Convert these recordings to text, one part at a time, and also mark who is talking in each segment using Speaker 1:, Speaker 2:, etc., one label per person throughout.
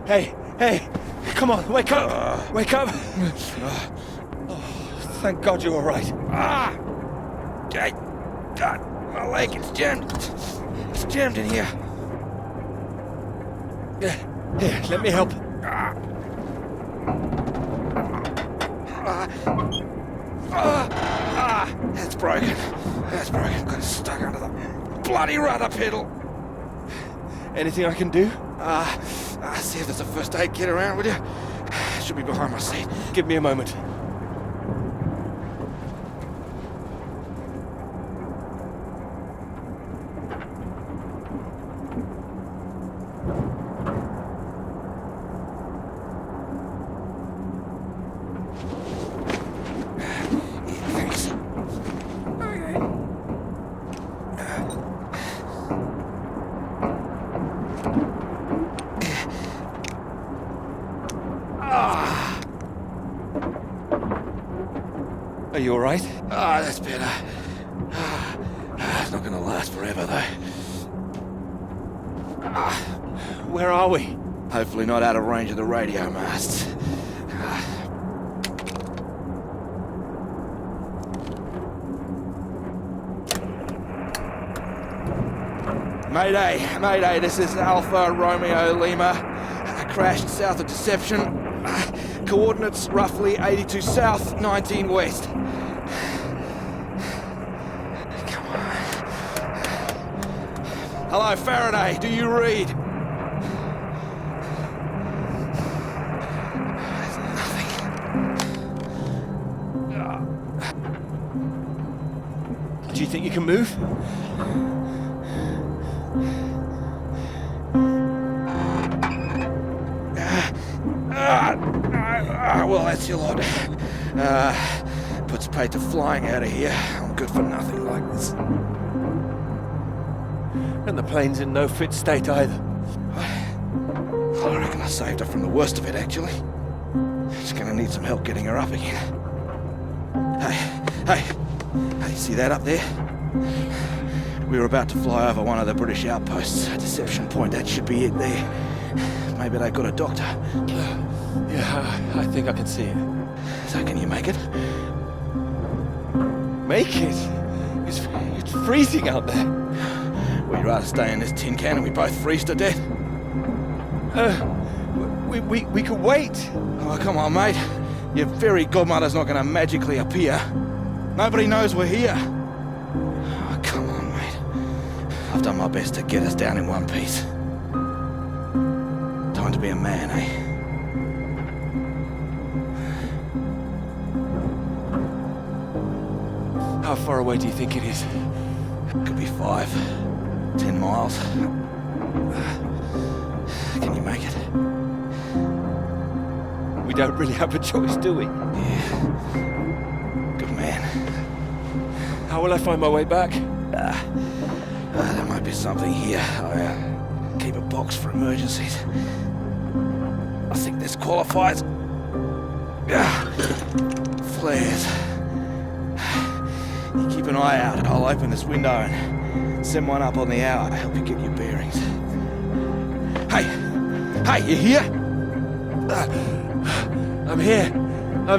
Speaker 1: Hey, come on, wake up! Wake up! Oh, thank God you're all right.
Speaker 2: Hey, God, my leg, it's jammed. It's jammed in here.
Speaker 1: Here, let me help.
Speaker 2: That's broken. That's broken. Got stuck under the bloody rudder pedal.
Speaker 1: Anything I can do?
Speaker 2: See if there's a first aid kit around, would you? Should be behind my seat.
Speaker 1: Give me a moment.
Speaker 2: Thanks.
Speaker 1: Are you all right?
Speaker 2: That's better. It's not gonna last forever, though.
Speaker 1: Where are we?
Speaker 2: Hopefully not out of range of the radio masts. Mayday, this is Alpha Romeo Lima. Crashed south of Deception. Coordinates roughly 82 south, 19 west. Come on. Hello, Faraday, do you read? There's nothing.
Speaker 1: Do you think you can move?
Speaker 2: Well, that's your lot. Puts paid to flying out of here. I'm good for nothing like this.
Speaker 1: And the plane's in no fit state either.
Speaker 2: I reckon I saved her from the worst of it, actually. Just gonna need some help getting her up again. Hey, see that up there? We were about to fly over one of the British outposts, at Deception Point. That should be it there. Maybe they got a doctor.
Speaker 1: Yeah, I think I can see it.
Speaker 2: So can you make it?
Speaker 1: Make it? It's freezing out there.
Speaker 2: We'd rather stay in this tin can and we both freeze to death.
Speaker 1: We could wait.
Speaker 2: Oh, come on, mate. Your fairy godmother's not gonna magically appear. Nobody knows we're here. Oh, come on, mate. I've done my best to get us down in one piece. Time to be a man, eh?
Speaker 1: How far away do you think it is?
Speaker 2: Could be 5, 10 miles. Can you make it?
Speaker 1: We don't really have a choice, do we?
Speaker 2: Yeah. Good man.
Speaker 1: How will I find my way back?
Speaker 2: There might be something here. I keep a box for emergencies. I think this qualifies. Flares. You keep an eye out. I'll open this window and send one up on the hour to help you get your bearings. Hey, you here?
Speaker 1: I'm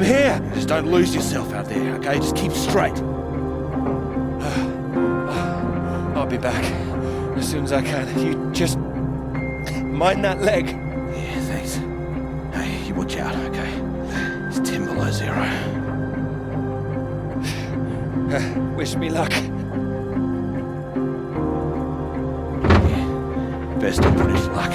Speaker 1: here.
Speaker 2: Just don't lose yourself out there, okay? Just keep straight.
Speaker 1: I'll be back as soon as I can. You just mind that leg.
Speaker 2: Yeah, thanks. Hey, you watch out, okay? It's 10 below 0.
Speaker 1: Wish me luck.
Speaker 2: Yeah, best of British luck.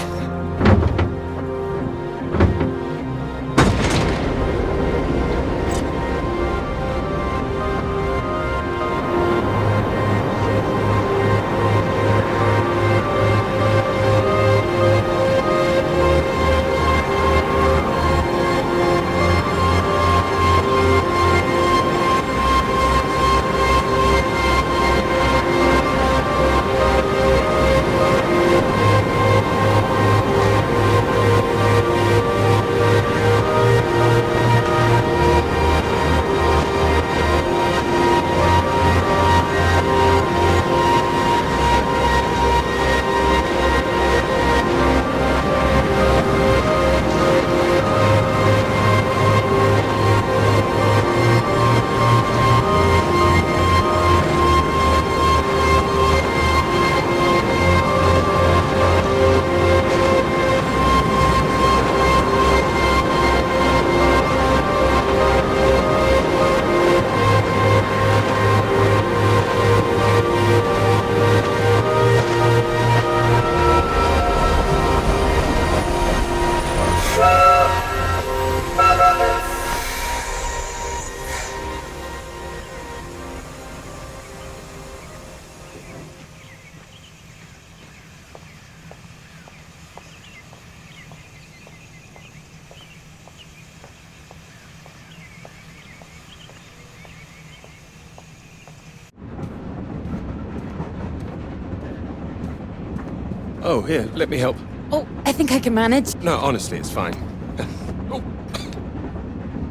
Speaker 3: Oh, here, let me help.
Speaker 4: Oh, I think I can manage.
Speaker 3: No, honestly, it's fine. Oh.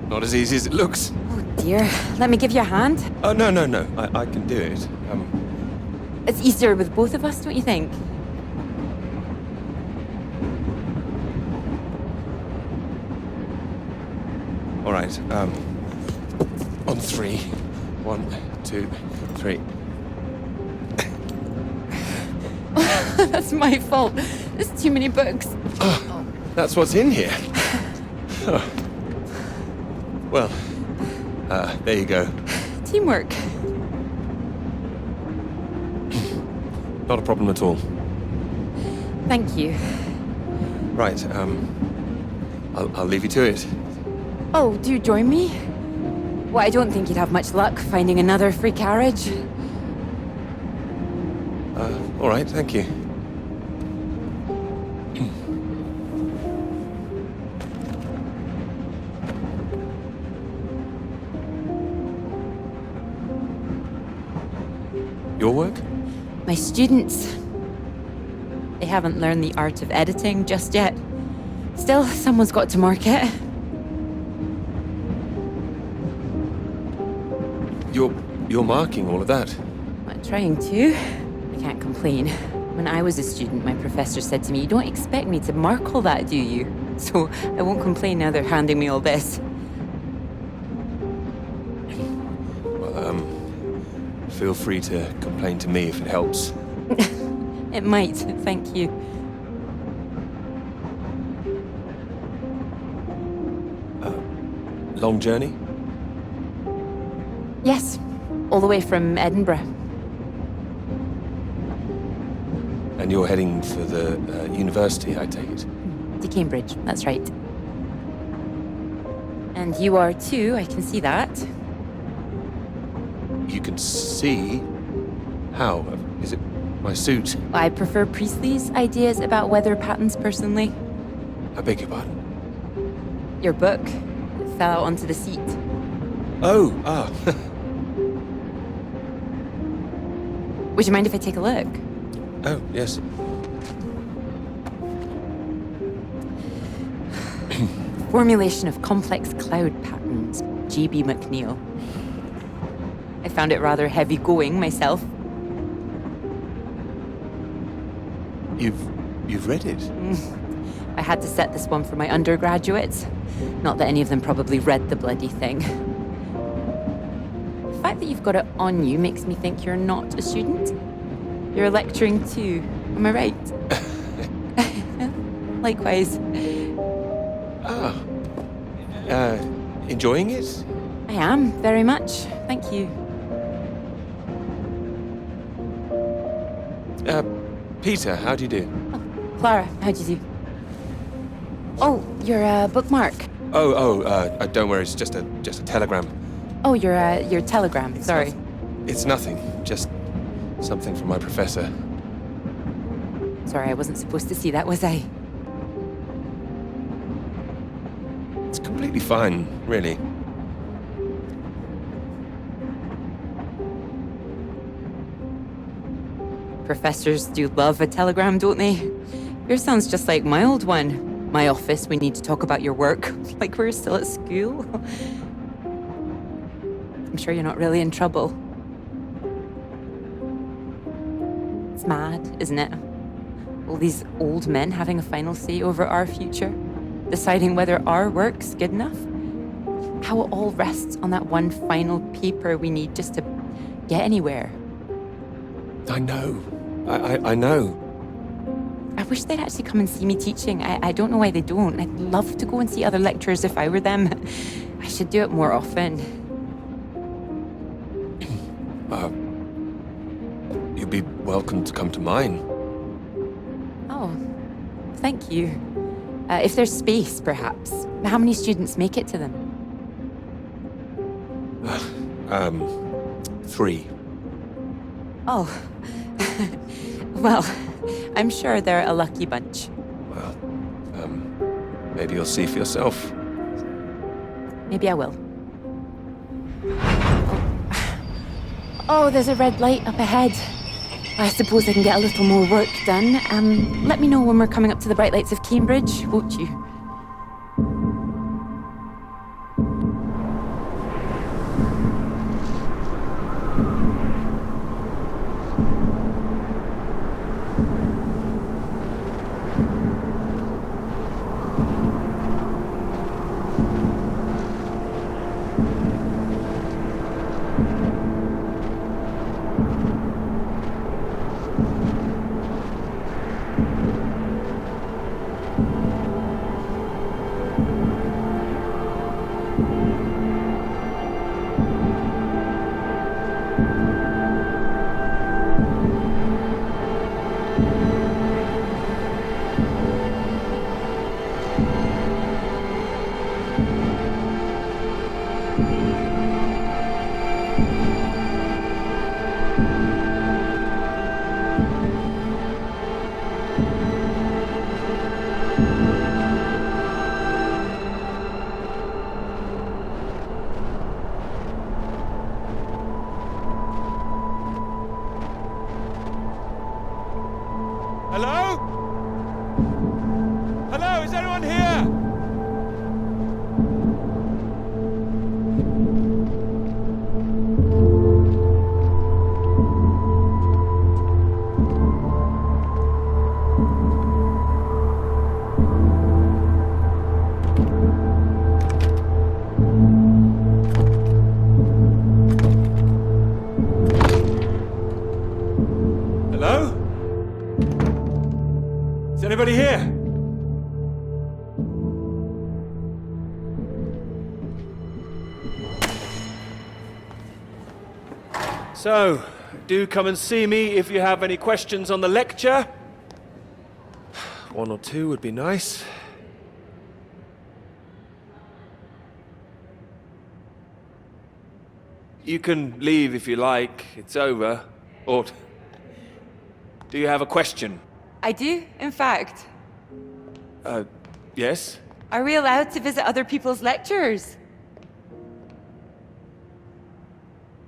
Speaker 3: Not as easy as it looks.
Speaker 4: Oh dear. Let me give you a hand.
Speaker 3: Oh, no. I can do it.
Speaker 4: It's easier with both of us, don't you think?
Speaker 3: All right, on 3. 1, 2, 3.
Speaker 4: That's my fault. There's too many books.
Speaker 3: That's what's in here. Oh. Well, there you go.
Speaker 4: Teamwork.
Speaker 3: Not a problem at all.
Speaker 4: Thank you.
Speaker 3: Right, I'll leave you to it.
Speaker 4: Oh, do you join me? Well, I don't think you'd have much luck finding another free carriage.
Speaker 3: All right, thank you. Your work?
Speaker 4: My students. They haven't learned the art of editing just yet. Still, someone's got to mark it.
Speaker 3: You're marking all of that?
Speaker 4: I'm trying to. I can't complain. When I was a student, my professor said to me, "You don't expect me to mark all that, do you?" So I won't complain now they're handing me all this.
Speaker 3: Well, feel free to complain to me if it helps.
Speaker 4: It might, thank you.
Speaker 3: Long journey?
Speaker 4: Yes, all the way from Edinburgh.
Speaker 3: And you're heading for the university, I take it?
Speaker 4: To Cambridge, that's right. And you are too, I can see that.
Speaker 3: You can see? How? Is it my suit?
Speaker 4: I prefer Priestley's ideas about weather patterns personally.
Speaker 3: I beg your pardon?
Speaker 4: Your book fell out onto the seat.
Speaker 3: Oh,
Speaker 4: Would you mind if I take a look?
Speaker 3: Oh, yes.
Speaker 4: Formulation of complex cloud patterns, J.B. McNeill. I found it rather heavy going myself.
Speaker 3: You've read it?
Speaker 4: I had to set this one for my undergraduates. Not that any of them probably read the bloody thing. The fact that you've got it on you makes me think you're not a student. You're lecturing too, am I right? Likewise.
Speaker 3: Enjoying it?
Speaker 4: I am, very much. Thank you.
Speaker 3: Peter, how do you do?
Speaker 4: Clara, how'd you do? Oh, your bookmark.
Speaker 3: Don't worry, it's just a telegram.
Speaker 4: Oh, your telegram. Sorry.
Speaker 3: It's nothing, just something from my professor.
Speaker 4: Sorry, I wasn't supposed to see that, was I?
Speaker 3: It's completely fine, really.
Speaker 4: Professors do love a telegram, don't they? Yours sounds just like my old one. My office, we need to talk about your work. Like we're still at school. I'm sure you're not really in trouble. It's mad, isn't it? All these old men having a final say over our future, deciding whether our work's good enough. How it all rests on that one final paper we need just to get anywhere.
Speaker 3: I know. I know.
Speaker 4: I wish they'd actually come and see me teaching. I don't know why they don't. I'd love to go and see other lecturers if I were them. I should do it more often.
Speaker 3: You'd be welcome to come to mine.
Speaker 4: Oh, thank you. If there's space, perhaps. How many students make it to them?
Speaker 3: 3.
Speaker 4: Oh. Well, I'm sure they're a lucky bunch.
Speaker 3: Well, maybe you'll see for yourself.
Speaker 4: Maybe I will. Oh, there's a red light up ahead. I suppose I can get a little more work done. Let me know when we're coming up to the bright lights of Cambridge, won't you?
Speaker 1: Hello? Hello, is anyone here? Hello? Is anybody here? So, do come and see me if you have any questions on the lecture. One or two would be nice. You can leave if you like. It's over. Or do you have a question?
Speaker 4: I do, in fact.
Speaker 1: Yes?
Speaker 4: Are we allowed to visit other people's lectures?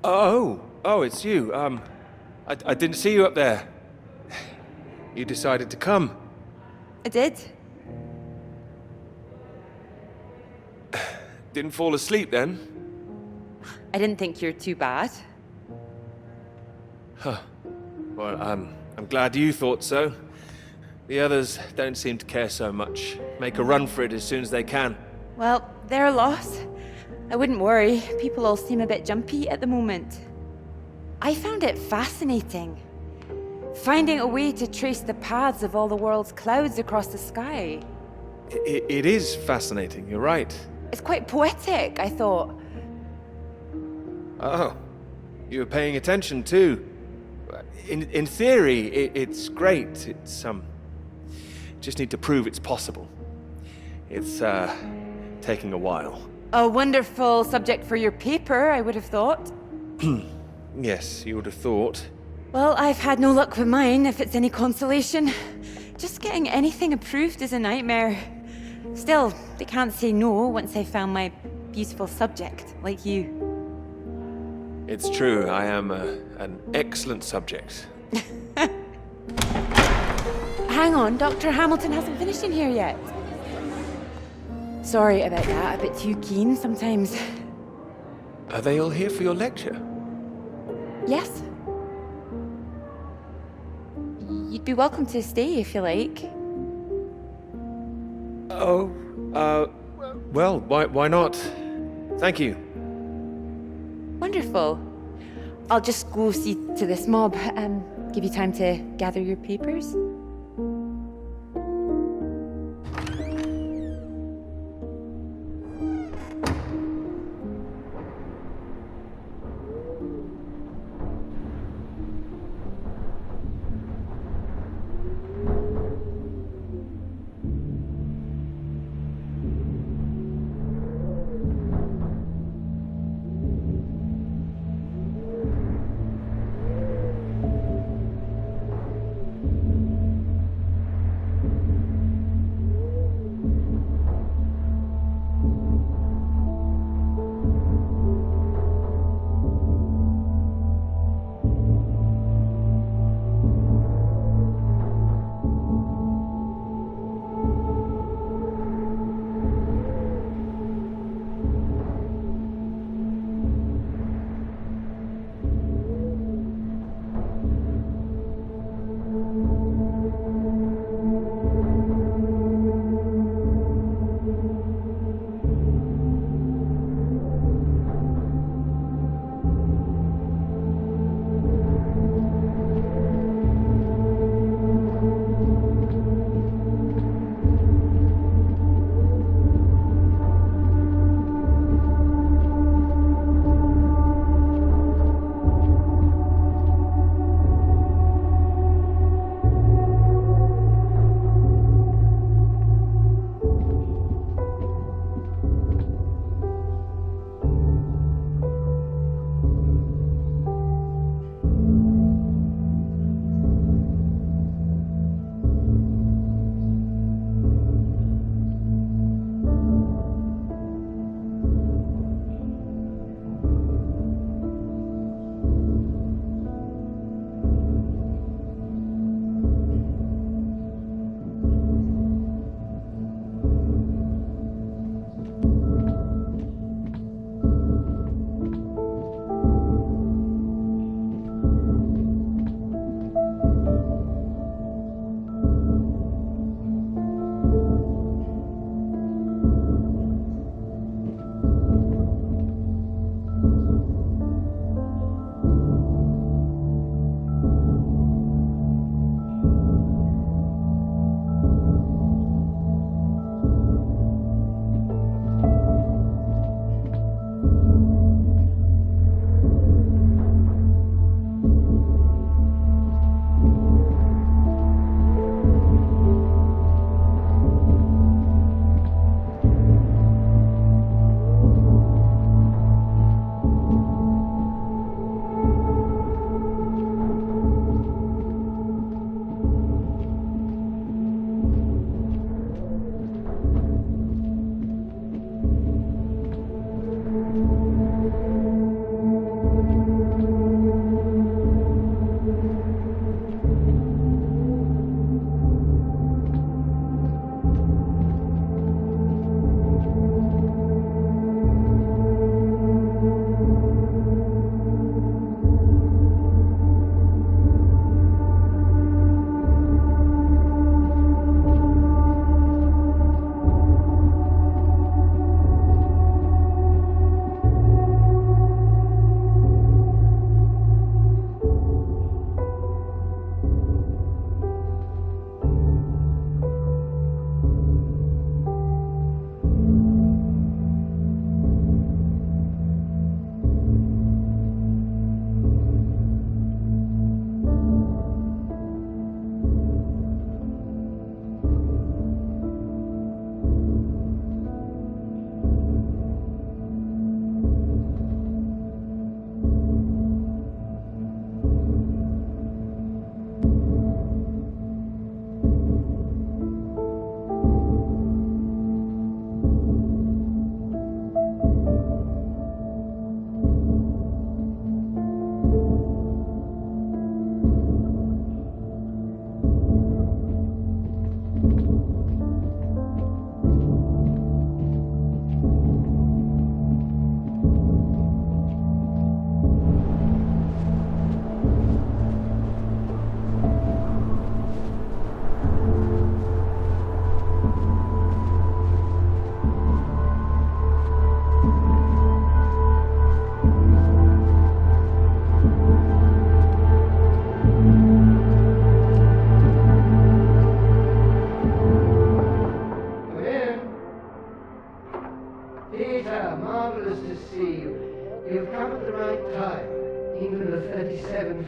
Speaker 1: Oh, it's you. I didn't see you up there. You decided to come.
Speaker 4: I did.
Speaker 1: Didn't fall asleep then?
Speaker 4: I didn't think you're too bad.
Speaker 1: Well, I'm glad you thought so. The others don't seem to care so much. Make a run for it as soon as they can.
Speaker 4: Well, they're a loss. I wouldn't worry. People all seem a bit jumpy at the moment. I found it fascinating. Finding a way to trace the paths of all the world's clouds across the sky.
Speaker 1: It is fascinating, you're right.
Speaker 4: It's quite poetic, I thought.
Speaker 1: Oh, you were paying attention too. In theory, it's great. It's, just need to prove it's possible. It's, taking a while.
Speaker 4: A wonderful subject for your paper, I would have thought.
Speaker 1: Yes, you would have thought.
Speaker 4: Well, I've had no luck with mine, if it's any consolation. Just getting anything approved is a nightmare. Still, they can't say no once they've found my beautiful subject, like you.
Speaker 1: It's true, I am an excellent subject.
Speaker 4: Hang on, Dr. Hamilton hasn't finished in here yet. Sorry about that, a bit too keen sometimes.
Speaker 1: Are they all here for your lecture?
Speaker 4: Yes? You'd be welcome to stay if you like.
Speaker 1: Oh, well, why not? Thank you.
Speaker 4: Wonderful. I'll just go see to this mob, give you time to gather your papers.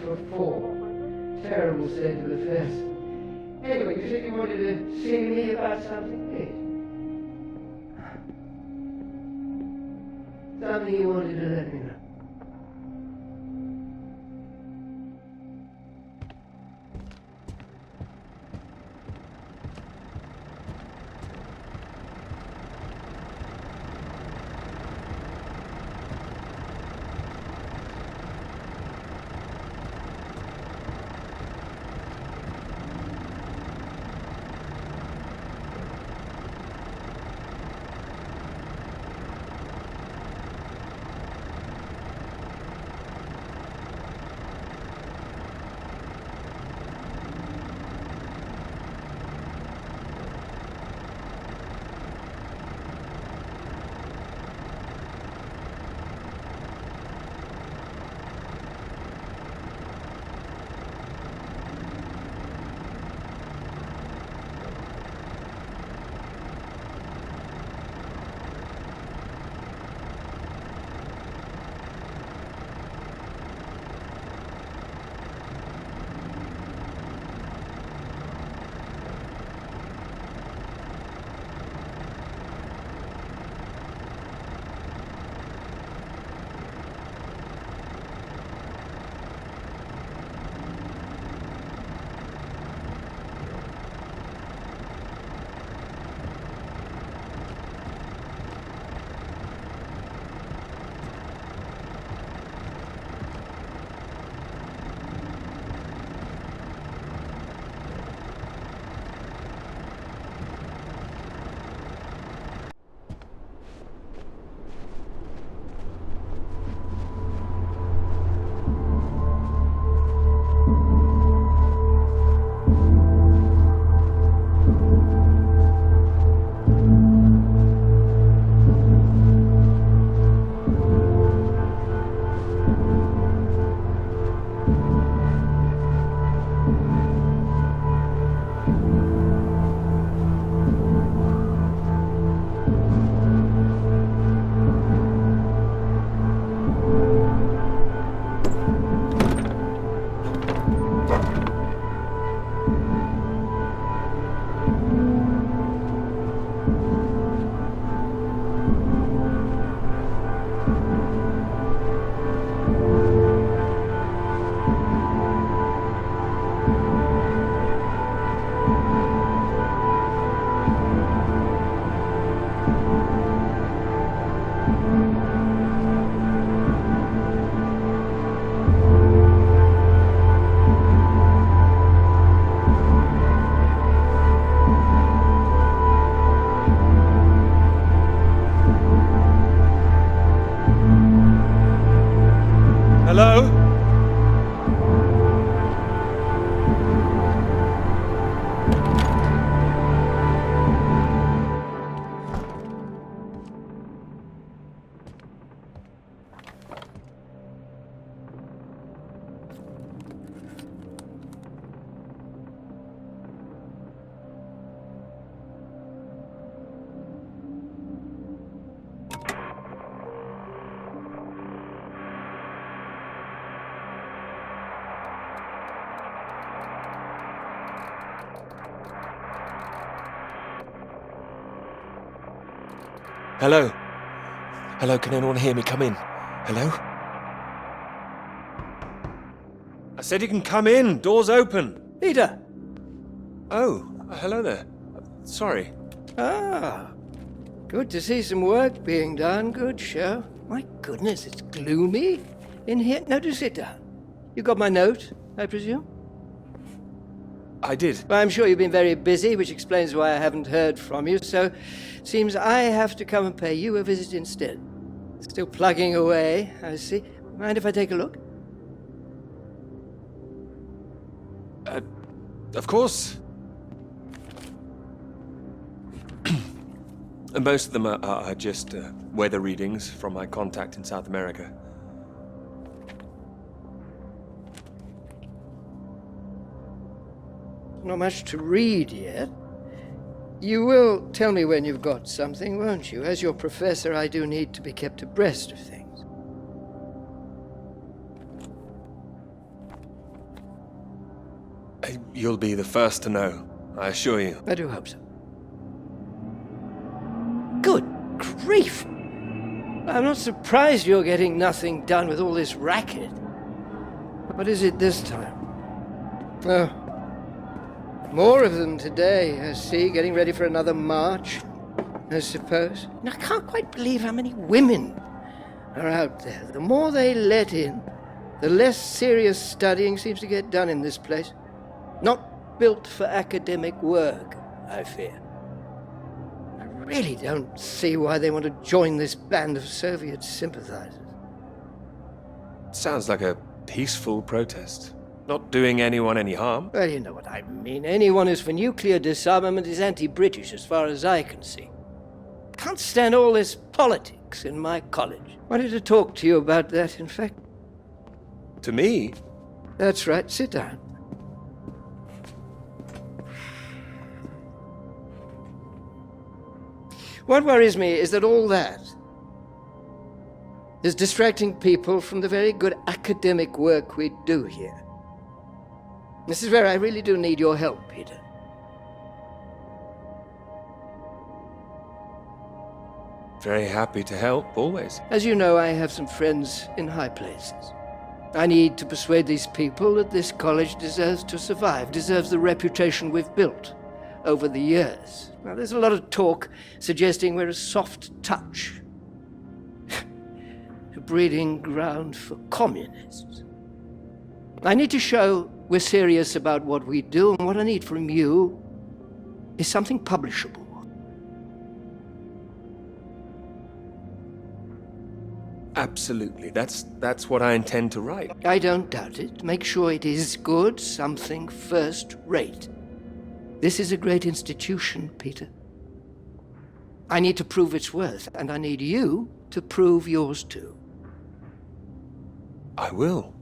Speaker 5: for 4. Terrible state of affairs. Anyway, you said you wanted to see me about something, please. Something you wanted to let me know.
Speaker 1: Hello?
Speaker 3: Hello? Hello, can anyone hear me? Come in. Hello?
Speaker 1: I said you can come in. Door's open.
Speaker 5: Peter!
Speaker 3: Oh, hello there. Sorry.
Speaker 5: Ah, good to see some work being done. Good show. My goodness, it's gloomy in here. Now do sit down. You got my note, I presume?
Speaker 3: I did.
Speaker 5: Well, I'm sure you've been very busy, which explains why I haven't heard from you, so seems I have to come and pay you a visit instead. Still plugging away, I see. Mind if I take a look?
Speaker 3: Of course. And most of them are just weather readings from my contact in South America.
Speaker 5: Not much to read yet. You will tell me when you've got something, won't you? As your professor, I do need to be kept abreast of things.
Speaker 3: You'll be the first to know, I assure you.
Speaker 5: I do hope so. Good grief! I'm not surprised you're getting nothing done with all this racket. What is it this time? Oh, more of them today, I see, getting ready for another march, I suppose. And I can't quite believe how many women are out there. The more they let in, the less serious studying seems to get done in this place. Not built for academic work, I fear. I really don't see why they want to join this band of Soviet sympathizers.
Speaker 3: Sounds like a peaceful protest. Not doing anyone any harm.
Speaker 5: Well, you know what I mean. Anyone who's for nuclear disarmament is anti-British, as far as I can see. Can't stand all this politics in my college. Wanted to talk to you about that, in fact.
Speaker 3: To me?
Speaker 5: That's right. Sit down. What worries me is that all that is distracting people from the very good academic work we do here. This is where I really do need your help, Peter.
Speaker 3: Very happy to help, always.
Speaker 5: As you know, I have some friends in high places. I need to persuade these people that this college deserves to survive, deserves the reputation we've built over the years. Now, there's a lot of talk suggesting we're a soft touch, a breeding ground for communists. I need to show we're serious about what we do, and what I need from you is something publishable.
Speaker 3: Absolutely. That's what I intend to write.
Speaker 5: I don't doubt it. Make sure it is good, something first rate. This is a great institution, Peter. I need to prove its worth, and I need you to prove yours too.
Speaker 3: I will.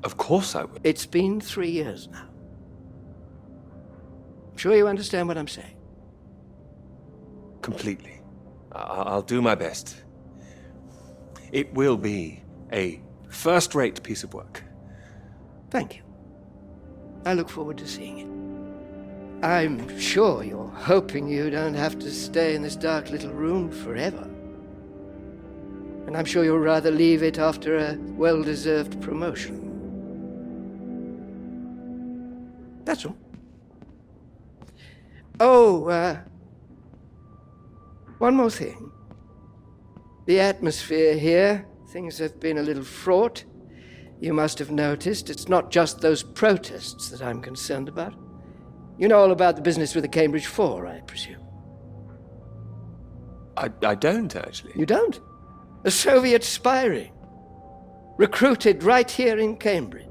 Speaker 3: Of course I will.
Speaker 5: It's been 3 years now. I'm sure you understand what I'm saying.
Speaker 3: Completely. I'll do my best. It will be a first-rate piece of work.
Speaker 5: Thank you. I look forward to seeing it. I'm sure you're hoping you don't have to stay in this dark little room forever. And I'm sure you'll rather leave it after a well-deserved promotion. That's all. Oh, one more thing. The atmosphere here, things have been a little fraught. You must have noticed it's not just those protests that I'm concerned about. You know all about the business with the Cambridge Four, I presume.
Speaker 3: I don't, actually.
Speaker 5: You don't? A Soviet spy ring. Recruited right here in Cambridge.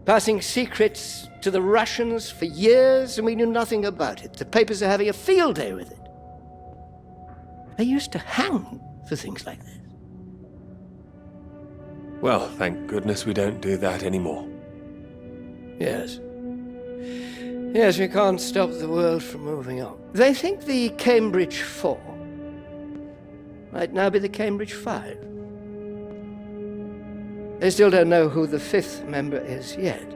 Speaker 5: Passing secrets to the Russians for years, and we knew nothing about it. The papers are having a field day with it. They used to hang for things like this.
Speaker 3: Well, thank goodness we don't do that anymore.
Speaker 5: Yes. Yes, we can't stop the world from moving on. They think the Cambridge Four might now be the Cambridge Five. They still don't know who the fifth member is yet.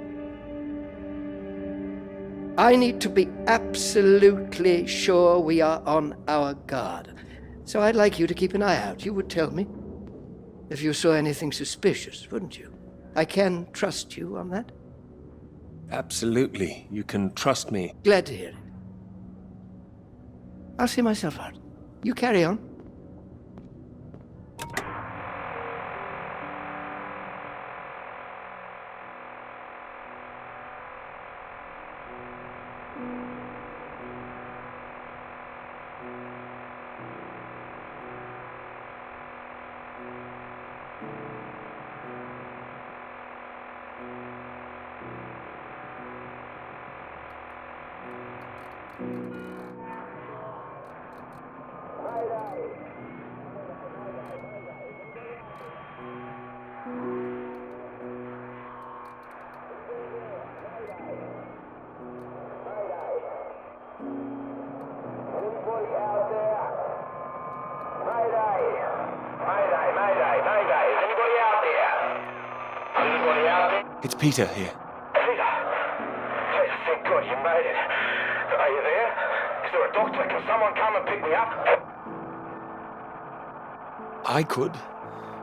Speaker 5: I need to be absolutely sure we are on our guard. So I'd like you to keep an eye out. You would tell me if you saw anything suspicious, wouldn't you? I can trust you on that?
Speaker 3: Absolutely. You can trust me.
Speaker 5: Glad to hear it. I'll see myself out. You carry on.
Speaker 3: It's Peter here.
Speaker 6: Peter!
Speaker 2: there? Is there a doctor? Can someone come and pick me up?
Speaker 3: I could,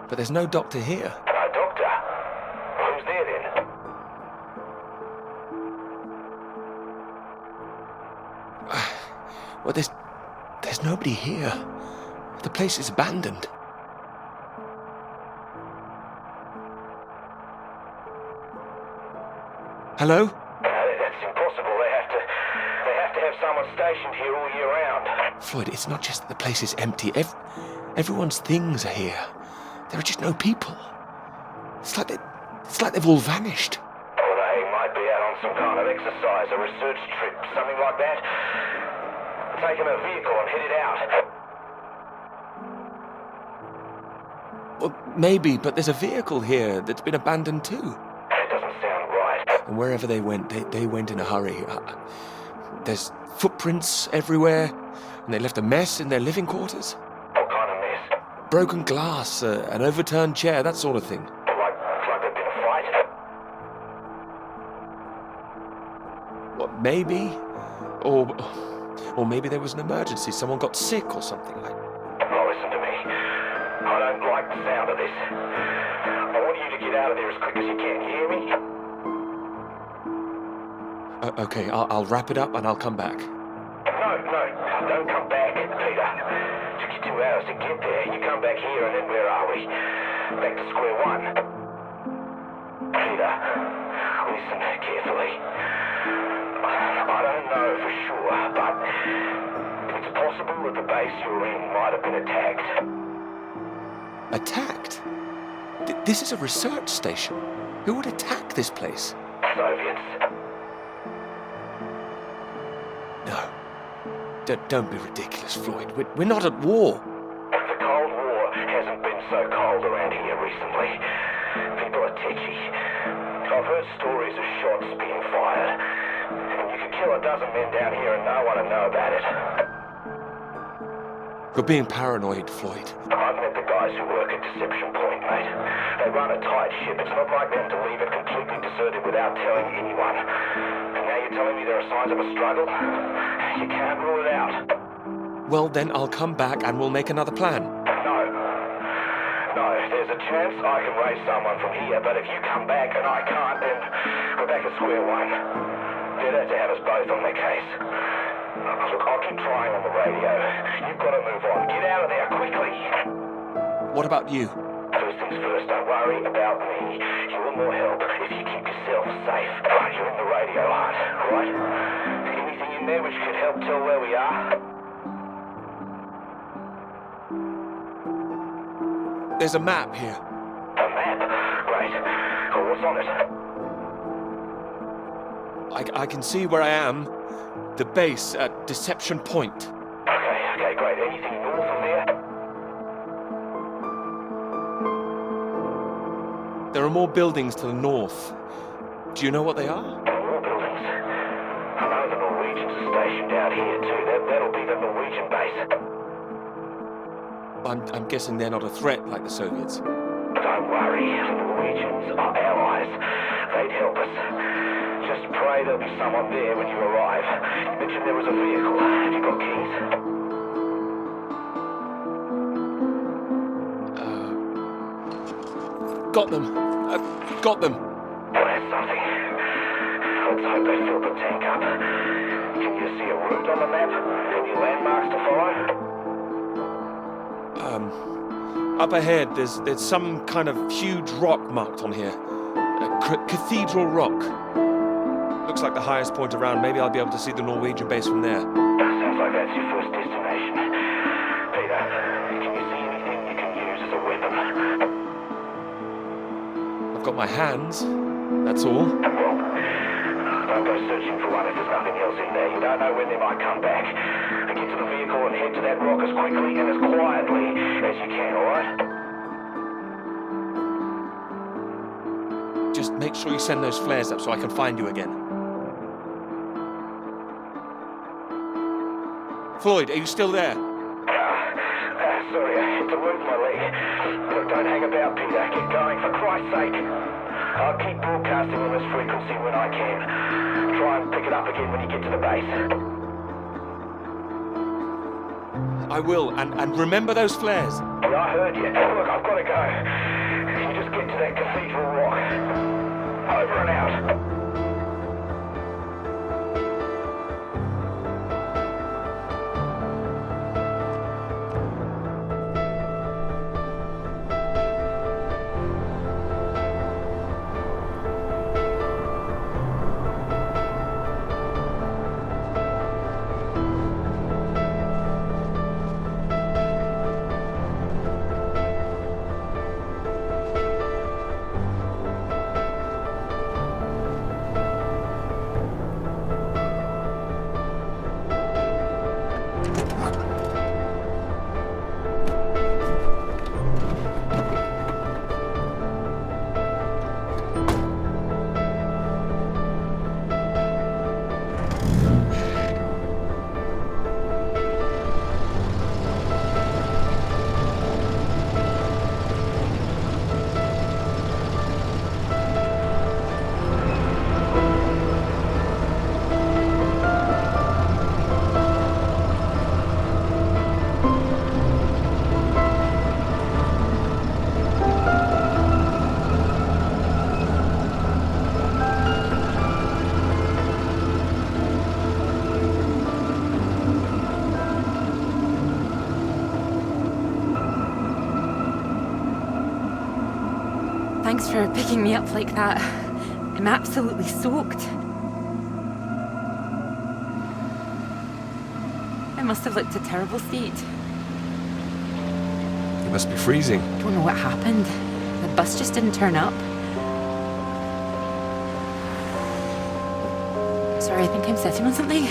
Speaker 3: but there's no doctor here.
Speaker 2: No doctor? Who's there then?
Speaker 3: Well, there's nobody here. The place is abandoned. Hello?
Speaker 2: That's impossible. They have to have someone stationed here all year round.
Speaker 3: Floyd, it's not just that the place is empty. Everyone's things are here. There are just no people. It's like they've all vanished.
Speaker 2: Well, they might be out on some kind of exercise, a research trip, something like that. Taking a vehicle and headed out.
Speaker 3: Well, maybe, but there's a vehicle here that's been abandoned too.
Speaker 2: That doesn't sound right.
Speaker 3: And wherever they went, they went in a hurry. There's footprints everywhere, and they left a mess in their living quarters.
Speaker 2: What kind of mess?
Speaker 3: Broken glass, an overturned chair, that sort of thing.
Speaker 2: Like there'd been a fight?
Speaker 3: What, maybe? Or maybe there was an emergency. Someone got sick or something like.
Speaker 2: Oh, listen to me. I don't like the sound of this. I want you to get out of there as quick as you can. You hear me?
Speaker 3: Okay, I'll wrap it up and I'll come back.
Speaker 2: No, don't come back, Peter. Took you 2 hours to get there. You come back here and then where are we? Back to square one. Peter, listen carefully. I don't know for sure, but it's possible that the base you're in might have been attacked.
Speaker 3: Attacked? This is a research station. Who would attack this place?
Speaker 2: Soviets.
Speaker 3: No. Don't be ridiculous, Floyd. We're not at war.
Speaker 2: The Cold War hasn't been so cold around here recently. People are tetchy. I've heard stories of shots being fired. And you could kill a dozen men down here and no one would know about it.
Speaker 3: You're being paranoid, Floyd.
Speaker 2: I've met the guys who work at Deception Point, mate. They run a tight ship. It's not like them to leave it completely deserted without telling anyone. And now you're telling me there are signs of a struggle? You can't rule it out.
Speaker 3: Well, then I'll come back and we'll make another plan.
Speaker 2: No, there's a chance I can raise someone from here, but if you come back and I can't, then we're back at square one. They'd have to have us both on their case. Look, I'll keep trying on the radio. You've got to move on. Get out of there, quickly.
Speaker 3: What about you?
Speaker 2: First things first, don't worry about me. You will more help if you keep yourself safe. You're in the radio hut, right? Anything in there which could help tell where we are?
Speaker 3: There's a map here.
Speaker 2: A map? Great. Oh, what's on it?
Speaker 3: I can see where I am. The base at Deception Point.
Speaker 2: Okay, great. Anything north of there?
Speaker 3: There are more buildings to the north. Do you know what they are?
Speaker 2: More buildings. I know the Norwegians are stationed out here too. That'll be the Norwegian base.
Speaker 3: I'm guessing they're not a threat like the Soviets.
Speaker 2: Don't worry. The Norwegians are allies. They'd help us. Just pray there'll be someone there when you arrive. You mentioned there was a vehicle. Have you got keys?
Speaker 3: Got them. Got them.
Speaker 2: Well, that's something. Let's hope they fill the tank up. Can you see a route on the map? Any landmarks to follow?
Speaker 3: Up ahead, there's some kind of huge rock marked on here. Cathedral Rock. Looks like the highest point around. Maybe I'll be able to see the Norwegian base from there.
Speaker 2: Sounds like that's your first destination. Peter, can you see anything you can use as a weapon?
Speaker 3: I've got my hands. That's all.
Speaker 2: Well, don't go searching for one if there's nothing else in there. You don't know when they might come back. Get to the vehicle and head to that rock as quickly and as quietly as you can, alright?
Speaker 3: Just make sure you send those flares up so I can find you again. Floyd, are you still there?
Speaker 2: Sorry, I had to move my leg. Look, don't hang about, Peter. Keep going, for Christ's sake. I'll keep broadcasting on this frequency when I can. Try and pick it up again when you get to the base.
Speaker 3: I will, and remember those flares.
Speaker 2: Yeah, I heard you. Look, I've got to go. Can you just get to that Cathedral Rock? Over and out.
Speaker 4: Thanks for picking me up like that. I'm absolutely soaked. I must have looked a terrible state.
Speaker 3: You must be freezing.
Speaker 4: Don't know what happened. The bus just didn't turn up. Sorry, I think I'm sitting on something.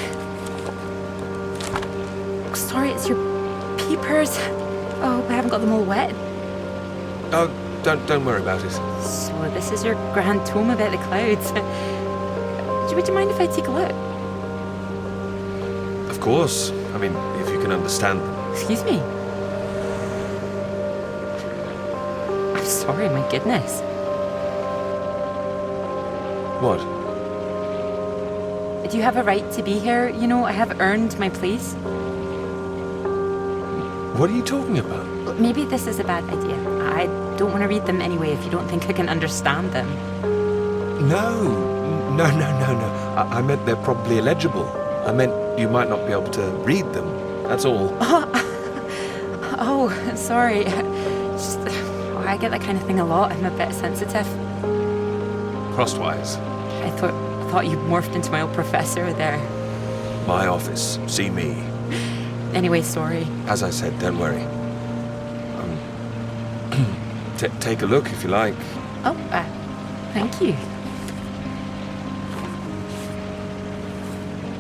Speaker 4: Oh, sorry, it's your peepers. Oh, I haven't got them all wet.
Speaker 3: Oh, don't worry about it.
Speaker 4: So this is your grand tome about the clouds. Would you mind if I take a look?
Speaker 3: Of course. I mean, if you can understand them.
Speaker 4: Excuse me? I'm sorry, my goodness.
Speaker 3: What?
Speaker 4: Do you have a right to be here? You know, I have earned my place.
Speaker 3: What are you talking about?
Speaker 4: Maybe this is a bad idea. I don't want to read them anyway if you don't think I can understand them.
Speaker 3: No. I meant they're probably illegible. I meant you might not be able to read them. That's all.
Speaker 4: Oh, sorry. Just, I get that kind of thing a lot. I'm a bit sensitive.
Speaker 3: Crosswise.
Speaker 4: I thought you morphed into my old professor there.
Speaker 3: My office. See me.
Speaker 4: Anyway, sorry.
Speaker 3: As I said, don't worry. Take a look if you like.
Speaker 4: Oh, thank you.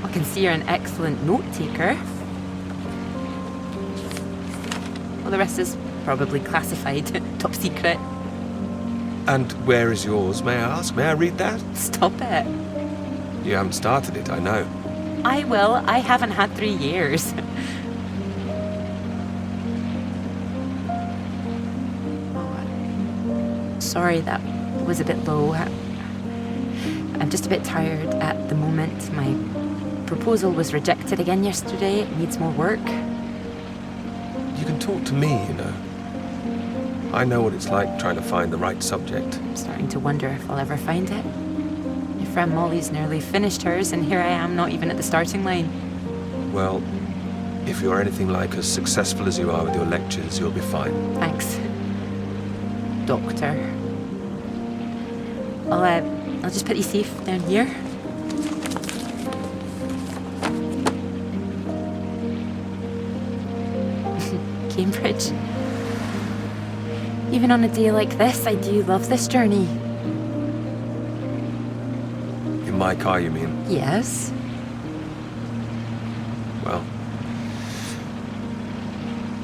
Speaker 4: I can see you're an excellent note taker. Well, the rest is probably classified, top secret.
Speaker 3: And where is yours, may I ask? May I read that?
Speaker 4: Stop it.
Speaker 3: You haven't started it, I know.
Speaker 4: I will. I haven't had 3 years. Sorry, that was a bit low. I'm just a bit tired at the moment. My proposal was rejected again yesterday. It needs more work.
Speaker 3: You can talk to me, you know. I know what it's like trying to find the right subject.
Speaker 4: I'm starting to wonder if I'll ever find it. My friend Molly's nearly finished hers, and here I am, not even at the starting line.
Speaker 3: Well, if you're anything like as successful as you are with your lectures, you'll be fine.
Speaker 4: Thanks, Doctor. I'll just put you safe down here. Cambridge. Even on a day like this, I do love this journey.
Speaker 3: In my car, you mean?
Speaker 4: Yes.
Speaker 3: Well,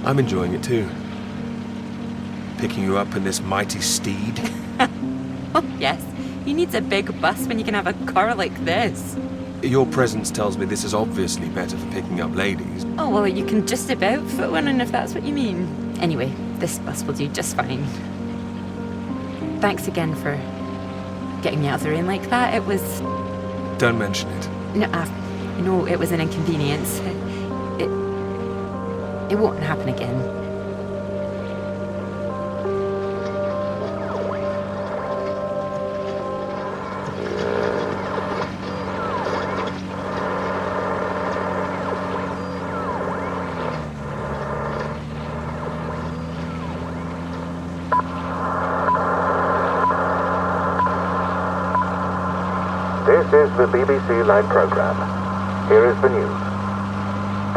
Speaker 3: I'm enjoying it too. Picking you up in this mighty steed.
Speaker 4: Oh, yes. Who needs a big bus when you can have a car like this?
Speaker 3: Your presence tells me this is obviously better for picking up ladies.
Speaker 4: Oh, well, you can just about fit one in if that's what you mean. Anyway, this bus will do just fine. Thanks again for getting me out of the rain like that. It was...
Speaker 3: Don't mention it.
Speaker 4: No, it was an inconvenience. It won't happen again.
Speaker 2: This is the BBC Live program. Here is the news.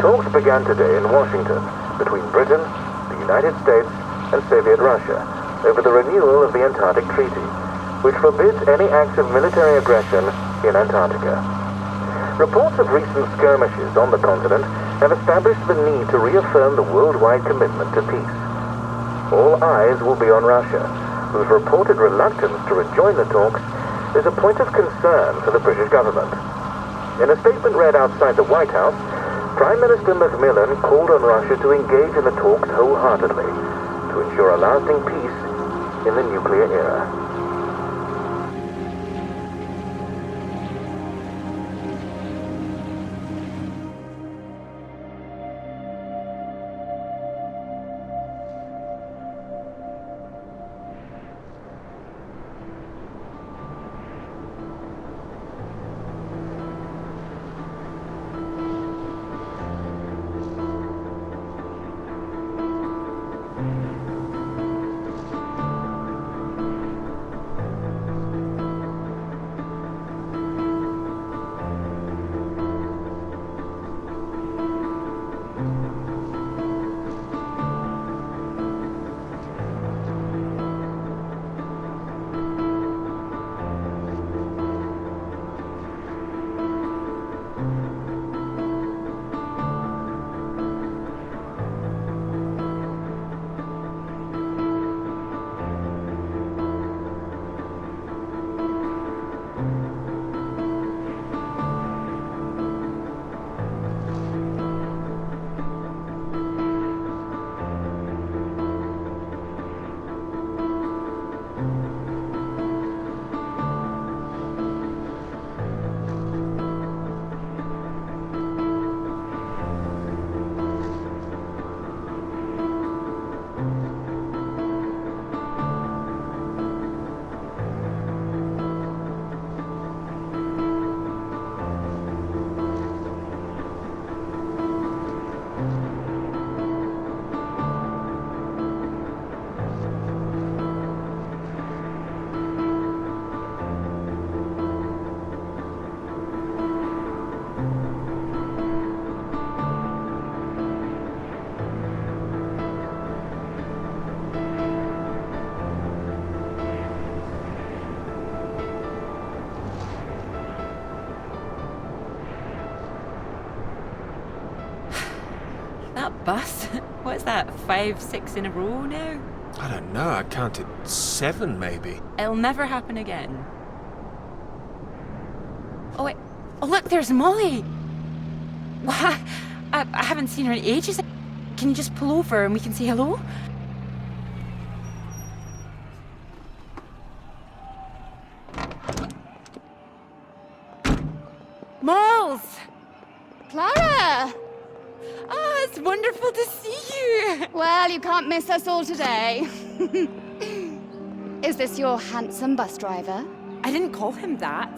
Speaker 2: Talks began today in Washington between Britain, the United States, and Soviet Russia over the renewal of the Antarctic Treaty, which forbids any acts of military aggression in Antarctica. Reports of recent skirmishes on the continent have established the need to reaffirm the worldwide commitment to peace. All eyes will be on Russia, whose reported reluctance to rejoin the talks is a point of concern for the British government. In a statement read outside the White House, Prime Minister Macmillan called on Russia to engage in the talks wholeheartedly to ensure a lasting peace in the nuclear era.
Speaker 4: That bus? What's that, 5, 6 in a row now?
Speaker 3: I don't know, I counted 7 maybe.
Speaker 4: It'll never happen again. Oh wait, oh look, there's Molly! What? I haven't seen her in ages. Can you just pull over and we can say hello? Moles!
Speaker 6: Clara!
Speaker 4: Oh, it's wonderful to see you!
Speaker 6: Well, you can't miss us all today. Is this your handsome bus driver?
Speaker 4: I didn't call him that.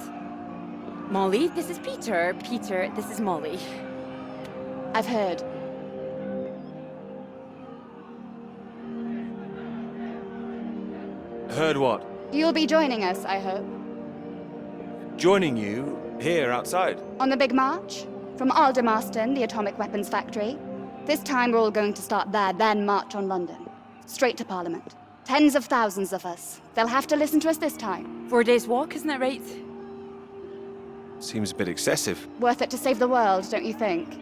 Speaker 4: Molly, this is Peter. Peter, this is Molly.
Speaker 6: I've heard.
Speaker 3: Heard what?
Speaker 6: You'll be joining us, I hope.
Speaker 3: Joining you here outside.
Speaker 6: On the big march? From Aldermaston, the atomic weapons factory. This time we're all going to start there, then march on London. Straight to Parliament. Tens of thousands of us. They'll have to listen to us this time.
Speaker 4: 4 days walk, isn't that right?
Speaker 3: Seems a bit excessive.
Speaker 6: Worth it to save the world, don't you think?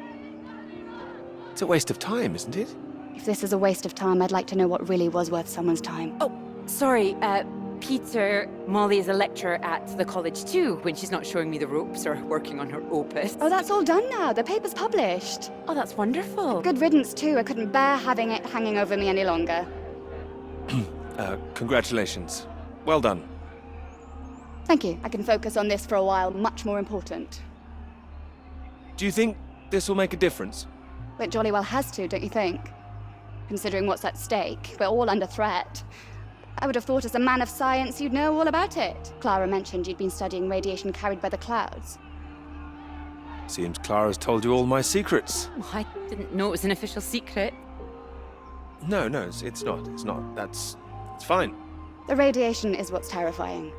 Speaker 3: It's a waste of time, isn't it?
Speaker 6: If this is a waste of time, I'd like to know what really was worth someone's time.
Speaker 4: Oh, sorry, Peter, Molly is a lecturer at the college too, when she's not showing me the ropes or working on her opus.
Speaker 6: Oh, that's all done now. The paper's published.
Speaker 4: Oh, that's wonderful.
Speaker 6: Good riddance, too. I couldn't bear having it hanging over me any longer.
Speaker 3: Congratulations. Well done.
Speaker 6: Thank you. I can focus on this for a while. Much more important.
Speaker 3: Do you think this will make a difference?
Speaker 6: It jolly well has to, don't you think? Considering what's at stake, we're all under threat. I would have thought as a man of science you'd know all about it. Clara mentioned you'd been studying radiation carried by the clouds.
Speaker 3: Seems Clara's told you all my secrets.
Speaker 4: Oh, I didn't know it was an official secret.
Speaker 3: No, it's not. It's not. It's fine.
Speaker 6: The radiation is what's terrifying.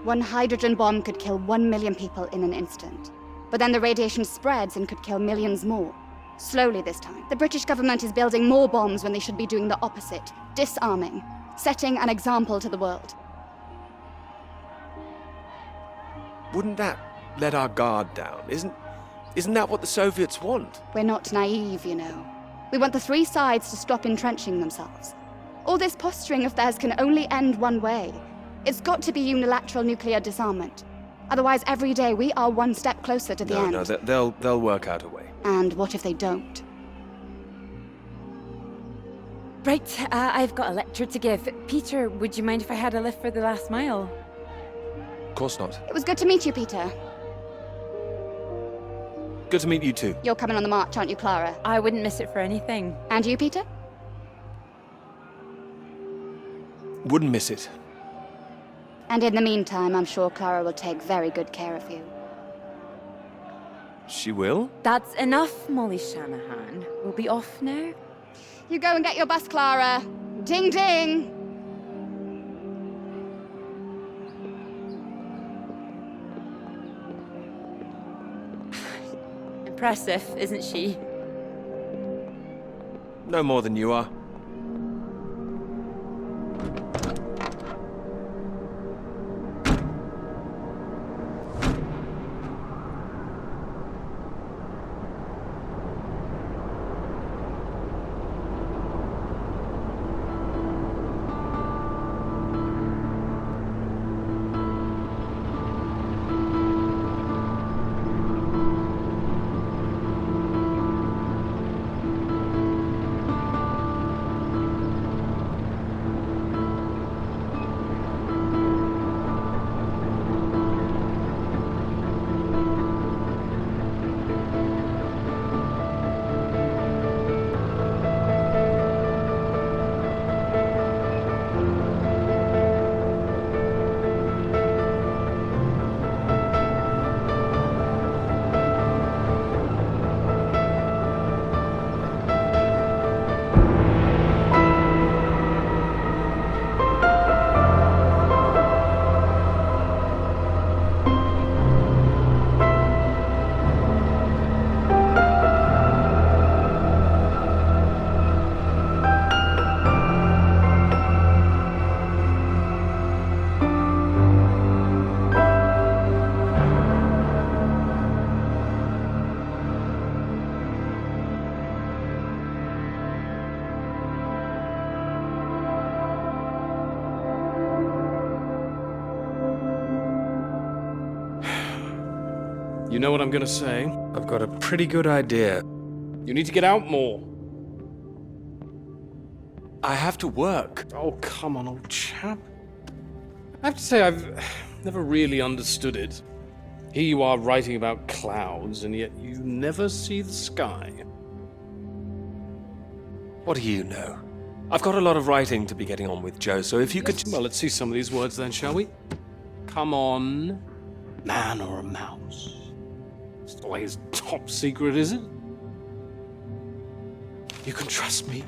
Speaker 6: One hydrogen bomb could kill 1 million people in an instant. But then the radiation spreads and could kill millions more. Slowly this time. The British government is building more bombs when they should be doing the opposite. Disarming. Setting an example to the world.
Speaker 3: Wouldn't that let our guard down? Isn't that what the Soviets want?
Speaker 6: We're not naive, you know. We want the three sides to stop entrenching themselves. All this posturing of theirs can only end one way. It's got to be unilateral nuclear disarmament. Otherwise, every day we are one step closer to the end.
Speaker 3: No, they'll work out a way.
Speaker 6: And what if they don't?
Speaker 4: Right, I've got a lecture to give. Peter, would you mind if I had a lift for the last mile?
Speaker 3: Of course not.
Speaker 6: It was good to meet you, Peter.
Speaker 3: Good to meet you too.
Speaker 6: You're coming on the march, aren't you, Clara?
Speaker 4: I wouldn't miss it for anything.
Speaker 6: And you, Peter?
Speaker 3: Wouldn't miss it.
Speaker 6: And in the meantime, I'm sure Clara will take very good care of you.
Speaker 3: She will?
Speaker 4: That's enough, Molly Shanahan. We'll be off now.
Speaker 6: You go and get your bus, Clara. Ding, ding!
Speaker 4: Impressive, isn't she?
Speaker 3: No more than you are.
Speaker 7: You know what I'm gonna say?
Speaker 3: I've got a pretty good idea.
Speaker 7: You need to get out more.
Speaker 3: I have to work.
Speaker 7: Oh, come on, old chap. I have to say, I've never really understood it. Here you are writing about clouds, and yet you never see the sky.
Speaker 3: What do you know? I've got a lot of writing to be getting on with, Joe, so if you could...
Speaker 7: Well, let's see some of these words then, shall we? Come on. Man or a mouse? It's always top secret, is it? You can trust me.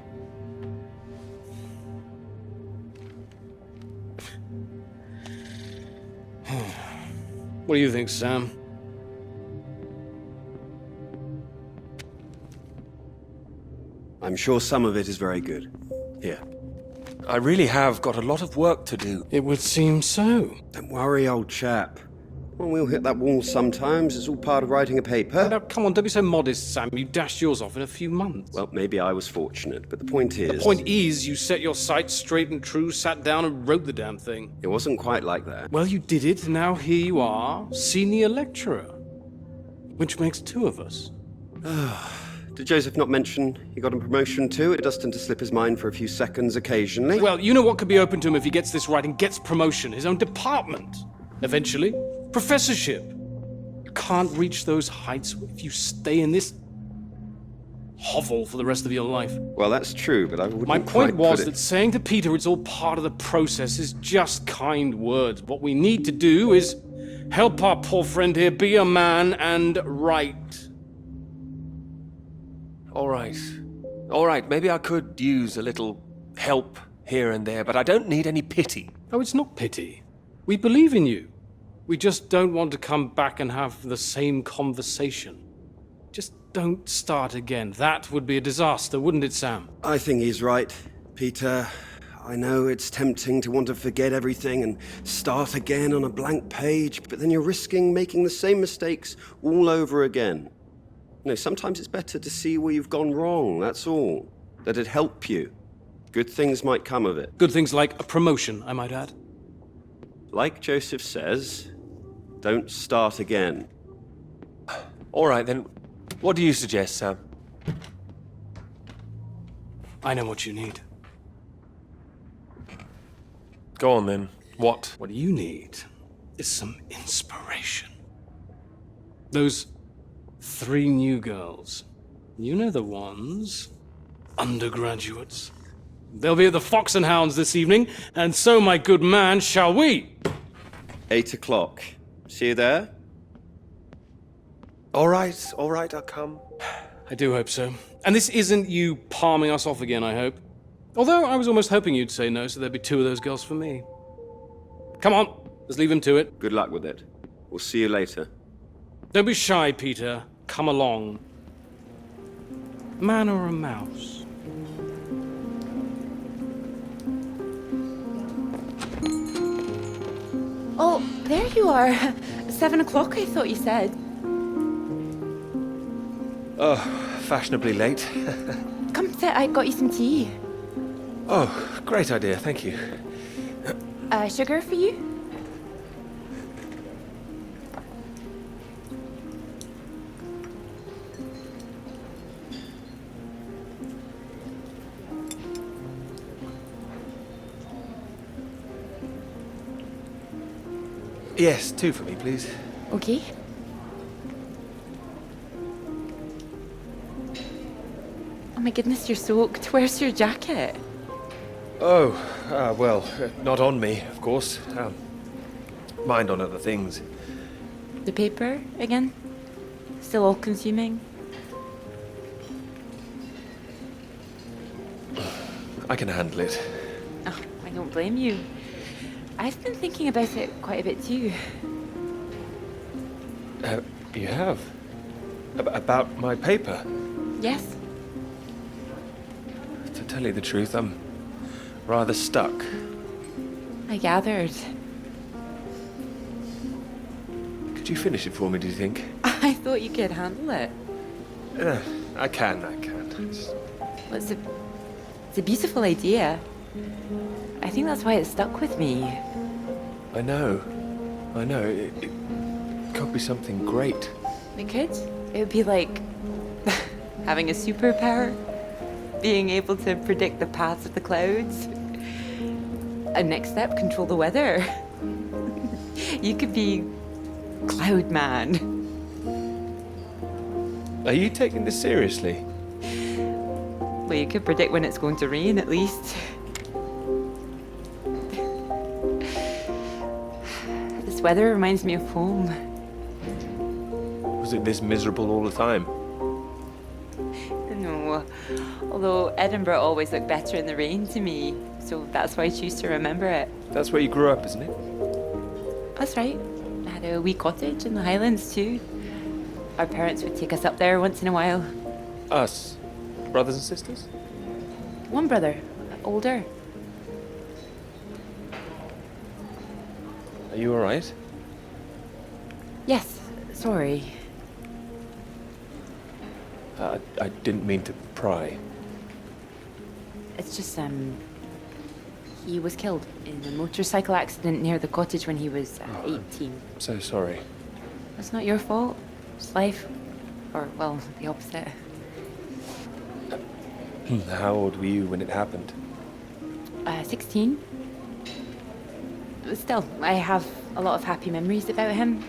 Speaker 7: What do you think, Sam?
Speaker 8: I'm sure some of it is very good.
Speaker 3: Here. I really have got a lot of work to do.
Speaker 7: It would seem so.
Speaker 8: Don't worry, old chap. Well, we'll hit that wall sometimes. It's all part of writing a paper.
Speaker 7: Now, come on, don't be so modest, Sam. You dashed yours off in a few months.
Speaker 8: Well, maybe I was fortunate, but the point is...
Speaker 7: The point is, you set your sights straight and true, sat down and wrote the damn thing.
Speaker 8: It wasn't quite like that.
Speaker 7: Well, you did it, and now here you are, senior lecturer. Which makes two of us.
Speaker 8: Did Joseph not mention he got a promotion too? It does tend to slip his mind for a few seconds occasionally.
Speaker 7: Well, you know what could be open to him if he gets this right and gets promotion? His own department. Eventually. Professorship. You can't reach those heights if you stay in this hovel for the rest of your life.
Speaker 8: Well, that's true, but I wouldn't
Speaker 7: My point
Speaker 8: quite
Speaker 7: was
Speaker 8: put
Speaker 7: that
Speaker 8: it...
Speaker 7: saying to Peter it's all part of the process is just kind words. What we need to do is help our poor friend here be a man and right.
Speaker 3: All right. All right, maybe I could use a little help here and there, but I don't need any pity.
Speaker 7: Oh, it's not pity. We believe in you. We just don't want to come back and have the same conversation. Just don't start again. That would be a disaster, wouldn't it, Sam?
Speaker 8: I think he's right, Peter. I know it's tempting to want to forget everything and start again on a blank page, but then you're risking making the same mistakes all over again. You know, sometimes it's better to see where you've gone wrong, that's all. That'd help you. Good things might come of it.
Speaker 7: Good things like a promotion, I might add.
Speaker 8: Like Joseph says, don't start again.
Speaker 3: All right, then, what do you suggest, Sam?
Speaker 7: I know what you need.
Speaker 3: Go on, then. What?
Speaker 7: What you need is some inspiration. Those 3 new girls. You know the ones. Undergraduates. They'll be at the Fox and Hounds this evening, and so, my good man, shall we?
Speaker 8: 8 o'clock. See you there?
Speaker 3: All right, I'll come.
Speaker 7: I do hope so. And this isn't you palming us off again, I hope. Although I was almost hoping you'd say no, so there'd be 2 of those girls for me. Come on, let's leave him to it.
Speaker 8: Good luck with it. We'll see you later.
Speaker 7: Don't be shy, Peter. Come along. Man or a mouse?
Speaker 4: Oh, there you are. 7 o'clock, I thought you said.
Speaker 3: Oh, fashionably late.
Speaker 4: Come sit, I got you some tea.
Speaker 3: Oh, great idea, thank you.
Speaker 4: Sugar for you?
Speaker 3: Yes, 2 for me, please.
Speaker 4: Okay. Oh my goodness, you're soaked. Where's your jacket?
Speaker 3: Oh, well, not on me, of course. Mind on other things.
Speaker 4: The paper again? Still all consuming?
Speaker 3: I can handle it.
Speaker 4: Oh, I don't blame you. I've been thinking about it quite a bit too.
Speaker 3: You have? About my paper?
Speaker 4: Yes?
Speaker 3: To tell you the truth, I'm rather stuck.
Speaker 4: I gathered.
Speaker 3: Could you finish it for me, do you think?
Speaker 4: I thought you could handle it.
Speaker 3: I can.
Speaker 4: Well, it's a beautiful idea. I think that's why it stuck with me.
Speaker 3: I know. It could be something great.
Speaker 4: It could. It would be like having a superpower. Being able to predict the paths of the clouds. And next step, control the weather. You could be Cloud Man.
Speaker 3: Are you taking this seriously?
Speaker 4: Well, you could predict when it's going to rain, at least. This weather reminds me of home.
Speaker 3: Was it this miserable all the time?
Speaker 4: No. Although Edinburgh always looked better in the rain to me, so that's why I choose to remember it.
Speaker 3: That's where you grew up, isn't it?
Speaker 4: That's right. I had a wee cottage in the Highlands too. Our parents would take us up there once in a while.
Speaker 3: Us? Brothers and sisters?
Speaker 4: One brother, older.
Speaker 3: Are you alright?
Speaker 4: Yes, sorry.
Speaker 3: I didn't mean to pry.
Speaker 4: It's just, he was killed in a motorcycle accident near the cottage when he was 18.
Speaker 3: So sorry.
Speaker 4: That's not your fault. It's life. Or, well, the opposite.
Speaker 3: How old were you when it happened?
Speaker 4: 16. Still, I have a lot of happy memories about him.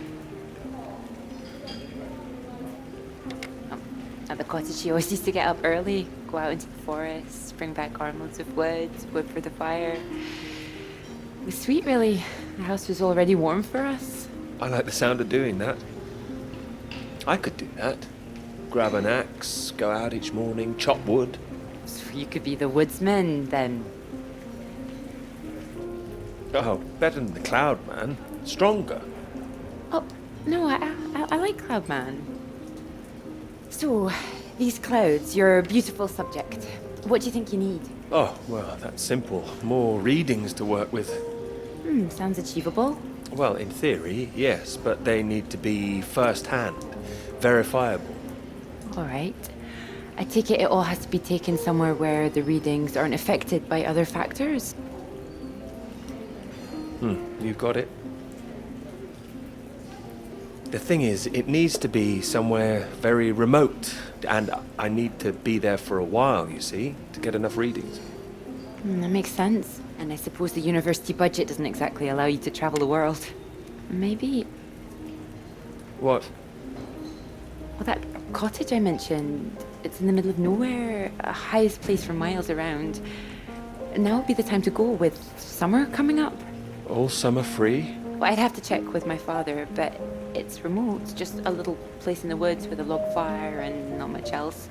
Speaker 4: At the cottage, she always used to get up early, go out into the forest, bring back armloads of wood, wood for the fire. It was sweet, really. The house was already warm for us.
Speaker 3: I like the sound of doing that. I could do that. Grab an axe, go out each morning, chop wood.
Speaker 4: So you could be the woodsman, then.
Speaker 3: Oh, better than the Cloud Man. Stronger.
Speaker 4: Oh, no, I like Cloudman. So, these clouds, your beautiful subject. What do you think you need?
Speaker 3: Oh, well, that's simple. More readings to work with.
Speaker 4: Sounds achievable.
Speaker 3: Well, in theory, yes, but they need to be first-hand, verifiable.
Speaker 4: All right. I take it all has to be taken somewhere where the readings aren't affected by other factors.
Speaker 3: You got it. The thing is, it needs to be somewhere very remote, and I need to be there for a while, you see, to get enough readings.
Speaker 4: That makes sense. And I suppose the university budget doesn't exactly allow you to travel the world. Maybe.
Speaker 3: What?
Speaker 4: Well, that cottage I mentioned, it's in the middle of nowhere, a highest place for miles around. Now would be the time to go with summer coming up.
Speaker 3: All summer free?
Speaker 4: Well, I'd have to check with my father, but it's remote, just a little place in the woods with a log fire and not much else.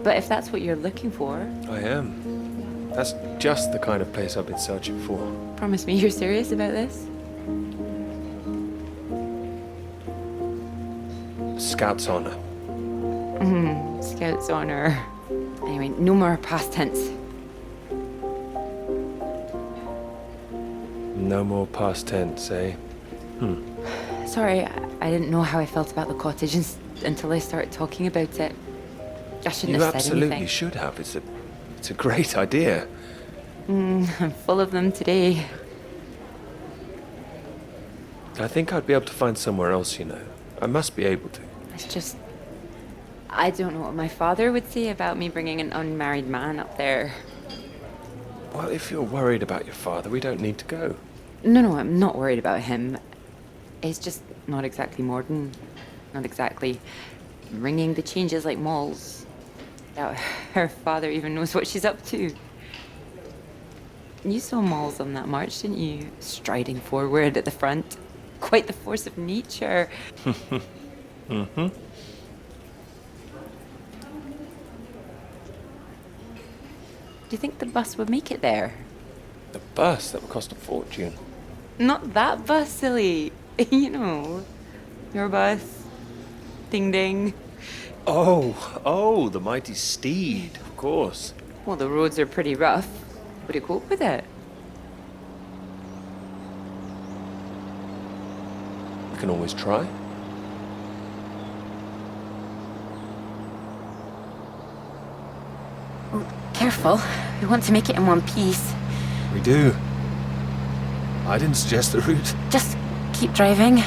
Speaker 4: But if that's what you're looking for,
Speaker 3: I am. That's just the kind of place I've been searching for.
Speaker 4: promise me you're serious about this?
Speaker 3: Scout's honor.
Speaker 4: Scout's honor. Anyway, no more past tense.
Speaker 3: No more past tense, eh?
Speaker 4: Sorry, I didn't know how I felt about the cottage until I started talking about it. I shouldn't
Speaker 3: You
Speaker 4: have said
Speaker 3: absolutely
Speaker 4: anything.
Speaker 3: should have. It's a great idea.
Speaker 4: I'm full of them today.
Speaker 3: I think I'd be able to find somewhere else, you know. I must be able to.
Speaker 4: It's just... I don't know what my father would say about me bringing an unmarried man up there.
Speaker 3: Well, if you're worried about your father, we don't need to go.
Speaker 4: No, I'm not worried about him. It's just not exactly modern. Not exactly ringing the changes like Moll's. Doubt her father even knows what she's up to. You saw Moll's on that march, didn't you? Striding forward at the front. Quite the force of nature.
Speaker 3: Mm-hmm.
Speaker 4: Do you think the bus would make it there?
Speaker 3: The bus, that would cost a fortune.
Speaker 4: Not that bus, silly. You know, your bus. Ding ding.
Speaker 3: Oh, the mighty steed, of course.
Speaker 4: Well, the roads are pretty rough. Would it cope with it?
Speaker 3: We can always try.
Speaker 4: Careful. We want to make it in one piece.
Speaker 3: We do. I didn't suggest the route.
Speaker 4: Just keep driving.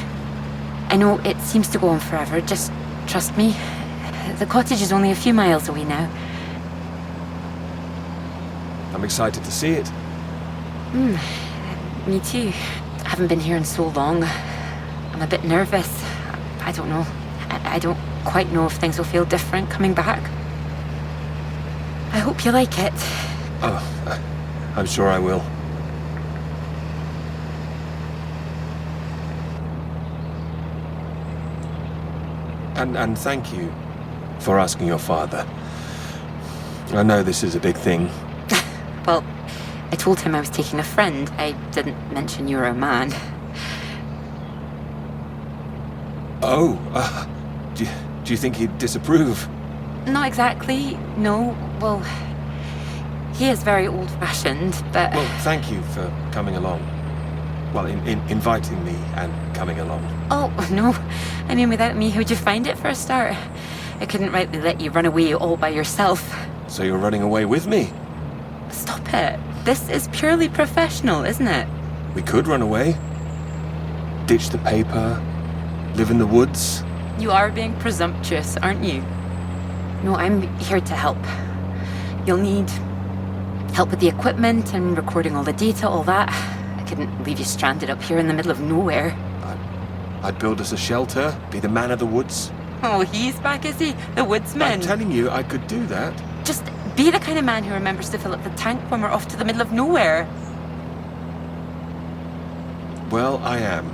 Speaker 4: I know it seems to go on forever. Just trust me. The cottage is only a few miles away now.
Speaker 3: I'm excited to see it.
Speaker 4: Me too. I haven't been here in so long. I'm a bit nervous. I don't know. I don't quite know if things will feel different coming back. I hope you like it.
Speaker 3: Oh, I'm sure I will. And thank you for asking your father. I know this is a big thing.
Speaker 4: Well, I told him I was taking a friend. I didn't mention you were a man.
Speaker 3: Oh, do you think he'd disapprove?
Speaker 4: Not exactly, no. Well, he is very old-fashioned, but...
Speaker 3: Well, thank you for coming along. Well, inviting me and coming along.
Speaker 4: Oh, no. I mean, without me, how'd you find it for a start? I couldn't rightly let you run away all by yourself.
Speaker 3: So you're running away with me?
Speaker 4: Stop it. This is purely professional, isn't it?
Speaker 3: We could run away. Ditch the paper. Live in the woods.
Speaker 4: You are being presumptuous, aren't you? No, I'm here to help. You'll need help with the equipment and recording all the data, all that. I couldn't leave you stranded up here in the middle of nowhere.
Speaker 3: I'd build us a shelter, be the man of the woods.
Speaker 4: Oh, he's back, is he? The woodsman.
Speaker 3: I'm telling you, I could do that.
Speaker 4: Just be the kind of man who remembers to fill up the tank when we're off to the middle of nowhere.
Speaker 3: Well, I am.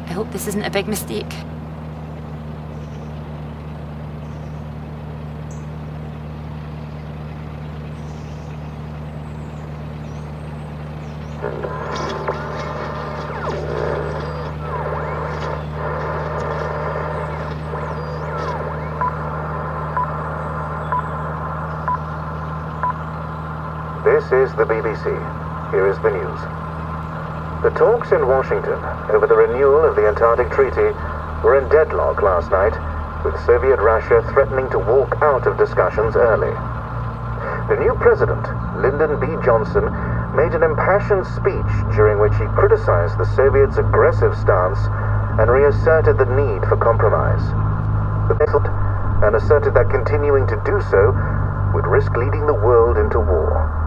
Speaker 4: I hope this isn't a big mistake.
Speaker 9: This is the BBC. Here is the news. The talks in Washington over the renewal of the Antarctic Treaty were in deadlock last night, with Soviet Russia threatening to walk out of discussions early. The new president, Lyndon B. Johnson, made an impassioned speech during which he criticized the Soviets' aggressive stance and reasserted the need for compromise. And asserted that continuing to do so would risk leading the world into war.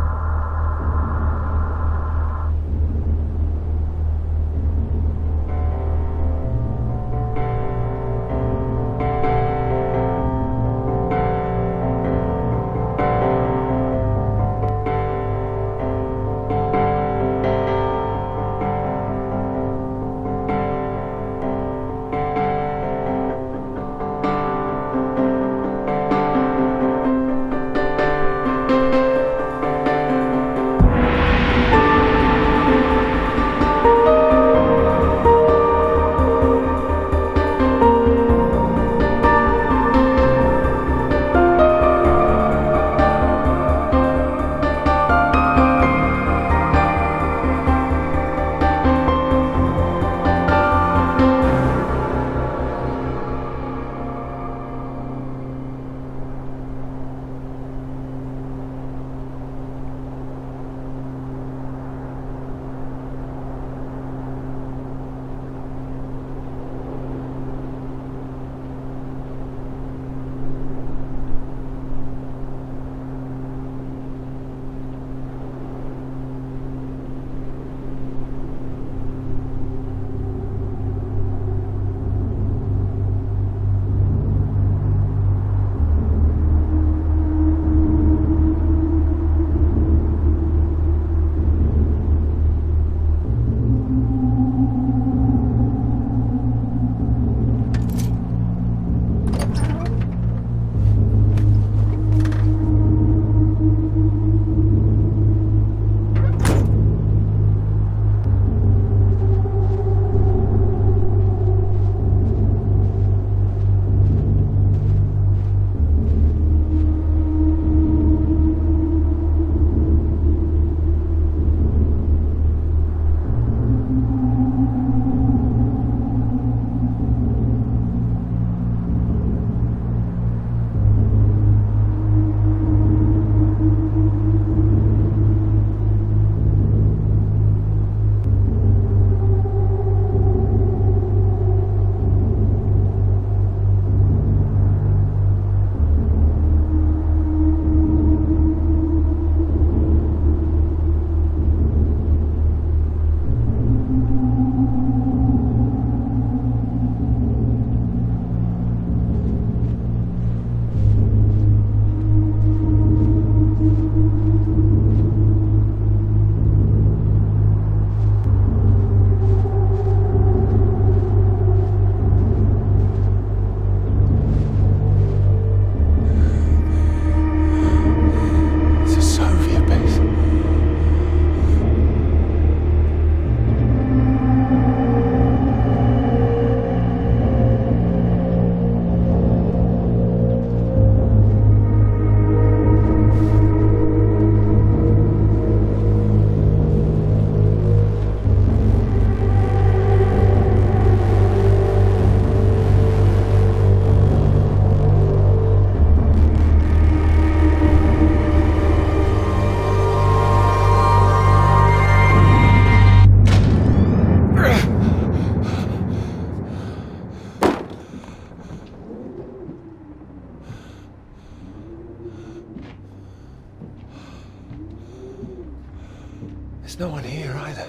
Speaker 3: There's no one here either.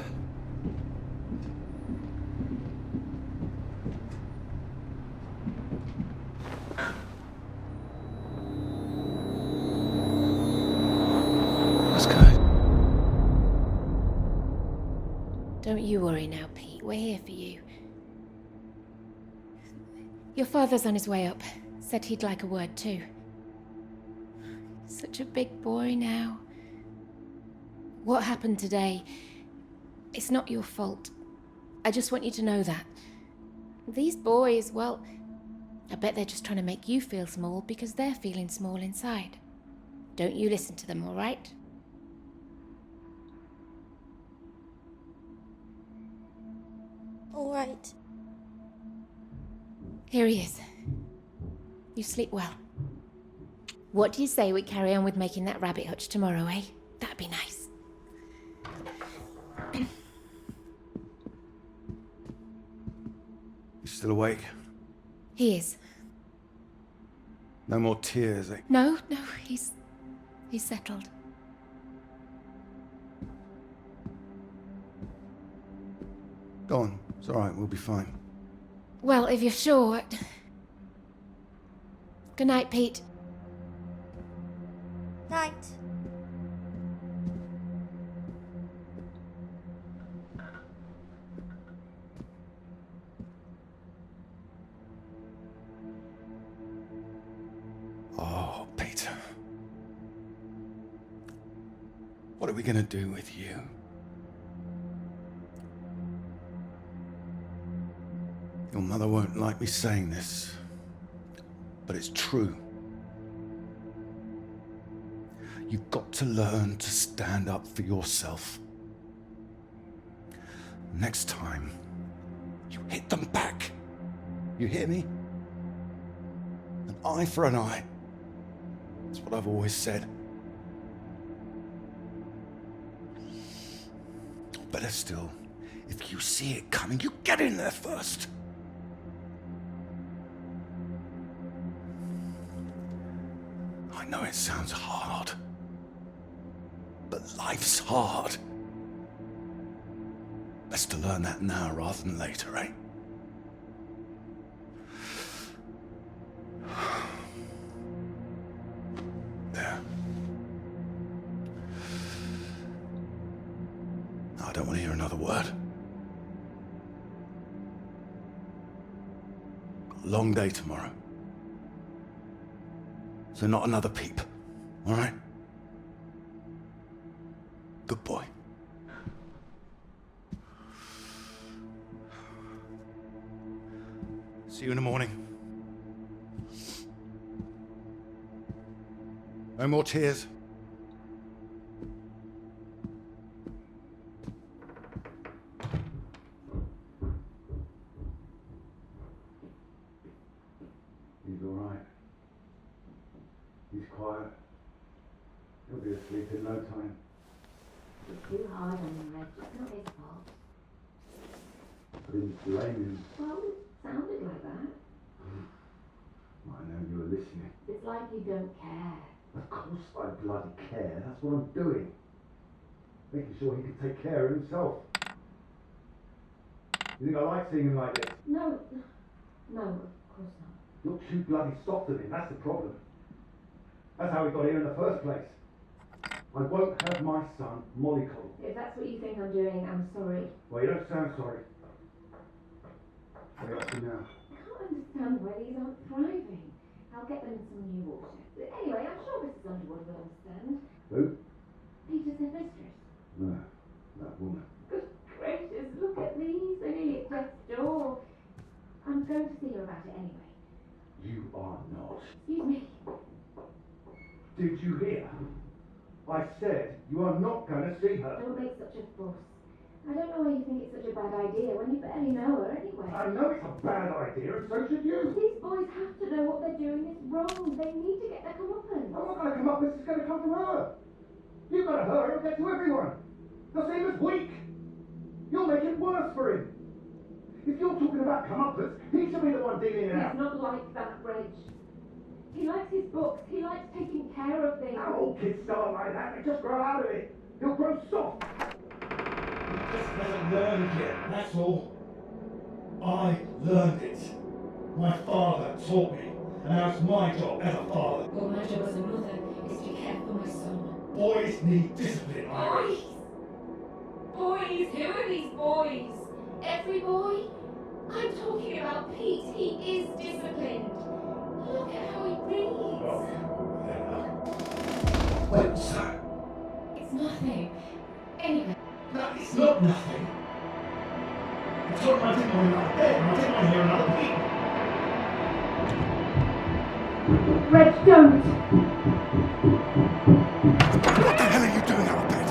Speaker 10: Don't you worry now, Pete. We're here for you. Your father's on his way up. Said he'd like a word too. Such a big boy now. What happened today, it's not your fault. I just want you to know that. These boys, well, I bet they're just trying to make you feel small because they're feeling small inside. Don't you listen to them, all right?
Speaker 11: All right.
Speaker 10: Here he is. You sleep well. What do you say we carry on with making that rabbit hutch tomorrow, eh? That'd be nice.
Speaker 12: You still awake?
Speaker 10: He is.
Speaker 12: No more tears, eh?
Speaker 10: No, he's settled.
Speaker 12: Go on. It's all right. We'll be fine.
Speaker 10: Well, if you're sure. Good night, Pete.
Speaker 11: Night.
Speaker 12: Oh, Peter. What are we gonna do with you? Your mother won't like me saying this, but it's true. You've got to learn to stand up for yourself. Next time, you hit them back. You hear me? An eye for an eye. That's what I've always said. Better still, if you see it coming, you get in there first. I know it sounds hard, but life's hard. Best to learn that now rather than later, eh? There. I don't want to hear another word. Got a long day tomorrow. So not another peep, all right? Good boy. See you in the morning. No more tears. He's all right. He's quiet. He'll be asleep in no time.
Speaker 13: You're too hard on him, Reg. It's not his fault.
Speaker 12: I didn't blame him.
Speaker 13: Well, it sounded like that.
Speaker 12: I know you were listening.
Speaker 13: It's like you don't care.
Speaker 12: Of course I bloody care. That's what I'm doing. Making sure he can take care of himself. You think I like seeing him like this?
Speaker 13: No, of course not.
Speaker 12: You're too bloody soft of him. That's the problem. That's how we got here in the first place. I won't have my son mollycoddled.
Speaker 13: If that's what you think I'm doing, I'm sorry.
Speaker 12: Well, you don't sound sorry. What are you up to now?
Speaker 13: I can't understand why these aren't thriving. I'll get them some new water. Anyway, I'm sure Mrs. Underwood will understand.
Speaker 12: Who?
Speaker 13: Peter's headmistress.
Speaker 12: No, that woman.
Speaker 13: Good gracious, look at these. They're nearly at death's door. I'm going to see her about it anyway.
Speaker 12: You are not.
Speaker 13: Excuse me.
Speaker 12: Did you hear? I said you are not going to see her.
Speaker 13: Don't make such a fuss. I don't know why you think it's such a bad idea when you barely know her anyway.
Speaker 12: I know it's a bad idea, and so should you.
Speaker 13: These boys have to know what they're doing is wrong. They need to get their comeuppance.
Speaker 12: I'm not going to come up with this. It's going to come from her. You've got to hurry. It'll get to everyone. They'll see him as weak. You'll make it worse for him. If you're talking about comeuppance, he should be the one dealing it out.
Speaker 13: He's not like that, Reg. He likes his books. He likes taking care of things.
Speaker 12: Now, all kids start like that. They just grow out of it. He'll grow soft. He just hasn't learned yet, that's all. I learned it. My father taught me. And now it's my job as a father.
Speaker 13: Well, my job as a mother is to care for my son.
Speaker 12: Boys need discipline, Iris.
Speaker 13: Boys! boys? Who are these boys? Every boy? I'm talking about Pete. He is disciplined. Look at how he breathes.
Speaker 12: Wait, what's that?
Speaker 13: It's nothing. Anyway.
Speaker 12: No, it's not nothing. I told him I didn't want another bed, and I didn't want to hear another peep.
Speaker 13: Reg, don't!
Speaker 12: What the hell are you doing out of bed?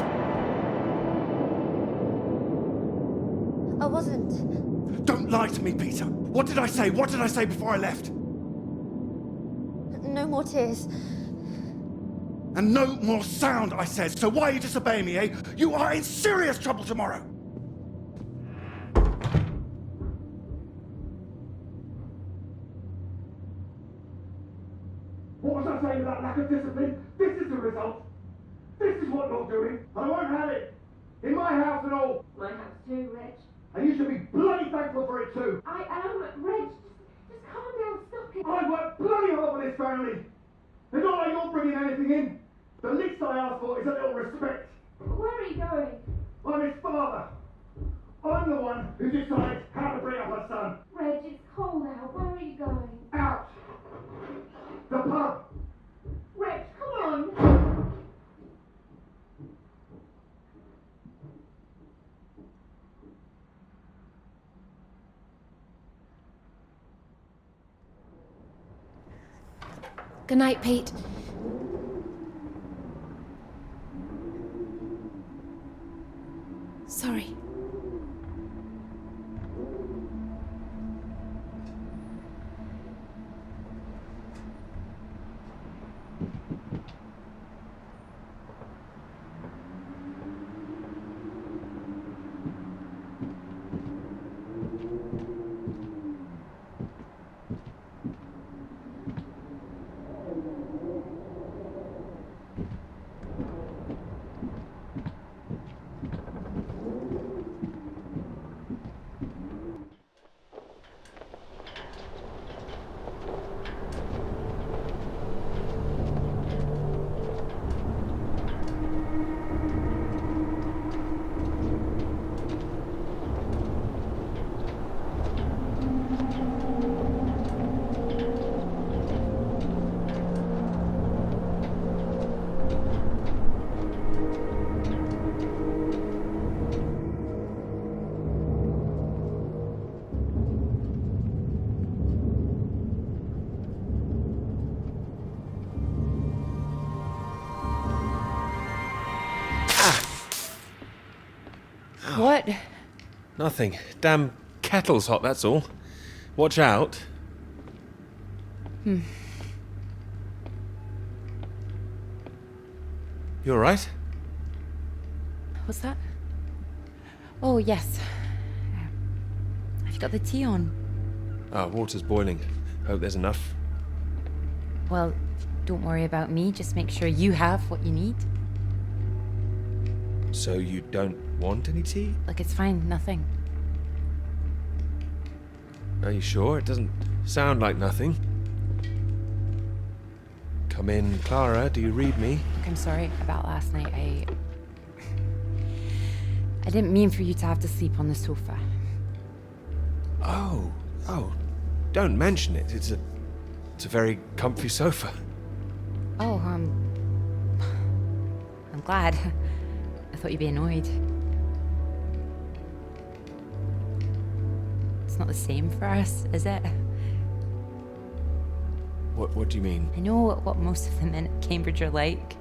Speaker 11: I wasn't.
Speaker 12: Don't lie to me, Peter. What did I say? What did I say before I left?
Speaker 11: No more tears.
Speaker 12: And no more sound, I said. So why are you disobeying me, eh? You are in serious trouble tomorrow. What was I saying about lack of discipline? This is the result. This is what you're doing. I won't have it. In my house and all.
Speaker 13: My house too, Reg.
Speaker 12: And you should be bloody thankful for it too.
Speaker 13: I am. Reg, just calm down. Stop it.
Speaker 12: I work bloody hard for this family. It's not like you're bringing anything in. The least I ask for is a little respect.
Speaker 13: Where are you going?
Speaker 12: I'm his father. I'm the one who decides how to bring up a son.
Speaker 13: Reg, it's cold out. Where are you going?
Speaker 12: Out. The pub.
Speaker 13: Reg, come on.
Speaker 10: Good night, Pete. Sorry. What?
Speaker 3: Nothing. Damn kettle's hot, that's all. Watch out.
Speaker 4: Hmm.
Speaker 3: You alright?
Speaker 4: What's that? Oh, yes. Have you got the tea on?
Speaker 3: Ah, water's boiling. Hope there's enough.
Speaker 4: Well, don't worry about me. Just make sure you have what you need.
Speaker 3: So you don't want any tea?
Speaker 4: Look, it's fine. Nothing.
Speaker 3: Are you sure? It doesn't sound like nothing. Come in, Clara. Do you read me?
Speaker 4: Look, I'm sorry about last night. I didn't mean for you to have to sleep on the sofa.
Speaker 3: Oh, don't mention it. It's a very comfy sofa.
Speaker 4: Oh, I'm glad. I thought you'd be annoyed. It's not the same for us, is it?
Speaker 3: What do you mean?
Speaker 4: I know what most of the men at Cambridge are like.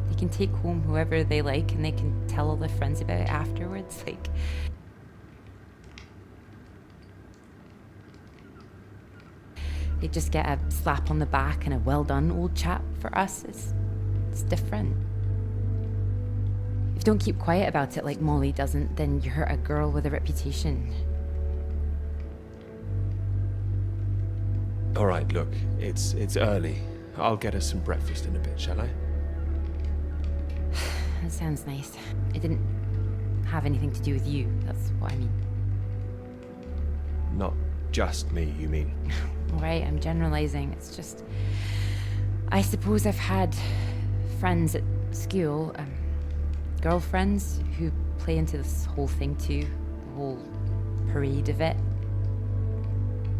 Speaker 4: They can take home whoever they like and they can tell all their friends about it afterwards. Like, they just get a slap on the back and a well done, old chap. For us, it's different. If you don't keep quiet about it like Molly doesn't, then you're a girl with a reputation.
Speaker 3: All right, look, it's early. I'll get us some breakfast in a bit, shall I?
Speaker 4: That sounds nice. It didn't have anything to do with you, that's what I mean.
Speaker 3: Not just me, you mean?
Speaker 4: All right, I'm generalizing. It's just, I suppose I've had friends at school, girlfriends who play into this whole thing too, the whole parade of it.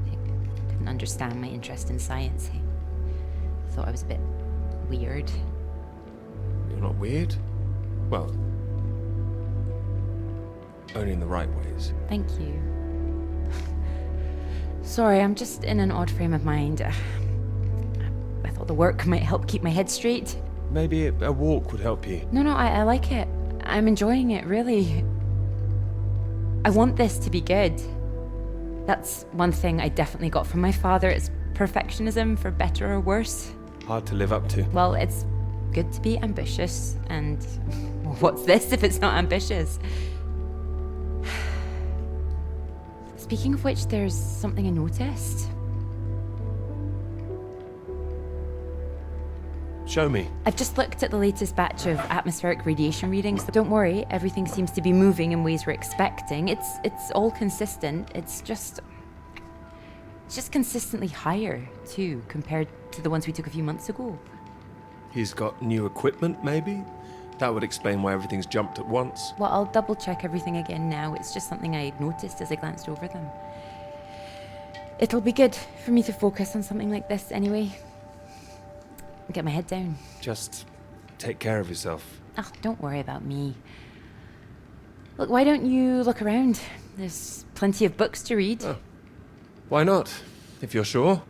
Speaker 4: I didn't understand my interest in science. I thought I was a bit weird.
Speaker 3: You're not weird? Well, only in the right ways.
Speaker 4: Thank you. Sorry, I'm just in an odd frame of mind. I thought the work might help keep my head straight.
Speaker 3: Maybe a walk would help you.
Speaker 4: No, I like it. I'm enjoying it, really. I want this to be good. That's one thing I definitely got from my father. It's perfectionism, for better or worse.
Speaker 3: Hard to live up to.
Speaker 4: Well, it's good to be ambitious, and what's this if it's not ambitious? Speaking of which, there's something I noticed.
Speaker 3: Show me.
Speaker 4: I've just looked at the latest batch of atmospheric radiation readings. Don't worry, everything seems to be moving in ways we're expecting. It's all consistent. It's just consistently higher, too, compared to the ones we took a few months ago.
Speaker 3: He's got new equipment, maybe? That would explain why everything's jumped at once.
Speaker 4: Well, I'll double check everything again now. It's just something I noticed as I glanced over them. It'll be good for me to focus on something like this anyway. Get my head down.
Speaker 3: Just take care of yourself.
Speaker 4: Oh, don't worry about me. Look, why don't you look around? There's plenty of books to read.
Speaker 3: Oh. Why not, if you're sure?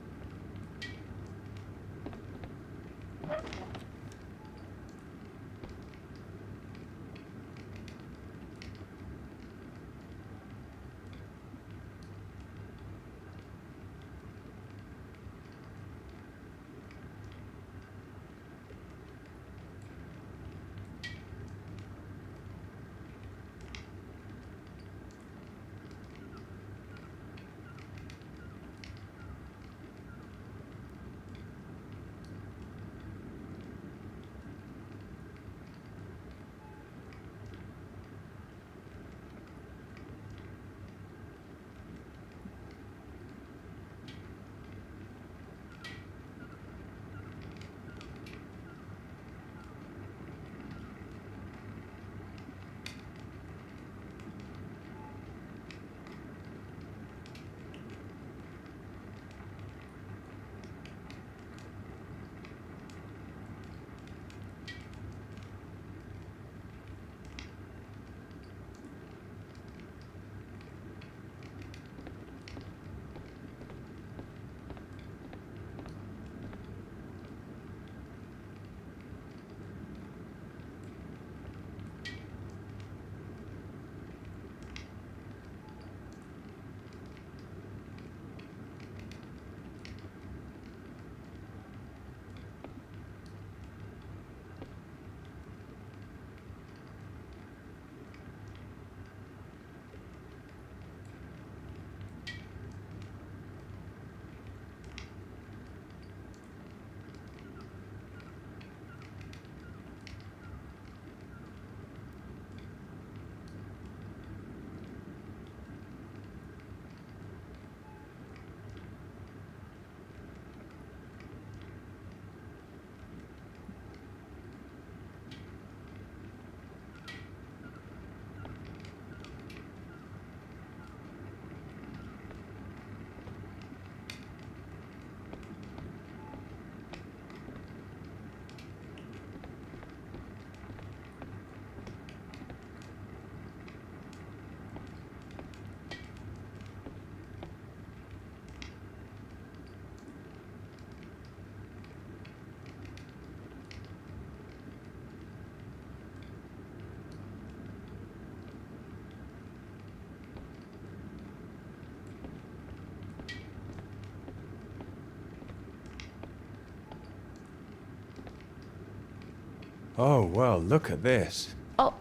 Speaker 3: Oh, well, look at this.
Speaker 4: Oh,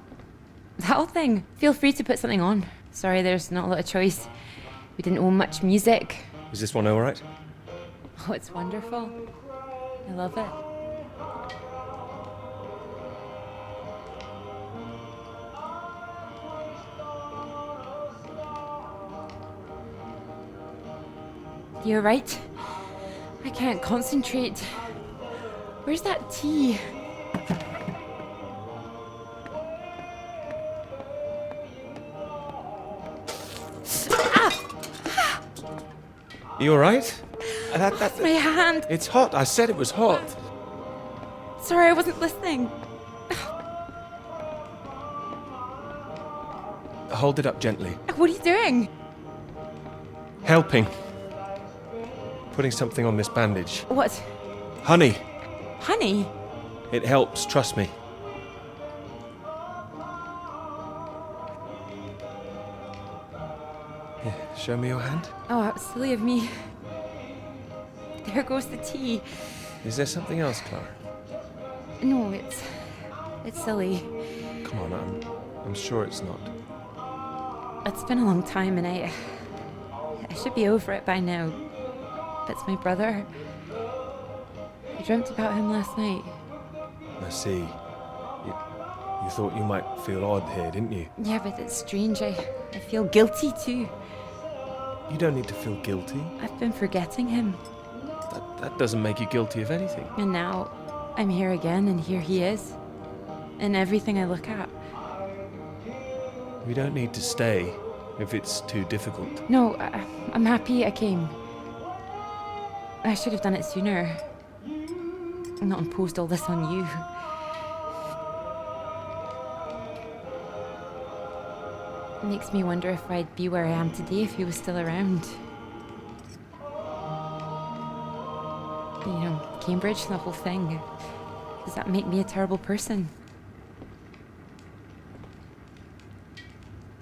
Speaker 4: that whole thing. Feel free to put something on. Sorry, there's not a lot of choice. We didn't own much music.
Speaker 3: Is this one all right?
Speaker 4: Oh, it's wonderful. I love it. You're right. I can't concentrate. Where's that tea?
Speaker 3: You all right?
Speaker 4: That's my hand.
Speaker 3: It's hot. I said it was hot.
Speaker 4: Sorry, I wasn't listening.
Speaker 3: Hold it up gently.
Speaker 4: What are you doing?
Speaker 3: Helping. Putting something on this bandage.
Speaker 4: What?
Speaker 3: Honey.
Speaker 4: Honey?
Speaker 3: It helps, trust me. Here, show me your hand.
Speaker 4: Oh, how silly of me. There goes the tea.
Speaker 3: Is there something else, Clara?
Speaker 4: No, it's silly.
Speaker 3: Come on, I'm sure it's not.
Speaker 4: It's been a long time and I should be over it by now. But it's my brother. I dreamt about him last night.
Speaker 3: I see. You thought you might feel odd here, didn't you?
Speaker 4: Yeah, but it's strange. I feel guilty too.
Speaker 3: You don't need to feel guilty.
Speaker 4: I've been forgetting him.
Speaker 3: That doesn't make you guilty of anything.
Speaker 4: And now I'm here again and here he is. And everything I look at.
Speaker 3: We don't need to stay if it's too difficult.
Speaker 4: No, I'm happy I came. I should have done it sooner. Not imposed all this on you. It makes me wonder if I'd be where I am today if he was still around. You know, Cambridge, the whole thing. Does that make me a terrible person?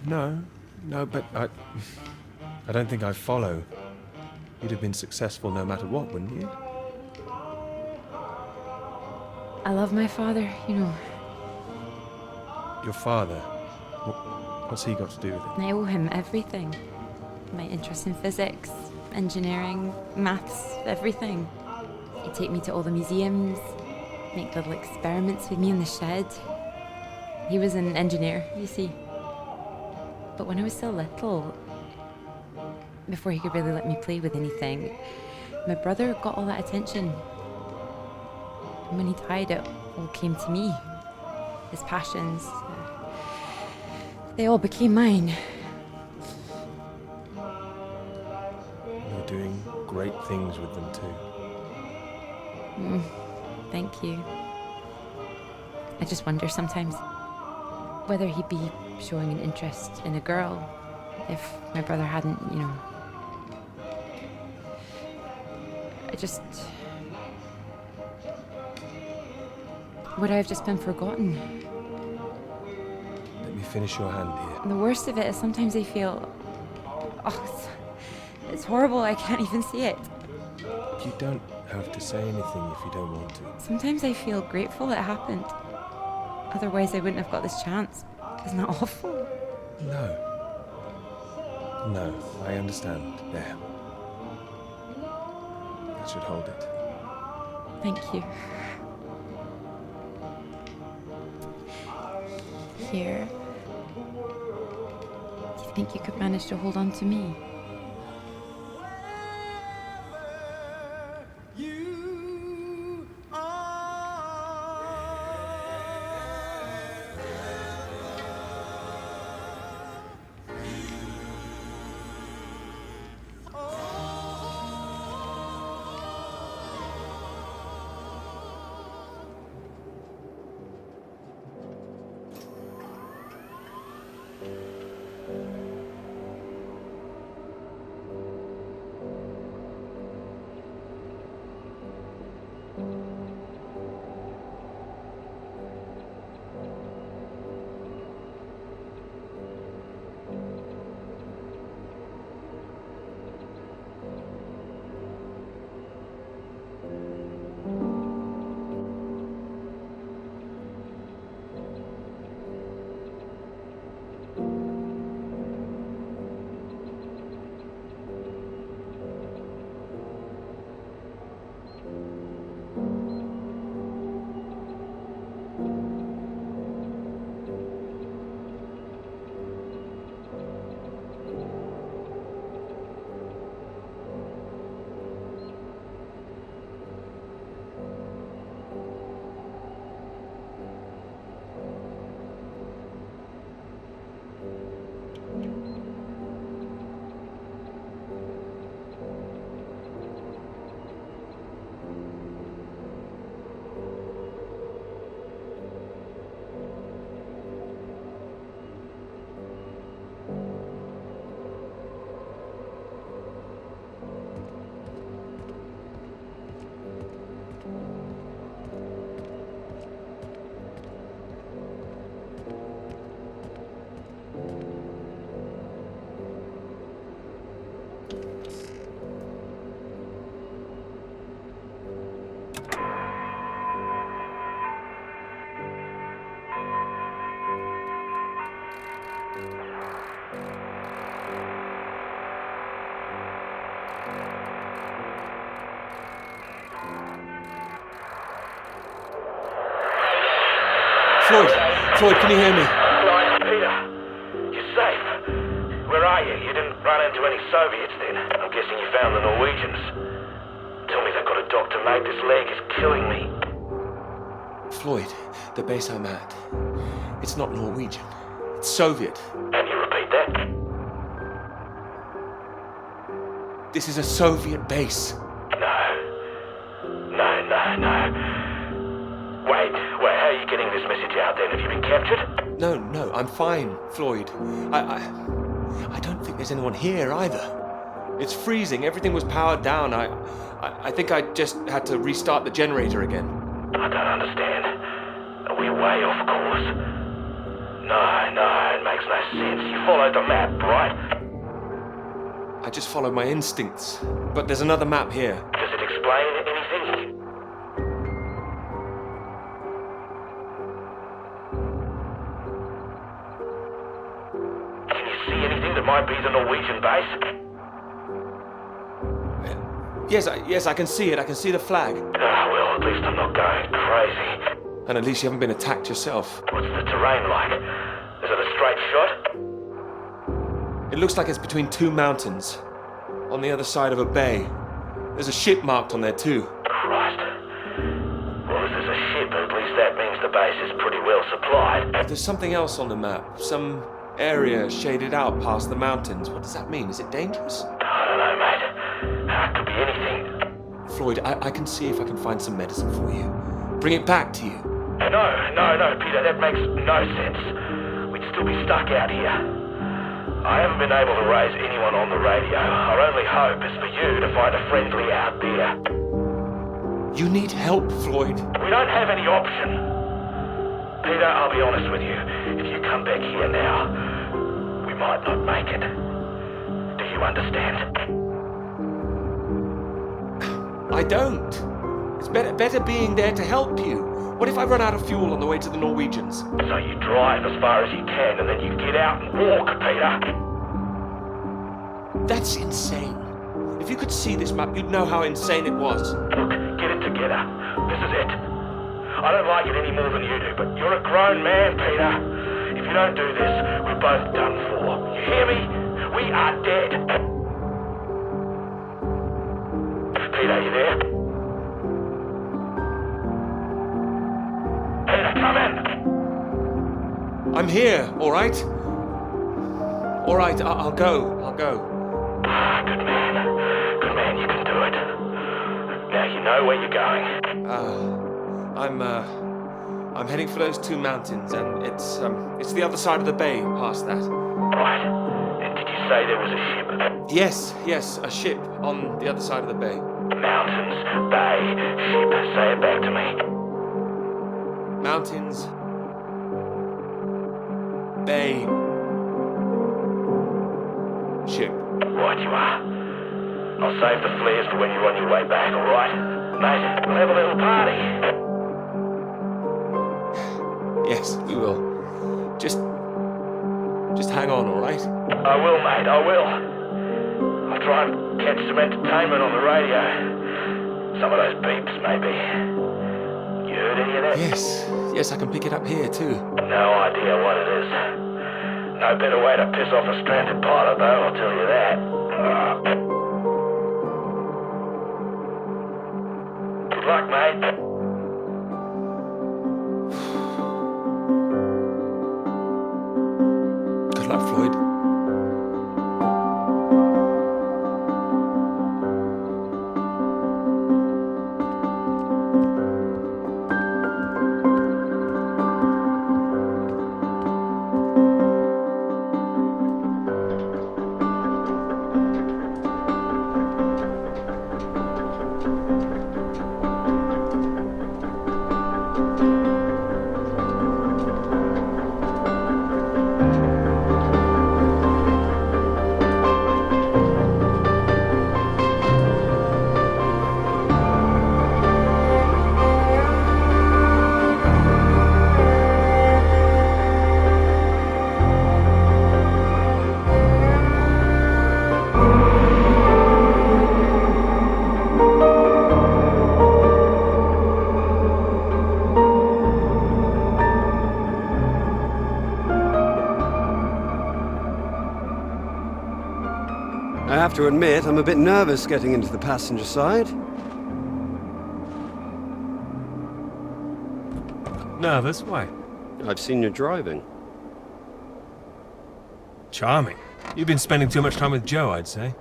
Speaker 3: No, but I don't think I follow. You'd have been successful no matter what, wouldn't you?
Speaker 4: I love my father, you know.
Speaker 3: Your father? What's he got to do with it?
Speaker 4: I owe him everything. My interest in physics, engineering, maths, everything. He'd take me to all the museums, make little experiments with me in the shed. He was an engineer, you see. But when I was so little, before he could really let me play with anything, my brother got all that attention. And when he died, it all came to me. His passions, they all became mine.
Speaker 3: You're doing great things with them too.
Speaker 4: Thank you. I just wonder sometimes whether he'd be showing an interest in a girl if my brother hadn't, you know. Would I have just been forgotten?
Speaker 3: Let me finish your hand here.
Speaker 4: And the worst of it is sometimes I feel... Oh, it's horrible, I can't even see it.
Speaker 3: You don't have to say anything if you don't want to.
Speaker 4: Sometimes I feel grateful it happened. Otherwise I wouldn't have got this chance. Isn't that awful?
Speaker 3: No, I understand. There. That should hold it.
Speaker 4: Thank you. Here. Do you think you could manage to hold on to me?
Speaker 3: Floyd, can you hear me?
Speaker 2: Floyd, Peter, you're safe. Where are you? You didn't run into any Soviets then? I'm guessing you found the Norwegians. Tell me they've got a doctor, mate. This leg is killing me.
Speaker 3: Floyd, the base I'm at, it's not Norwegian. It's Soviet.
Speaker 2: Can you repeat that?
Speaker 3: This is a Soviet base.
Speaker 2: No. Wait, how are you getting this message out then? Have you been captured?
Speaker 3: No, I'm fine, Floyd. I don't think there's anyone here either. It's freezing. Everything was powered down. I think I just had to restart the generator again.
Speaker 2: I don't understand. Are we way off course? No, it makes no sense. You followed the map, right?
Speaker 3: I just followed my instincts. But there's another map here.
Speaker 2: Does it explain anything? Can you see anything that might be the Norwegian base?
Speaker 3: Yes, I can see it. I can see the flag.
Speaker 2: Well, at least I'm not going crazy.
Speaker 3: And at least you haven't been attacked yourself.
Speaker 2: What's the terrain like? Is it a straight shot?
Speaker 3: It looks like it's between two mountains, on the other side of a bay. There's a ship marked on there too.
Speaker 2: Christ. Well, if there's a ship, at least that means the base is pretty well supplied.
Speaker 3: There's something else on the map. Some area shaded out past the mountains. What does that mean? Is it dangerous?
Speaker 2: I don't know, mate. It could be anything.
Speaker 3: Floyd, I can see if I can find some medicine for you. Bring it back to you.
Speaker 2: No, Peter, that makes no sense. We'd still be stuck out here. I haven't been able to raise anyone on the radio. Our only hope is for you to find a friendly out there.
Speaker 3: You need help, Floyd.
Speaker 2: We don't have any option. Peter, I'll be honest with you. If you come back here now, we might not make it. Do you understand?
Speaker 3: I don't. It's better being there to help you. What if I run out of fuel on the way to the Norwegians?
Speaker 2: So you drive as far as you can and then you get out and walk, Peter.
Speaker 3: That's insane. If you could see this map, you'd know how insane it was.
Speaker 2: Look, get it together. This is it. I don't like it any more than you do, but you're a grown man, Peter. If you don't do this, we're both done for. You hear me? We are dead. Peter, you there? Peter, come in.
Speaker 3: I'm here, all right? All right, I'll go.
Speaker 2: Good man, you can do it. Now you know where you're going.
Speaker 3: I'm heading for those two mountains, and it's the other side of the bay, past that.
Speaker 2: Right. And did you say there was a ship?
Speaker 3: Yes, a ship on the other side of the bay.
Speaker 2: Mountains, bay, ship. Say it back to me.
Speaker 3: Mountains, bay, ship.
Speaker 2: Right you are. I'll save the flares for when you're on your way back, all right? Mate, we'll have a little party.
Speaker 3: Yes, we will. Just hang on, all right?
Speaker 2: I will, mate, I will. I'll try and catch some entertainment on the radio. Some of those beeps, maybe. You heard any of that?
Speaker 3: Yes, I can pick it up here, too.
Speaker 2: No idea what it is. No better way to piss off a stranded pilot, though, I'll tell you that. Good luck, mate.
Speaker 3: Good luck, Floyd.
Speaker 8: have to admit, I'm a bit nervous getting into the passenger side.
Speaker 3: Nervous? Why?
Speaker 8: I've seen you driving.
Speaker 3: Charming. You've been spending too much time with Joe, I'd say.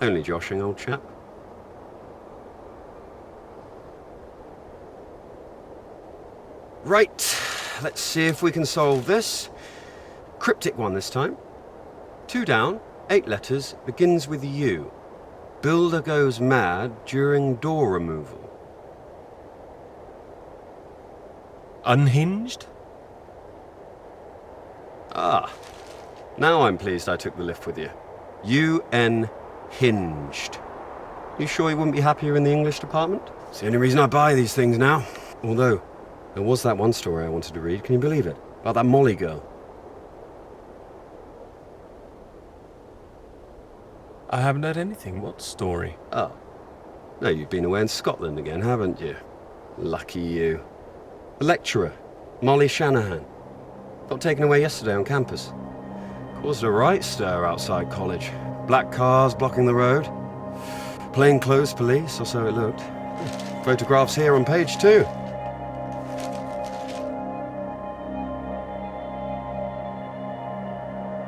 Speaker 8: Only joshing, old chap. Right, let's see if we can solve this. Cryptic one this time. 2 down, 8 letters, begins with U. Builder goes mad during door removal.
Speaker 3: Unhinged?
Speaker 8: Ah, now I'm pleased I took the lift with you. UN hinged. You sure you wouldn't be happier in the English department? It's the only reason I buy these things now. Although, there was that one story I wanted to read, can you believe it? About that Molly girl.
Speaker 3: I haven't heard anything. What story?
Speaker 8: Oh. No, you've been away in Scotland again, haven't you? Lucky you. The lecturer, Molly Shanahan. Got taken away yesterday on campus. Caused a right stir outside college. Black cars blocking the road. Plainclothes police, or so it looked. Photographs here on page 2.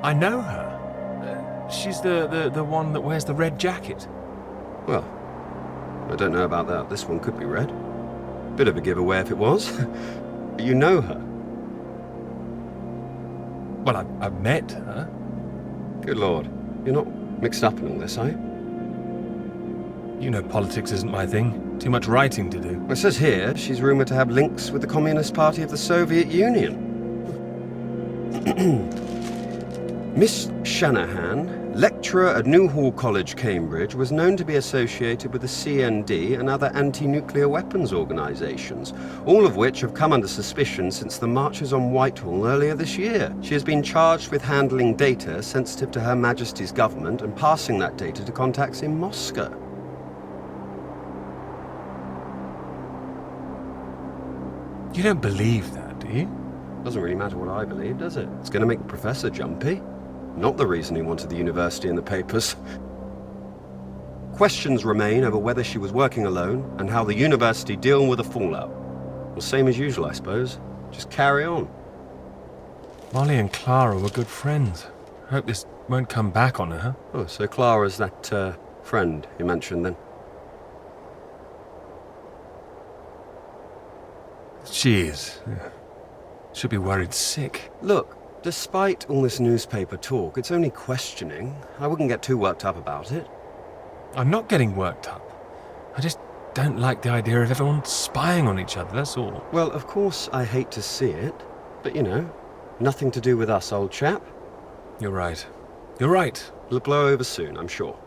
Speaker 3: I know her. She's the one that wears the red jacket.
Speaker 8: Well, I don't know about that. This one could be red. Bit of a giveaway if it was. But you know her.
Speaker 3: Well, I've met her.
Speaker 8: Good lord. You're not mixed up in all this, are you?
Speaker 3: You know politics isn't my thing. Too much writing to do.
Speaker 8: It says here she's rumoured to have links with the Communist Party of the Soviet Union. Miss Shanahan, lecturer at Newhall College, Cambridge, was known to be associated with the CND and other anti-nuclear weapons organisations, all of which have come under suspicion since the marches on Whitehall earlier this year. She has been charged with handling data sensitive to Her Majesty's government and passing that data to contacts in Moscow.
Speaker 3: You don't believe that, do you?
Speaker 8: Doesn't really matter what I believe, does it? It's going to make the professor jumpy. Not the reason he wanted the university in the papers. Questions remain over whether she was working alone and how the university deal with the fallout. Well, same as usual, I suppose. Just carry on.
Speaker 3: Molly and Clara were good friends. I hope this won't come back on her.
Speaker 8: Oh, so Clara's that, friend you mentioned then?
Speaker 3: She is. Yeah. Should be worried sick.
Speaker 8: Look, despite all this newspaper talk, it's only questioning. I wouldn't get too worked up about it.
Speaker 3: I'm not getting worked up. I just don't like the idea of everyone spying on each other, that's all.
Speaker 8: Well, of course I hate to see it, but you know, nothing to do with us, old chap.
Speaker 3: You're right. You're right.
Speaker 8: It'll blow over soon, I'm sure.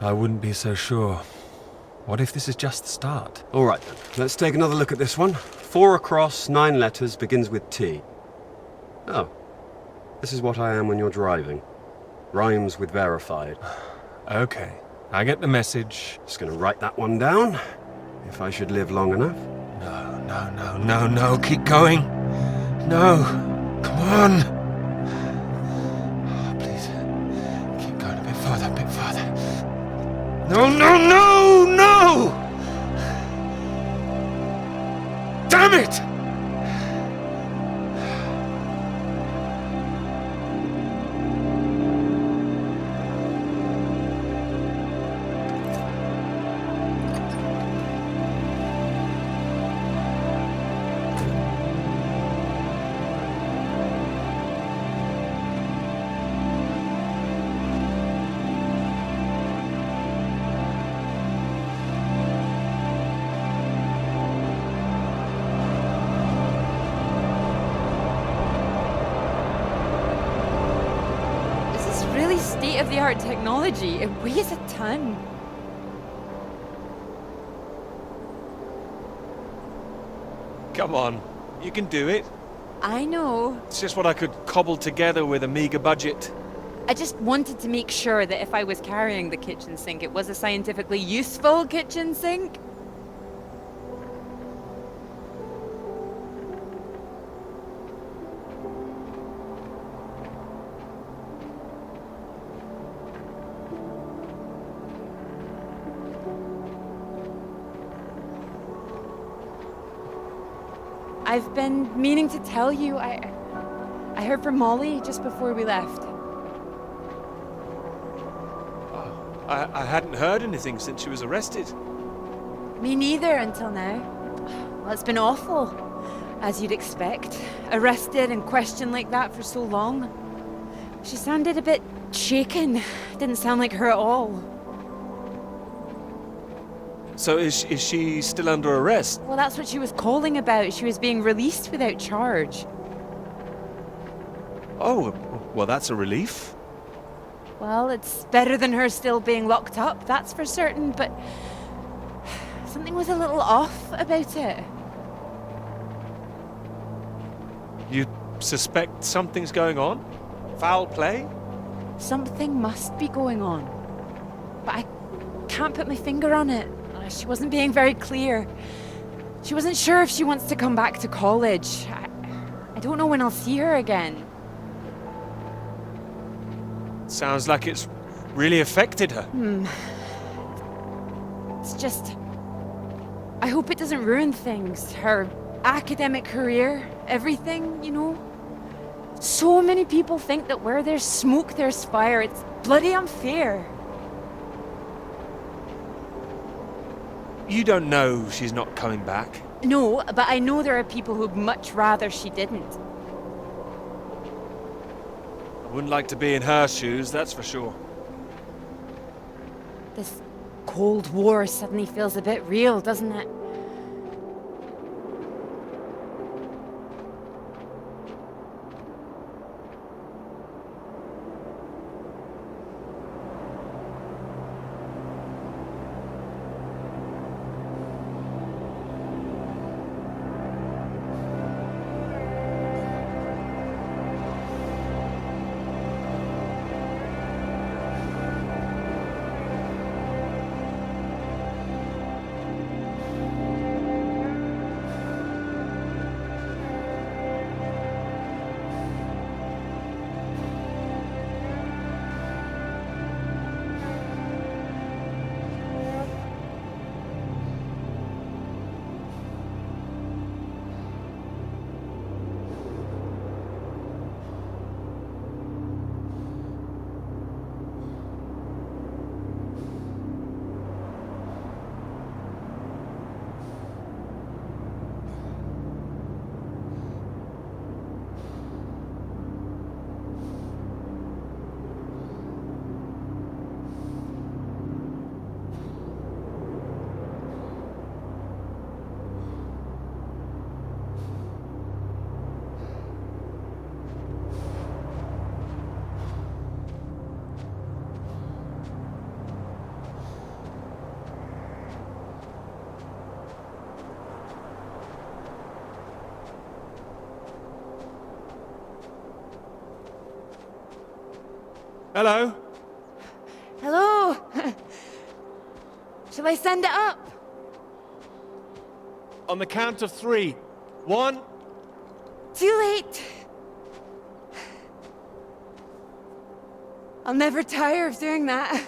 Speaker 3: I wouldn't be so sure. What if this is just the start?
Speaker 8: All right, then. Let's take another look at this one. 4 across, 9 letters, begins with T. Oh. This is what I am when you're driving. Rhymes with verified.
Speaker 3: Okay. I get the message.
Speaker 8: Just gonna write that one down. If I should live long enough.
Speaker 3: No. Keep going. No. Come on. Oh, please. Keep going a bit further, No! Damn it!
Speaker 4: State-of-the-art technology. It weighs a ton.
Speaker 3: Come on. You can do it.
Speaker 4: I know.
Speaker 3: It's just what I could cobble together with a meager budget.
Speaker 4: I just wanted to make sure that if I was carrying the kitchen sink, it was a scientifically useful kitchen sink. I've been meaning to tell you. I heard from Molly just before we left.
Speaker 3: I hadn't heard anything since she was arrested.
Speaker 4: Me neither until now. Well, it's been awful, as you'd expect. Arrested and questioned like that for so long. She sounded a bit shaken. Didn't sound like her at all.
Speaker 3: So is she still under arrest?
Speaker 4: Well, that's what she was calling about. She was being released without charge.
Speaker 3: Oh, well, that's a relief.
Speaker 4: Well, it's better than her still being locked up, that's for certain, but something was a little off about it.
Speaker 3: You suspect something's going on? Foul play?
Speaker 4: Something must be going on. But I can't put my finger on it. She wasn't being very clear. She wasn't sure if she wants to come back to college. I don't know when I'll see her again.
Speaker 3: Sounds like it's really affected her.
Speaker 4: It's just... I hope it doesn't ruin things. Her academic career, everything, you know? So many people think that where there's smoke, there's fire. It's bloody unfair.
Speaker 3: You don't know she's not coming back.
Speaker 4: No, but I know there are people who'd much rather she didn't.
Speaker 3: I wouldn't like to be in her shoes, that's for sure.
Speaker 4: This Cold War suddenly feels a bit real, doesn't it?
Speaker 3: Hello?
Speaker 4: Hello? Shall I send it up?
Speaker 3: On the count of 3. 1.
Speaker 4: Too late. I'll never tire of doing that.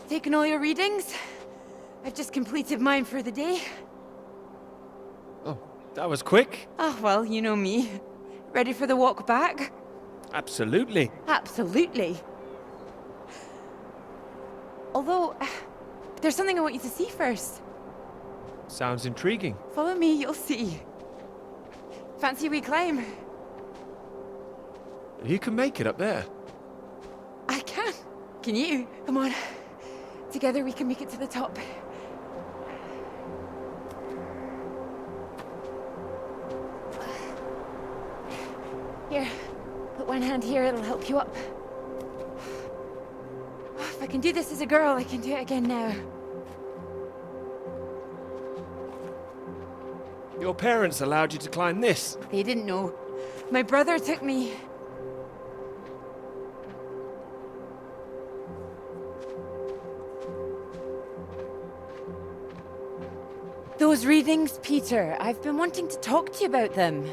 Speaker 4: Taken all your readings? I've just completed mine for the day.
Speaker 3: Oh, that was quick.
Speaker 4: Oh, well, you know me. Ready for the walk back?
Speaker 3: Absolutely.
Speaker 4: Absolutely. Although, there's something I want you to see first.
Speaker 3: Sounds intriguing.
Speaker 4: Follow me, you'll see. Fancy we climb?
Speaker 3: You can make it up there.
Speaker 4: I can. Can you? Come on. Together we can make it to the top. Here, put one hand here, it'll help you up. If I can do this as a girl, I can do it again now.
Speaker 3: Your parents allowed you to climb this?
Speaker 4: They didn't know. My brother took me. Those readings, Peter, I've been wanting to talk to you about them.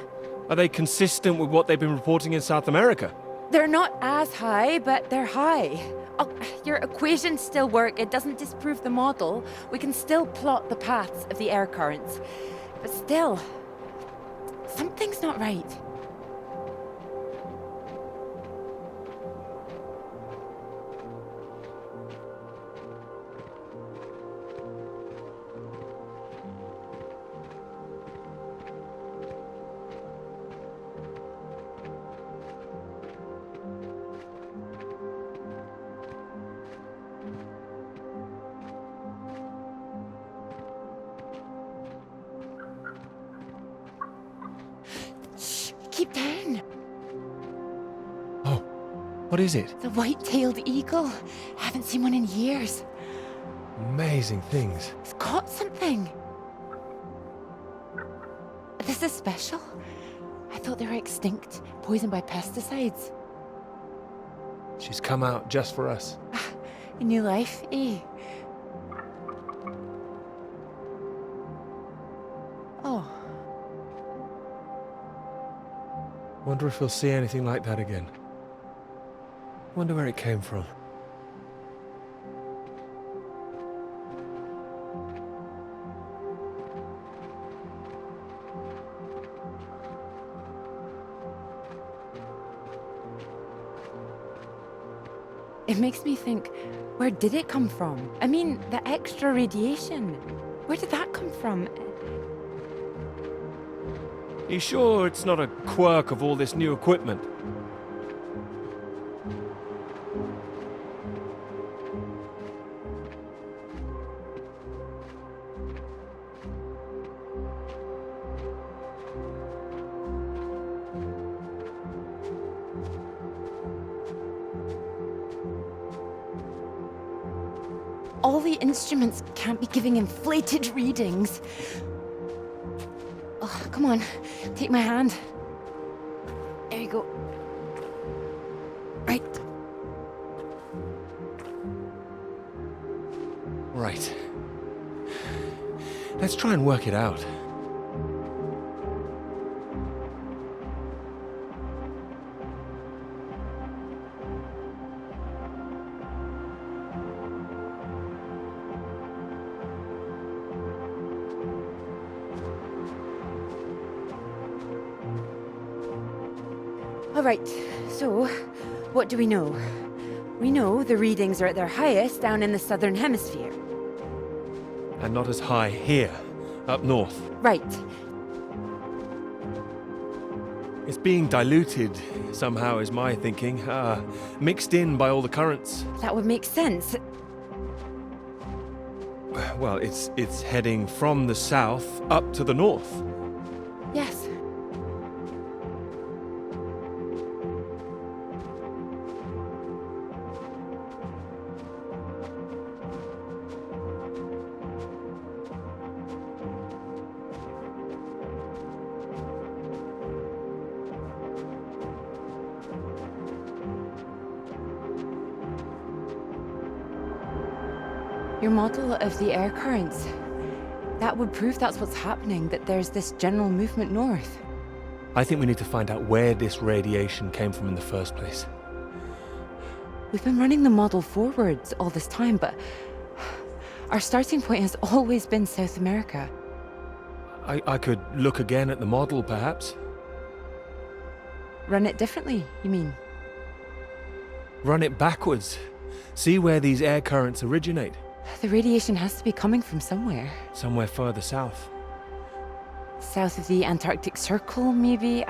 Speaker 3: Are they consistent with what they've been reporting in South America?
Speaker 4: They're not as high, but they're high. Oh, your equations still work. It doesn't disprove the model. We can still plot the paths of the air currents. But still, something's not right. Keep down.
Speaker 3: Oh, what is it?
Speaker 4: The white-tailed eagle. Haven't seen one in years.
Speaker 3: Amazing things.
Speaker 4: It's caught something. This is special. I thought they were extinct, poisoned by pesticides.
Speaker 3: She's come out just for us.
Speaker 4: A new life, eh? Oh.
Speaker 3: Wonder if we'll see anything like that again. Wonder where it came from.
Speaker 4: It makes me think, where did it come from? I mean, the extra radiation. Where did that come from?
Speaker 3: You sure it's not a quirk of all this new equipment?
Speaker 4: All the instruments can't be giving inflated readings. Oh, come on, take my hand. There you go. Right.
Speaker 3: Right. Let's try and work it out.
Speaker 4: All right, so what do we know? We know the readings are at their highest down in the southern hemisphere.
Speaker 3: And not as high here, up north.
Speaker 4: Right.
Speaker 3: It's being diluted somehow, is my thinking. Mixed in by all the currents.
Speaker 4: That would make sense.
Speaker 3: Well, it's heading from the south up to the north.
Speaker 4: Yes. Your model of the air currents, that would prove that's what's happening, that there's this general movement north.
Speaker 3: I think we need to find out where this radiation came from in the first place.
Speaker 4: We've been running the model forwards all this time, but our starting point has always been South America.
Speaker 3: I could look again at the model, perhaps.
Speaker 4: Run it differently, you mean?
Speaker 3: Run it backwards. See where these air currents originate.
Speaker 4: The radiation has to be coming from somewhere.
Speaker 3: Somewhere further south.
Speaker 4: South of the Antarctic Circle, maybe?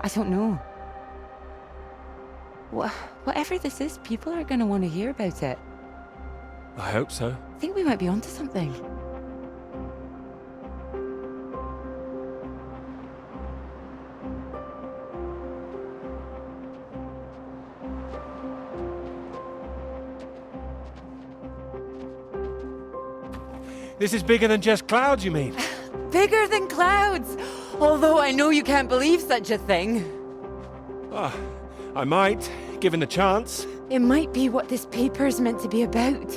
Speaker 4: I don't know. Whatever this is, people are going to want to hear about it.
Speaker 3: I hope so.
Speaker 4: I think we might be onto something.
Speaker 3: This is bigger than just clouds, you mean?
Speaker 4: Bigger than clouds! Although I know you can't believe such a thing.
Speaker 3: I might, given the chance.
Speaker 4: It might be what this paper's meant to be about.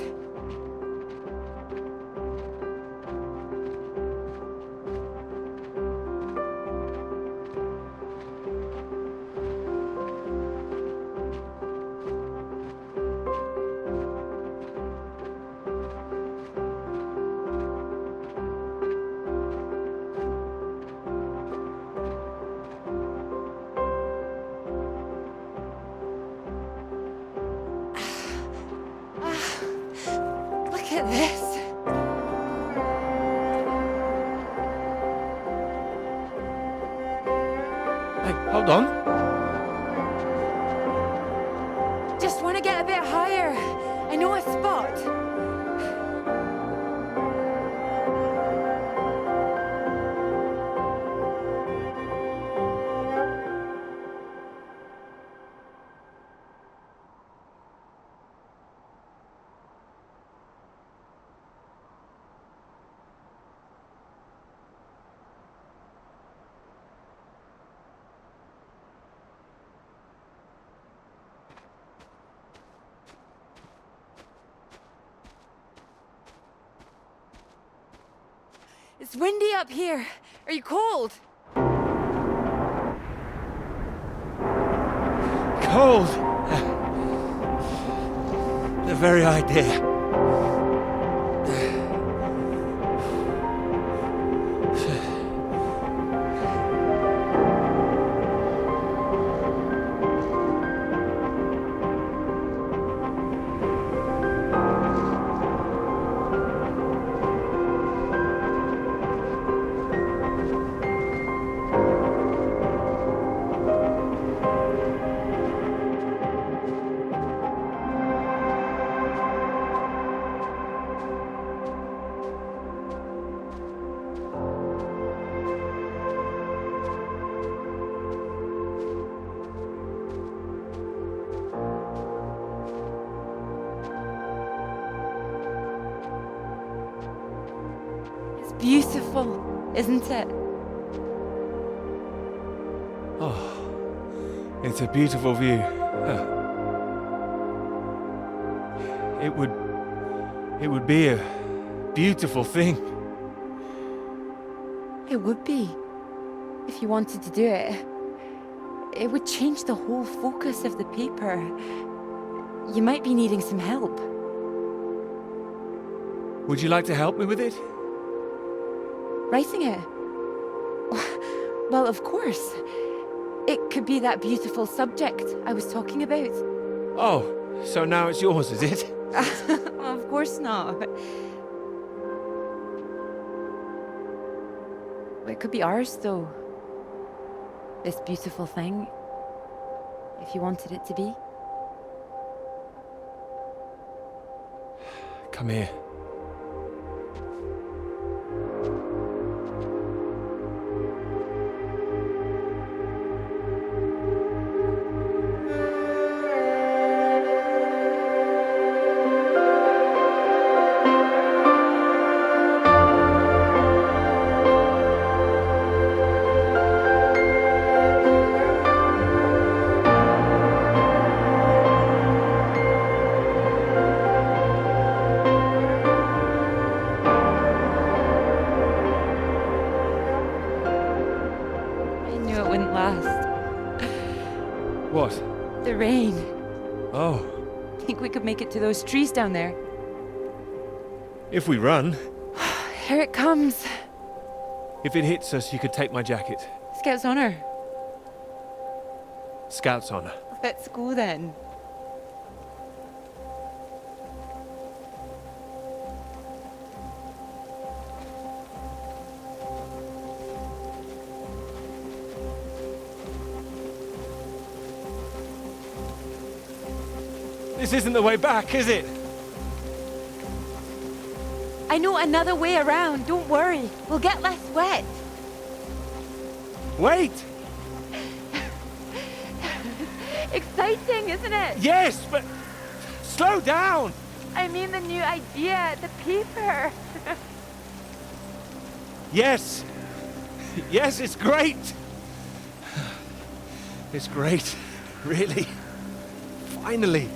Speaker 4: at this.
Speaker 3: Hey, hold on.
Speaker 4: Just want to get a bit higher. I know a spot. It's windy up here. Are you cold?
Speaker 3: Cold. The very idea.
Speaker 4: Beautiful, isn't it?
Speaker 3: Oh, it's a beautiful view. Huh. It would be a beautiful thing.
Speaker 4: It would be, if you wanted to do it. It would change the whole focus of the paper. You might be needing some help.
Speaker 3: Would you like to help me with it?
Speaker 4: Writing it? Well, of course. It could be that beautiful subject I was talking about.
Speaker 3: Oh, so now it's yours, is it?
Speaker 4: Of course not. Well, it could be ours, though. This beautiful thing. If you wanted it to be.
Speaker 3: Come here. What?
Speaker 4: The rain.
Speaker 3: Oh.
Speaker 4: Think we could make it to those trees down there?
Speaker 3: If we run.
Speaker 4: Here it comes.
Speaker 3: If it hits us, you could take my jacket.
Speaker 4: Scout's honor.
Speaker 3: Scout's honor.
Speaker 4: Let's go then.
Speaker 3: This isn't the way back, is it?
Speaker 4: I know another way around. Don't worry. We'll get less wet.
Speaker 3: Wait!
Speaker 4: Exciting, isn't it?
Speaker 3: Yes, but slow down!
Speaker 4: I mean the new idea, the paper.
Speaker 3: Yes! Yes, it's great! It's great, really. Finally.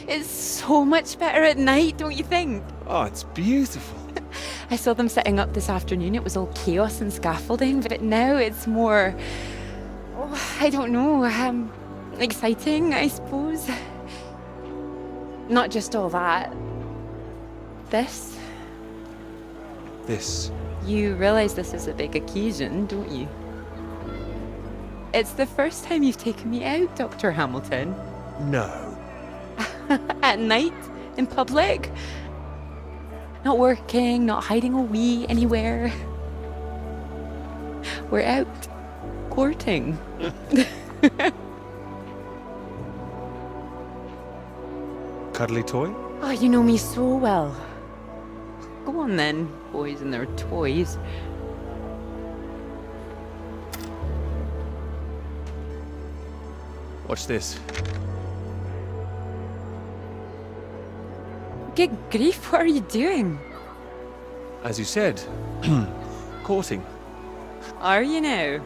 Speaker 4: It's so much better at night, don't you think?
Speaker 3: Oh, it's beautiful.
Speaker 4: I saw them setting up this afternoon. It was all chaos and scaffolding, but now it's more, I don't know, exciting, I suppose. Not just all that. This.
Speaker 3: This.
Speaker 4: You realize this is a big occasion, don't you? It's the first time you've taken me out, Dr. Hamilton.
Speaker 3: No.
Speaker 4: At night, in public. Not working, not hiding a wee anywhere. We're out courting.
Speaker 3: Cuddly toy?
Speaker 4: Oh, you know me so well. Go on then, boys and their toys.
Speaker 3: Watch this.
Speaker 4: Good grief, what are you doing?
Speaker 3: As you said, courting.
Speaker 4: Are you now?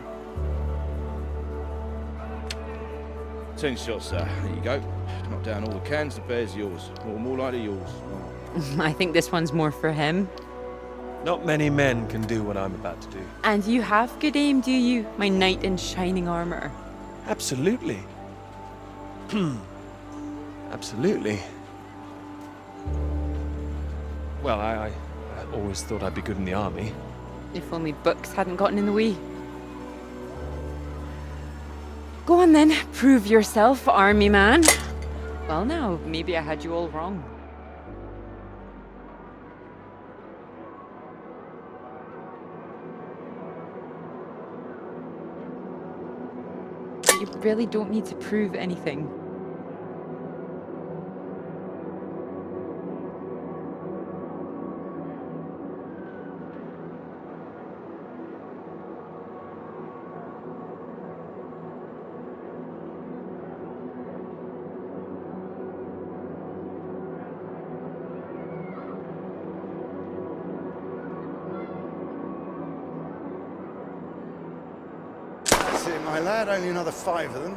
Speaker 14: 10 shots, sir. There you go. Knock down all the cans, the bear's yours. Or more likely yours.
Speaker 4: I think this one's more for him.
Speaker 3: Not many men can do what I'm about to do.
Speaker 4: And you have good aim, do you, my knight in shining armor?
Speaker 3: Absolutely. Absolutely. Well, I always thought I'd be good in the army.
Speaker 4: If only books hadn't gotten in the way. Go on then, prove yourself, army man. Well now, maybe I had you all wrong. You really don't need to prove anything.
Speaker 15: That's it, my lad. Only another 5 of them.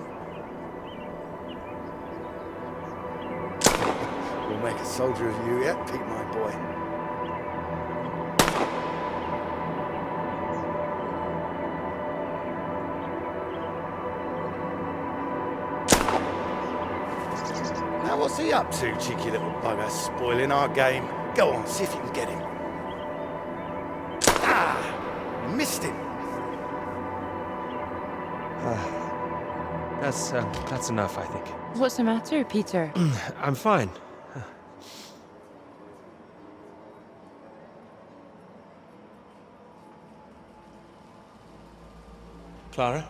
Speaker 15: We'll make a soldier of you yet, Pete, my boy. Now what's he up to, cheeky little bugger, spoiling our game? Go on, see if you can get him. Ah! Missed him.
Speaker 3: That's enough, I think.
Speaker 4: What's the matter, Peter?
Speaker 3: I'm fine. Clara?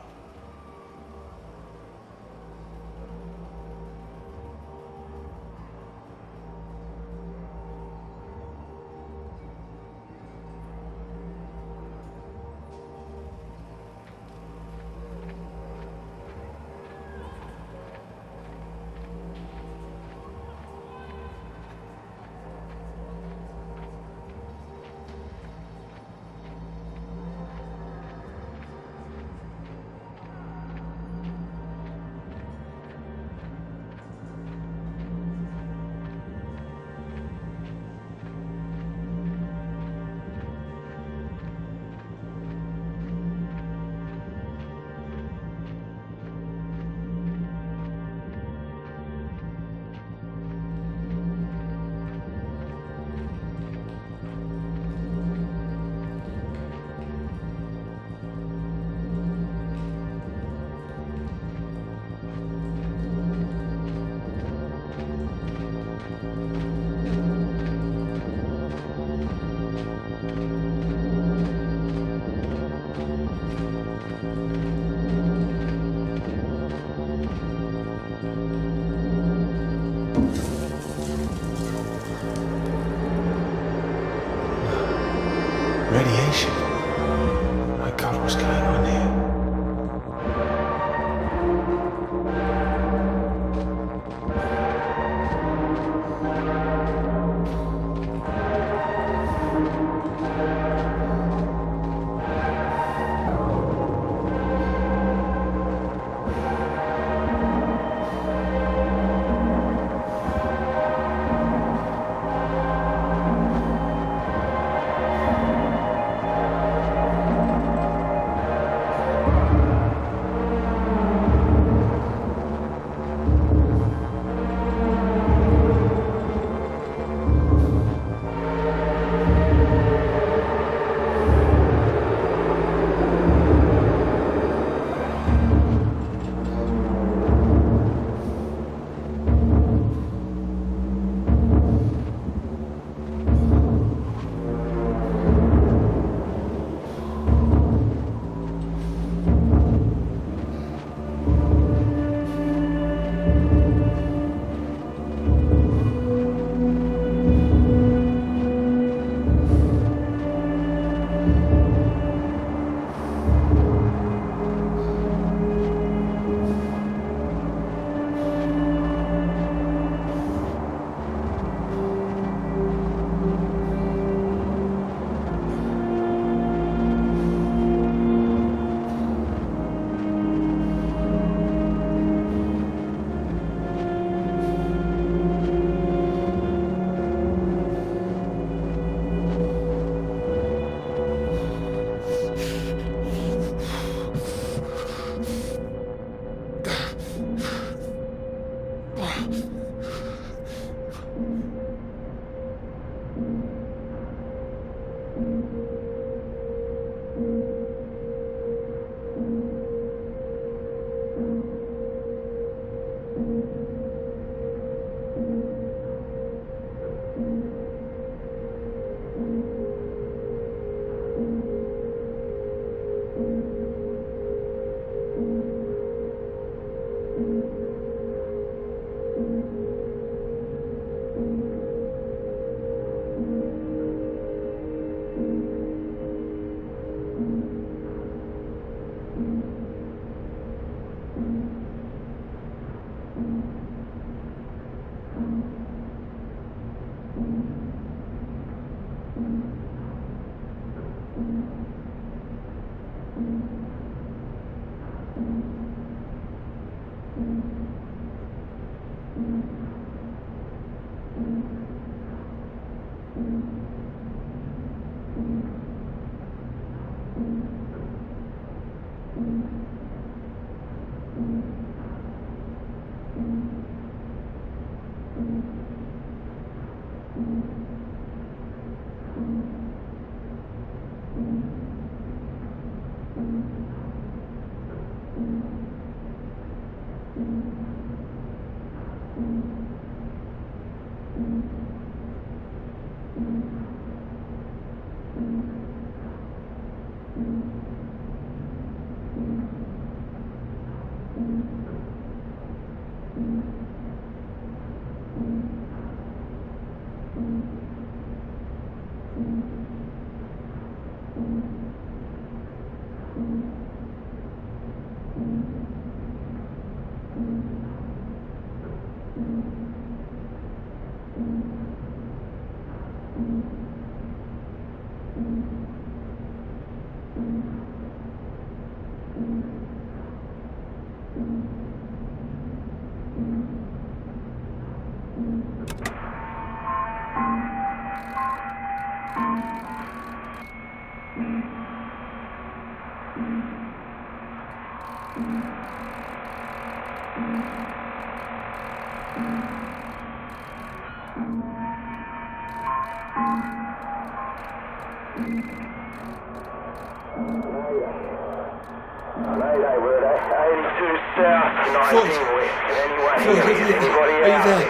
Speaker 2: Mayday, were they? 82 south, 19 west. Can anyone hear me? Is anybody
Speaker 3: Are you
Speaker 2: out
Speaker 3: there?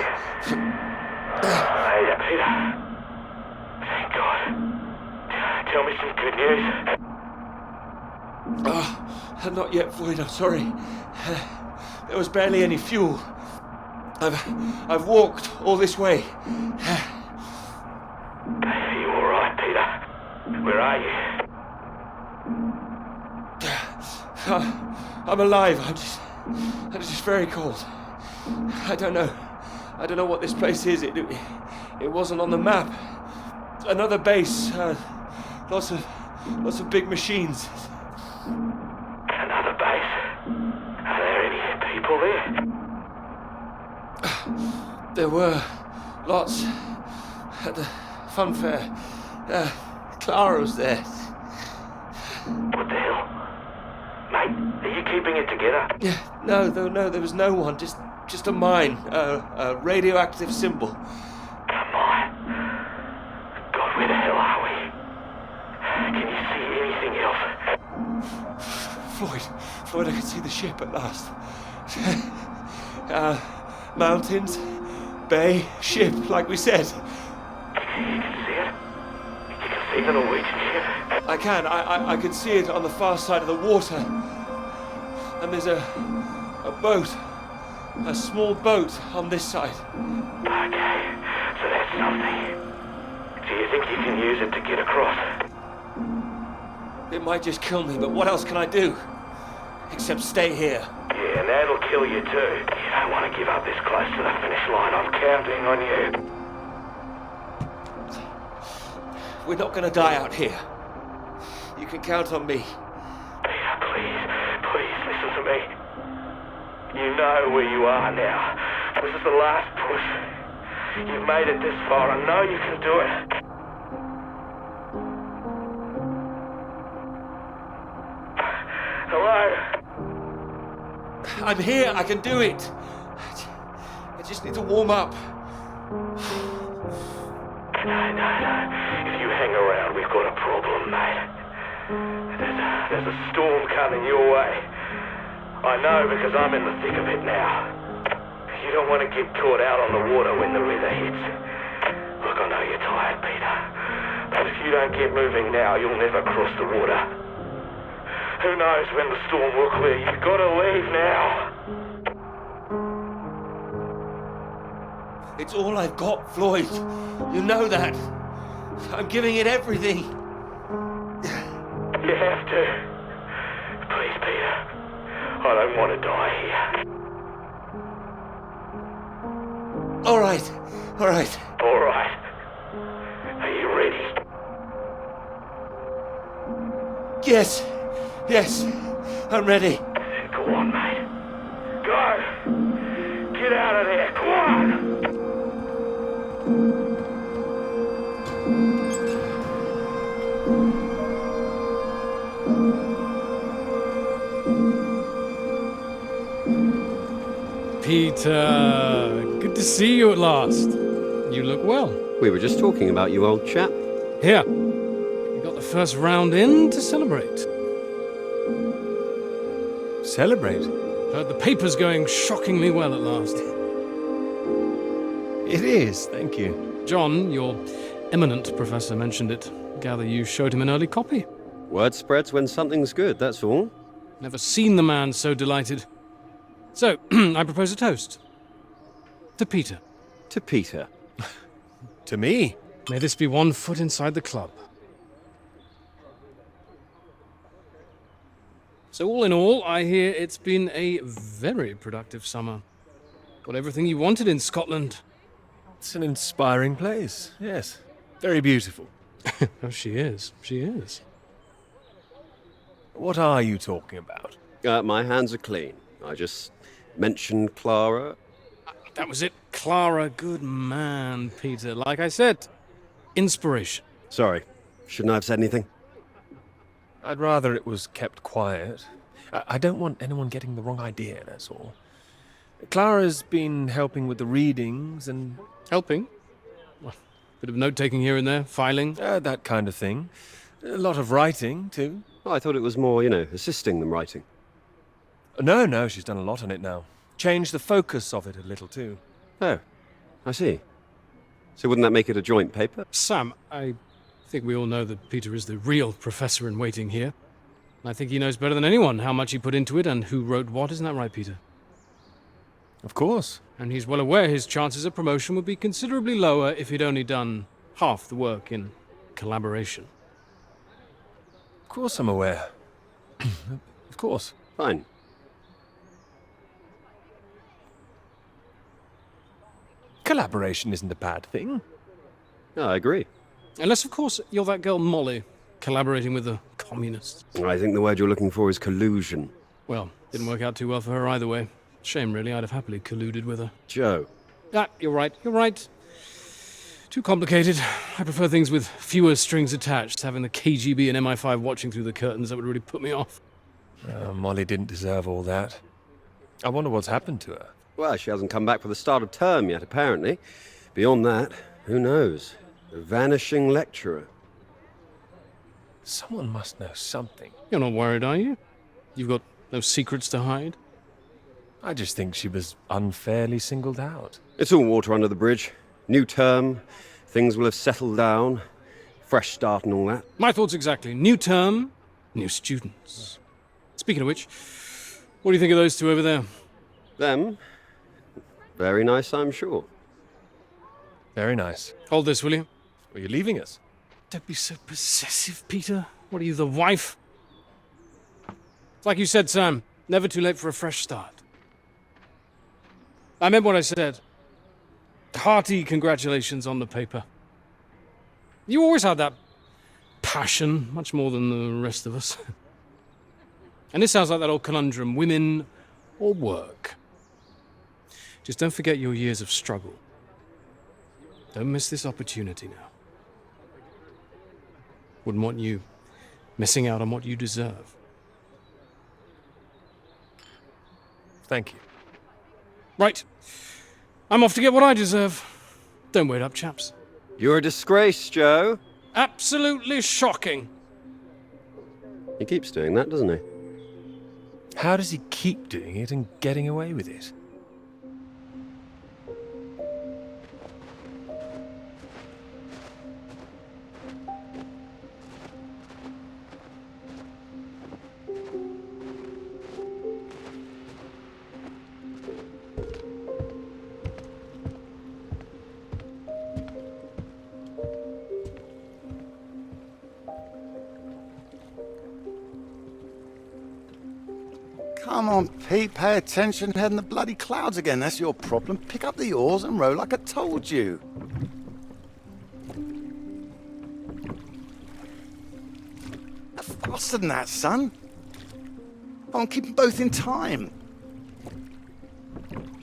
Speaker 2: Hey, Peter. Thank God. Tell me some good news.
Speaker 3: Not yet, Floyd, I'm sorry. There was barely any fuel. I've walked all this way.
Speaker 2: Are you alright, Peter? Where are you?
Speaker 3: I'm alive. I'm just very cold. I don't know what this place is. It wasn't on the map. Another base. Lots of big machines.
Speaker 2: Another base? Are there any people there?
Speaker 3: There were lots at the fun fair. Clara was there.
Speaker 2: What the hell? Mate, are you keeping it together?
Speaker 3: Yeah, no, there was no one. Just a mine, a radioactive symbol.
Speaker 2: Come on. God, where the hell are we? Can you see anything else?
Speaker 3: Floyd, I can see the ship at last. Mountains, bay, ship, like we said.
Speaker 2: You can see it? You can see the Norwegian ship?
Speaker 3: I can. I can see it on the far side of the water. And there's a boat. A small boat on this side.
Speaker 2: Okay, so that's something. Do you think you can use it to get across?
Speaker 3: It might just kill me, but what else can I do? Except stay here.
Speaker 2: Yeah, and that'll kill you too. You don't want to give up this close to the finish line. I'm counting on you.
Speaker 3: We're not gonna die out here. You can count on me.
Speaker 2: Peter, please listen to me. You know where you are now. This is the last push. You've made it this far. I know you can do it. Hello?
Speaker 3: I'm here. I can do it. I just need to warm up.
Speaker 2: No. If you hang around, we've got a problem, mate. There's a storm coming your way. I know because I'm in the thick of it now. You don't want to get caught out on the water when the weather hits. Look, I know you're tired, Peter. But if you don't get moving now, you'll never cross the water. Who knows when the storm will clear? You've got to leave now.
Speaker 3: It's all I've got, Floyd. You know that. I'm giving it everything.
Speaker 2: You have to. Please, Peter. I don't want to die here.
Speaker 3: All right.
Speaker 2: All right. Are you ready?
Speaker 3: Yes. I'm ready.
Speaker 2: Go on, mate. Go. Get out of there. Go on.
Speaker 7: Peter, good to see you at last. You look well.
Speaker 8: We were just talking about you, old chap.
Speaker 7: Here, you got the first round in to celebrate.
Speaker 1: Celebrate?
Speaker 7: Heard the paper's going shockingly well at last.
Speaker 1: It is, thank you.
Speaker 7: John, your eminent professor, mentioned it. Gather you showed him an early copy.
Speaker 8: Word spreads when something's good, that's all.
Speaker 7: Never seen the man so delighted. So, I propose a toast. To Peter.
Speaker 8: To Peter.
Speaker 1: To me?
Speaker 7: May this be one foot inside the club. So all in all, I hear it's been a very productive summer. Got everything you wanted in Scotland.
Speaker 1: It's an inspiring place, yes. Very beautiful.
Speaker 7: Oh, she is. She is.
Speaker 1: What are you talking about?
Speaker 8: My hands are clean. I just mentioned Clara.
Speaker 7: That was it. Clara, good man, Peter. Like I said, inspiration.
Speaker 8: Sorry, shouldn't I have said anything?
Speaker 1: I'd rather it was kept quiet. I don't want anyone getting the wrong idea, that's all. Clara's been helping with the readings and...
Speaker 7: Helping? Well, bit of note-taking here and there, filing.
Speaker 1: That kind of thing. A lot of writing, too.
Speaker 8: Oh, I thought it was more, assisting them writing.
Speaker 1: No, she's done a lot on it now. Changed the focus of it a little, too.
Speaker 8: Oh, I see. So wouldn't that make it a joint paper?
Speaker 7: Sam, I think we all know that Peter is the real professor in waiting here. I think he knows better than anyone how much he put into it and who wrote what. Isn't that right, Peter?
Speaker 1: Of course.
Speaker 7: And he's well aware his chances of promotion would be considerably lower if he'd only done half the work in collaboration.
Speaker 1: Of course I'm aware. Of course.
Speaker 8: Fine.
Speaker 1: Collaboration isn't a bad thing.
Speaker 8: No, I agree.
Speaker 7: Unless, of course, you're that girl Molly, collaborating with the communists.
Speaker 8: I think the word you're looking for is collusion.
Speaker 7: Well, didn't work out too well for her either way. Shame, really. I'd have happily colluded with her.
Speaker 8: Joe.
Speaker 7: Ah, you're right. You're right. Too complicated. I prefer things with fewer strings attached. Having the KGB and MI5 watching through the curtains, that would really put me off.
Speaker 1: Molly didn't deserve all that. I wonder what's happened to her.
Speaker 8: Well, she hasn't come back for the start of term yet, apparently. Beyond that, who knows? A vanishing lecturer.
Speaker 1: Someone must know something.
Speaker 7: You're not worried, are you? You've got no secrets to hide?
Speaker 1: I just think she was unfairly singled out.
Speaker 8: It's all water under the bridge. New term, things will have settled down, fresh start and all that.
Speaker 7: My thoughts exactly. New term, new students. Speaking of which, what do you think of those two over there?
Speaker 8: Them? Very nice, I'm sure.
Speaker 1: Very nice.
Speaker 7: Hold this, will you?
Speaker 1: Are you leaving us?
Speaker 7: Don't be so possessive, Peter. What are you, the wife? It's like you said, Sam. Never too late for a fresh start. I meant what I said. Hearty congratulations on the paper. You always had that passion, much more than the rest of us. And this sounds like that old conundrum, women or work. Just don't forget your years of struggle. Don't miss this opportunity now. Wouldn't want you missing out on what you deserve.
Speaker 1: Thank you.
Speaker 7: Right. I'm off to get what I deserve. Don't wait up, chaps.
Speaker 8: You're a disgrace, Joe.
Speaker 7: Absolutely shocking.
Speaker 8: He keeps doing that, doesn't he?
Speaker 1: How does he keep doing it and getting away with it?
Speaker 15: Come on, Pete, pay attention, head in the bloody clouds again. That's your problem. Pick up the oars and row like I told you. Faster than that, son. Come on, keep them both in time.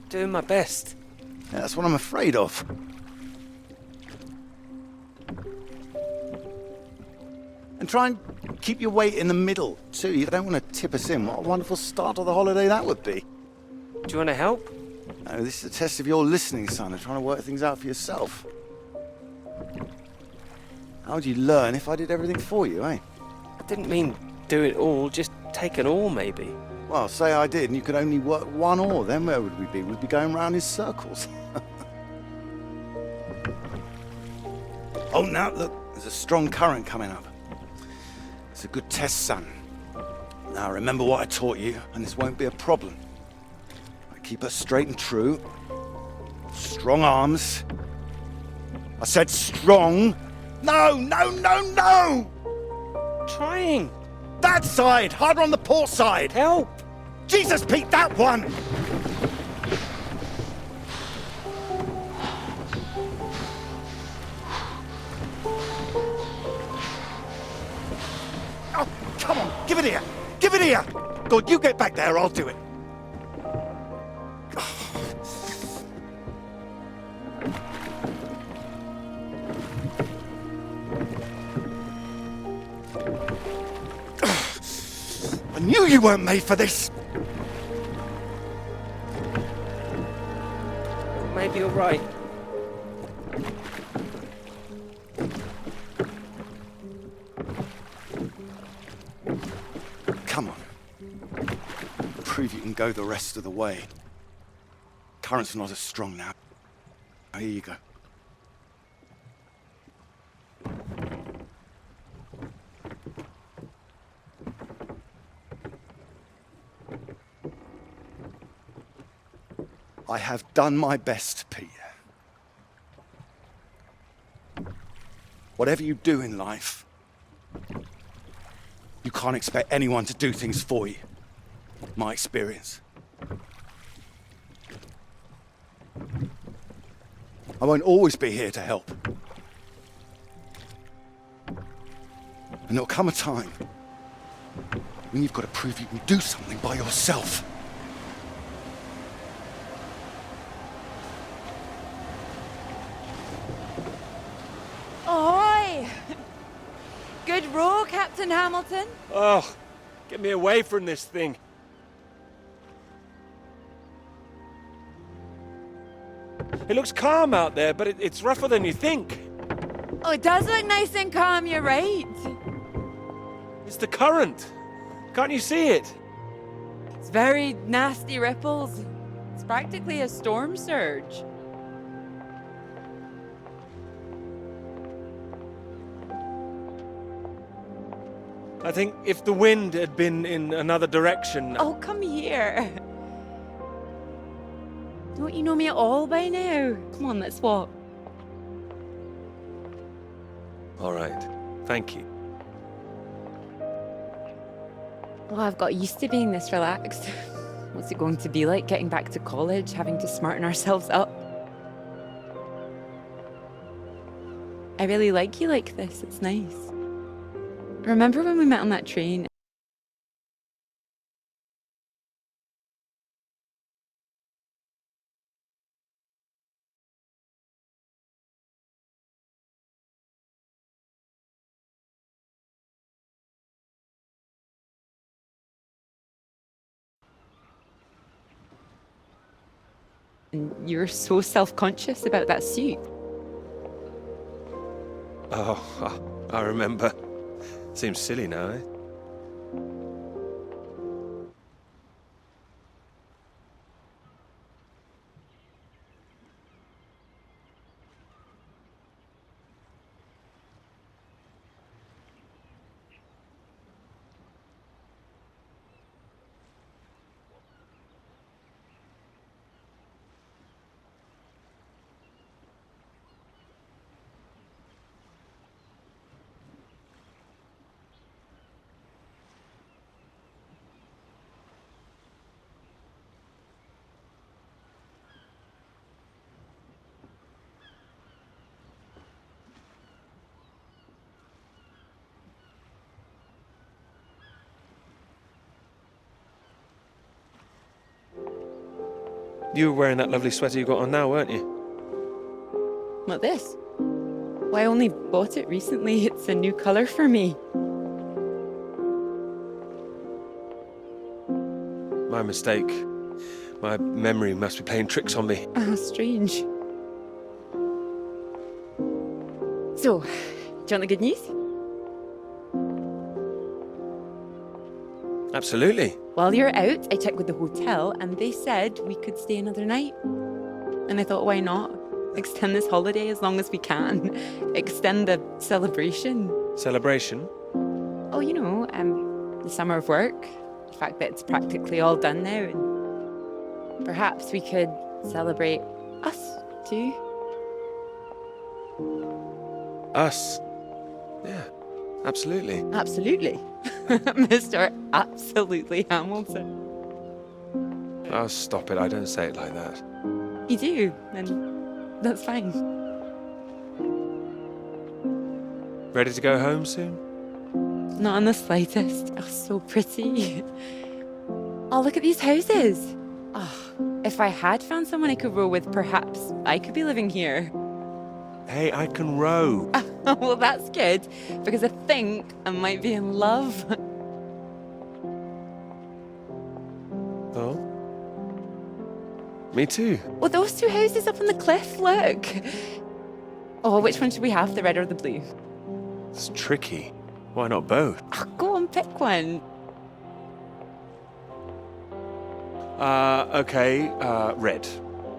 Speaker 5: Doing my best.
Speaker 15: Yeah, that's what I'm afraid of. And try and keep your weight in the middle, too. You don't want to tip us in. What a wonderful start of the holiday that would be.
Speaker 5: Do you want to help?
Speaker 15: No, this is a test of your listening, son, and trying to work things out for yourself. How would you learn if I did everything for you, eh?
Speaker 5: I didn't mean do it all, just take an oar, maybe.
Speaker 15: Well, say I did, and you could only work one oar. Then where would we be? We'd be going round in circles. Oh, now, look, there's a strong current coming up. It's a good test, son. Now, remember what I taught you, and this won't be a problem. I keep her straight and true. Strong arms. I said strong. No, no, no, no!
Speaker 1: Trying.
Speaker 15: That side! Harder on the port side!
Speaker 1: Help!
Speaker 15: Jesus, Pete, that one! Oh, come on, give it here! Give it here! God, you get back there, I'll do it. I knew you weren't made for this!
Speaker 1: Maybe you're right.
Speaker 15: Come on. Prove you can go the rest of the way. Current's not as strong now. Here you go. I have done my best, Peter. Whatever you do in life, you can't expect anyone to do things for you. My experience. I won't always be here to help. And there'll come a time when you've got to prove you can do something by yourself.
Speaker 4: Ahoy! Good row, Captain Hamilton.
Speaker 1: Oh, get me away from this thing. It looks calm out there, but it's rougher than you think.
Speaker 4: Oh, it does look nice and calm, you're right.
Speaker 1: It's the current. Can't you see it?
Speaker 4: It's very nasty ripples. It's practically a storm surge.
Speaker 1: I think if the wind had been in another direction...
Speaker 4: Oh, come here. Don't you know me at all by now? Come on, let's walk.
Speaker 1: All right. Thank you.
Speaker 4: Well, I've got used to being this relaxed. What's it going to be like getting back to college, having to smarten ourselves up? I really like you like this. It's nice. Remember when we met on that train? And you were so self-conscious about that suit.
Speaker 1: Oh, I remember. Seems silly now, eh? You were wearing that lovely sweater you got on now, weren't you?
Speaker 4: What, this? Well, I only bought it recently. It's a new colour for me.
Speaker 1: My mistake. My memory must be playing tricks on me.
Speaker 4: Oh, strange. So, do you want the good news?
Speaker 1: Absolutely.
Speaker 4: While you're out, I checked with the hotel and they said we could stay another night. And I thought, why not? Extend this holiday as long as we can. Extend the celebration.
Speaker 1: Celebration?
Speaker 4: Oh, you know, the summer of work. The fact that it's practically all done now. And perhaps we could celebrate us. too?
Speaker 1: Us? Yeah, absolutely.
Speaker 4: Absolutely. Mr. Absolutely Hamilton.
Speaker 1: Oh, stop it. I don't say it like that.
Speaker 4: You do, and that's fine.
Speaker 1: Ready to go home soon?
Speaker 4: Not in the slightest. Oh, so pretty. Oh, look at these houses. Oh, if I had found someone I could row with, perhaps I could be living here.
Speaker 1: Hey, I can row.
Speaker 4: Well, that's good, because I think I might be in love.
Speaker 1: Oh? Me too.
Speaker 4: Well, those two houses up on the cliff, look. Oh, which one should we have, the red or the blue?
Speaker 1: It's tricky. Why not both?
Speaker 4: Oh, go on, pick one.
Speaker 1: Okay, red.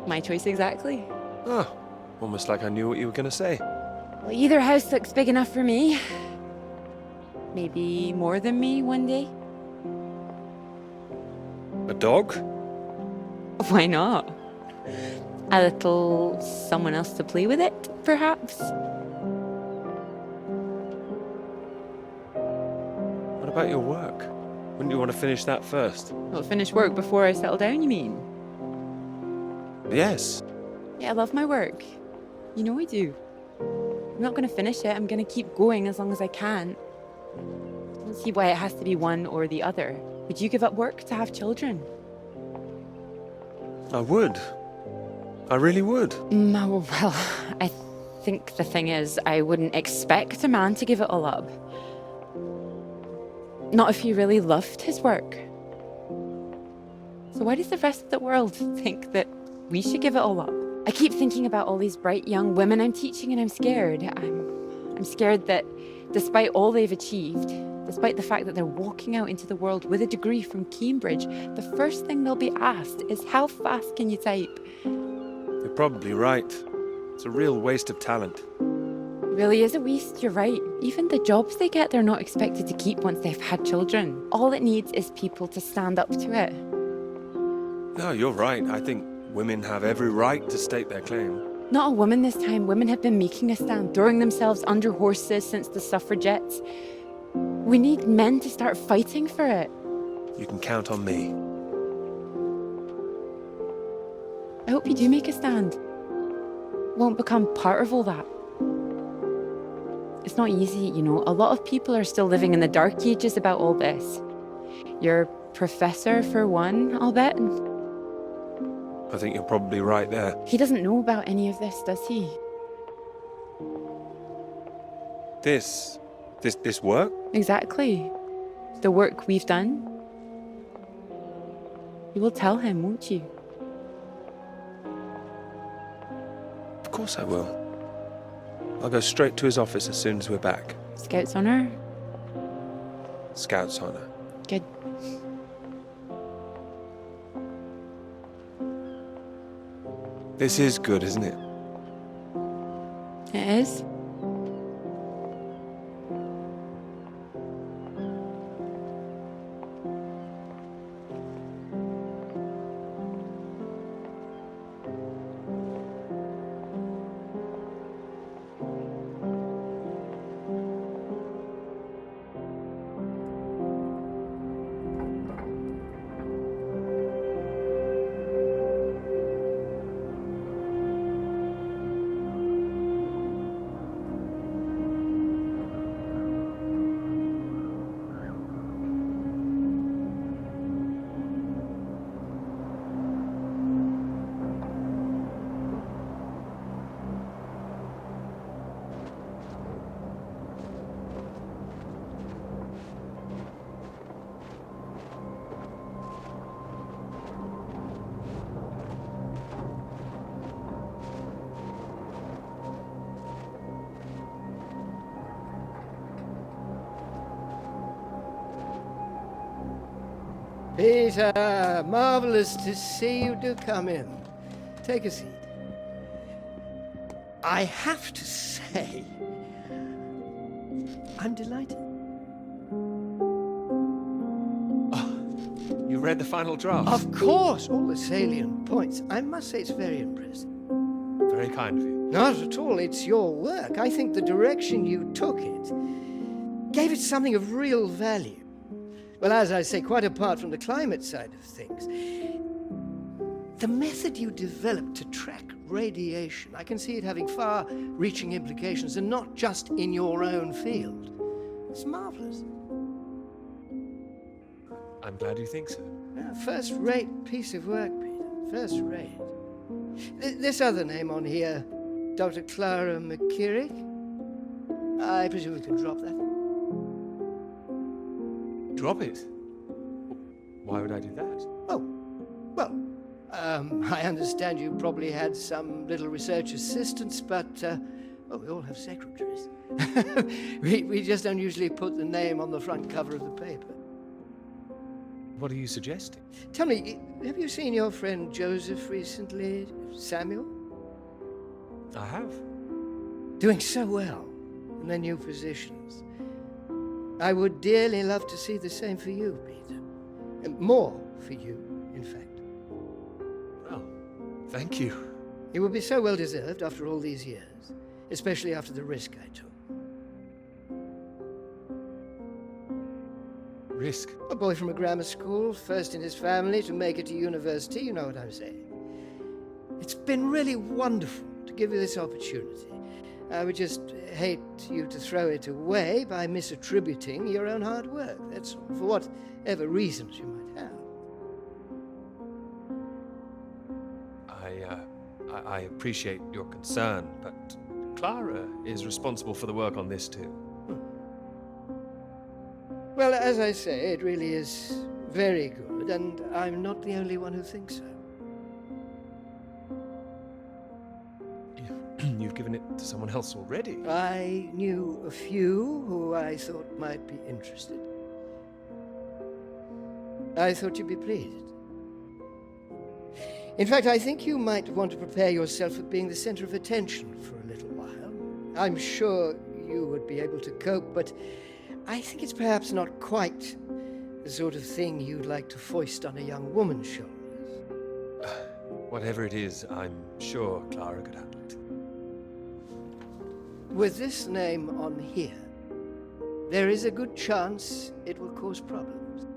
Speaker 4: My choice exactly.
Speaker 1: Oh, almost like I knew what you were going to say.
Speaker 4: Well, either house looks big enough for me. Maybe more than me one day.
Speaker 1: A dog?
Speaker 4: Why not? A little someone else to play with it, perhaps?
Speaker 1: What about your work? Wouldn't you want to finish that first?
Speaker 4: Well, finish work before I settle down, you mean?
Speaker 1: Yes.
Speaker 4: Yeah, I love my work. You know I do. I'm not going to finish it. I'm going to keep going as long as I can. I don't see why it has to be one or the other. Would you give up work to have children?
Speaker 1: I would. I really would.
Speaker 4: Well, I think the thing is, I wouldn't expect a man to give it all up. Not if he really loved his work. So why does the rest of the world think that we should give it all up? I keep thinking about all these bright young women I'm teaching, and I'm scared. I'm scared that despite all they've achieved, despite the fact that they're walking out into the world with a degree from Cambridge, the first thing they'll be asked is, how fast can you type?
Speaker 1: You're probably right. It's a real waste of talent.
Speaker 4: It really is a waste, you're right. Even the jobs they get, they're not expected to keep once they've had children. All it needs is people to stand up to it.
Speaker 1: No, you're right. I think women have every right to state their claim.
Speaker 4: Not a woman this time. Women have been making a stand, throwing themselves under horses since the suffragettes. We need men to start fighting for it.
Speaker 1: You can count on me.
Speaker 4: I hope you do make a stand. Won't become part of all that. It's not easy, you know. A lot of people are still living in the dark ages about all this. Your professor, for one, I'll bet.
Speaker 1: I think you're probably right there.
Speaker 4: He doesn't know about any of this, does he?
Speaker 1: This work?
Speaker 4: Exactly. The work we've done. You will tell him, won't you?
Speaker 1: Of course I will. I'll go straight to his office as soon as we're back.
Speaker 4: Scout's honor?
Speaker 1: Scout's honor.
Speaker 4: Good.
Speaker 1: This is good, isn't it?
Speaker 4: It is.
Speaker 5: Peter, marvelous to see you. Do come in. Take a seat. I have to say, I'm delighted.
Speaker 1: You read the final draft?
Speaker 5: Of course, all the salient points. I must say it's very impressive.
Speaker 1: Very kind of you.
Speaker 5: Not at all. It's your work. I think the direction you took it gave it something of real value. Well, as I say, quite apart from the climate side of things, the method you developed to track radiation, I can see it having far-reaching implications, and not just in your own field. It's marvelous.
Speaker 1: I'm glad you think so.
Speaker 5: First-rate piece of work, Peter. First-rate. This other name on here, Dr. Clara McKirrick. I presume we can drop that.
Speaker 1: Drop it? Why would I do that?
Speaker 5: I understand you probably had some little research assistants, but, we all have secretaries. we just don't usually put the name on the front cover of the paper.
Speaker 1: What are you suggesting?
Speaker 5: Tell me, have you seen your friend Joseph recently, Samuel?
Speaker 1: I have.
Speaker 5: Doing so well in their new positions. I would dearly love to see the same for you, Peter. And more for you, in fact.
Speaker 1: Well, thank you.
Speaker 5: It would be so well deserved after all these years, especially after the risk I took.
Speaker 1: Risk?
Speaker 5: A boy from a grammar school, first in his family to make it to university, you know what I'm saying. It's been really wonderful to give you this opportunity. I would just hate you to throw it away by misattributing your own hard work, that's all, for whatever reasons you might have.
Speaker 1: I appreciate your concern, but Clara is responsible for the work on this too.
Speaker 5: Well, as I say, it really is very good, and I'm not the only one who thinks so.
Speaker 1: You've given it to someone else already.
Speaker 5: I knew a few who I thought might be interested. I thought you'd be pleased. In fact, I think you might want to prepare yourself for being the center of attention for a little while. I'm sure you would be able to cope, but I think it's perhaps not quite the sort of thing you'd like to foist on a young woman's shoulders.
Speaker 1: Whatever it is, I'm sure Clara could handle it.
Speaker 5: With this name on here, there is a good chance it will cause problems.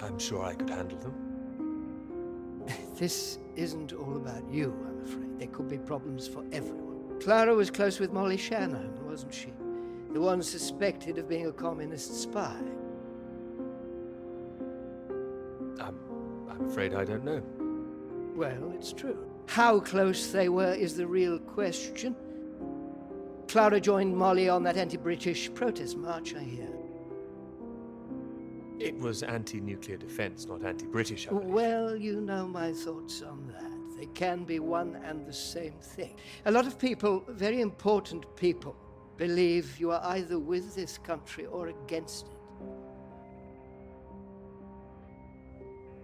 Speaker 1: I'm sure I could handle them.
Speaker 5: This isn't all about you, I'm afraid. There could be problems for everyone. Clara was close with Molly Shanahan, wasn't she? The one suspected of being a communist spy.
Speaker 1: I'm afraid I don't know.
Speaker 5: Well, it's true. How close they were is the real question. Clara joined Molly on that anti-British protest march, I hear.
Speaker 1: It was anti-nuclear defense, not anti-British, I believe.
Speaker 5: Well, you know my thoughts on that. They can be one and the same thing. A lot of people, very important people, believe you are either with this country or against it.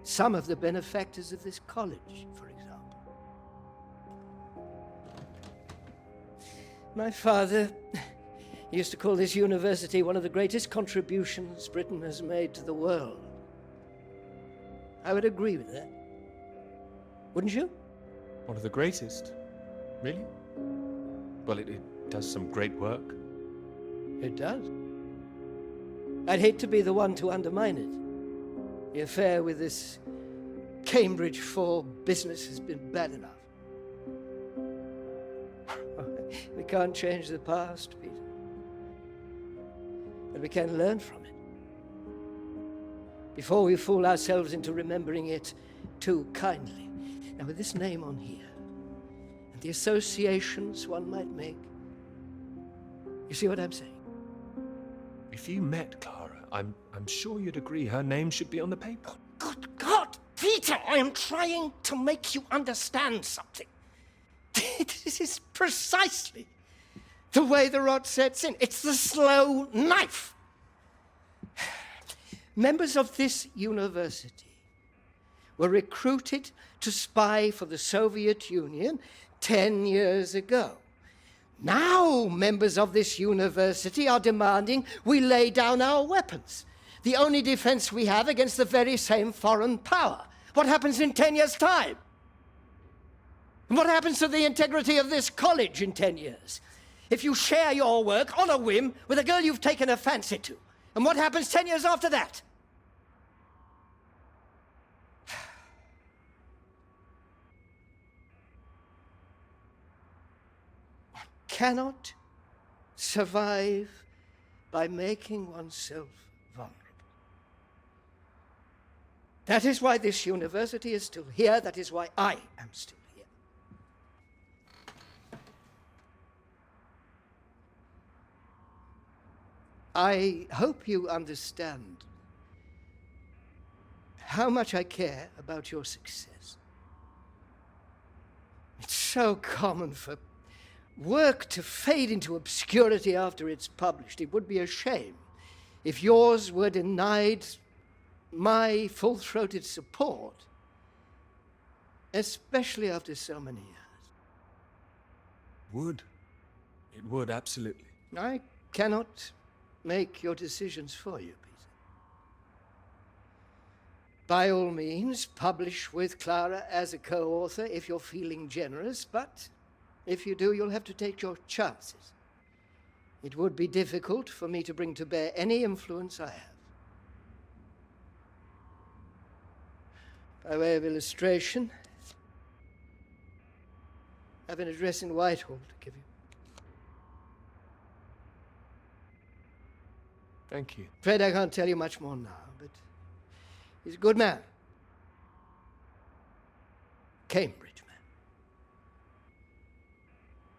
Speaker 5: Some of the benefactors of this college, for example. My father used to call this university one of the greatest contributions Britain has made to the world. I would agree with that. Wouldn't you?
Speaker 1: One of the greatest? Really? Well, it does some great work.
Speaker 5: It does. I'd hate to be the one to undermine it. The affair with this Cambridge 4 business has been bad enough. We can't change the past, Peter. But we can learn from it. Before we fool ourselves into remembering it too kindly. Now, with this name on here, and the associations one might make, you see what I'm saying?
Speaker 1: If you met Clara, I'm sure you'd agree her name should be on the paper.
Speaker 5: Good God, Peter, I am trying to make you understand something. This is precisely the way the rot sets in. It's the slow knife. Members of this university were recruited to spy for the Soviet Union 10 years ago. Now members of this university are demanding we lay down our weapons, the only defense we have against the very same foreign power. What happens in 10 years' time? And what happens to the integrity of this college in 10 years? If you share your work on a whim with a girl you've taken a fancy to? And what happens 10 years after that? One cannot survive by making oneself vulnerable. That is why this university is still here. That is why I am still here. I hope you understand how much I care about your success. It's so common for work to fade into obscurity after it's published. It would be a shame if yours were denied my full-throated support, especially after so many years.
Speaker 1: Would. It would, absolutely.
Speaker 5: I cannot make your decisions for you, Peter. By all means, publish with Clara as a co-author if you're feeling generous, but if you do, you'll have to take your chances. It would be difficult for me to bring to bear any influence I have. By way of illustration, I have an address in Whitehall to give you.
Speaker 1: Thank you.
Speaker 5: Afraid I can't tell you much more now, but he's a good man. Cambridge man.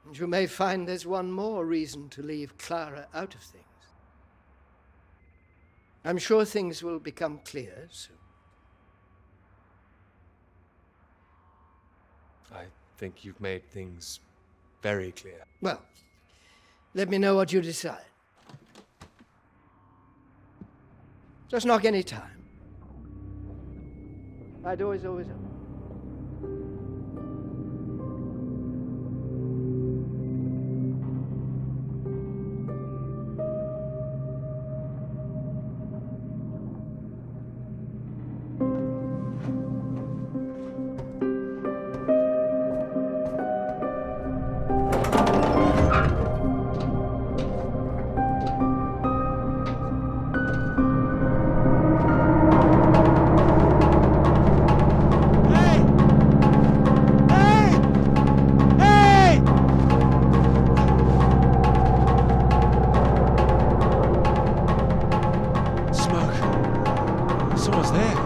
Speaker 5: And you may find there's one more reason to leave Clara out of things. I'm sure things will become clear soon.
Speaker 1: I think you've made things very clear.
Speaker 5: Well, let me know what you decide. Just knock any time. My door is always open.
Speaker 1: Someone's there.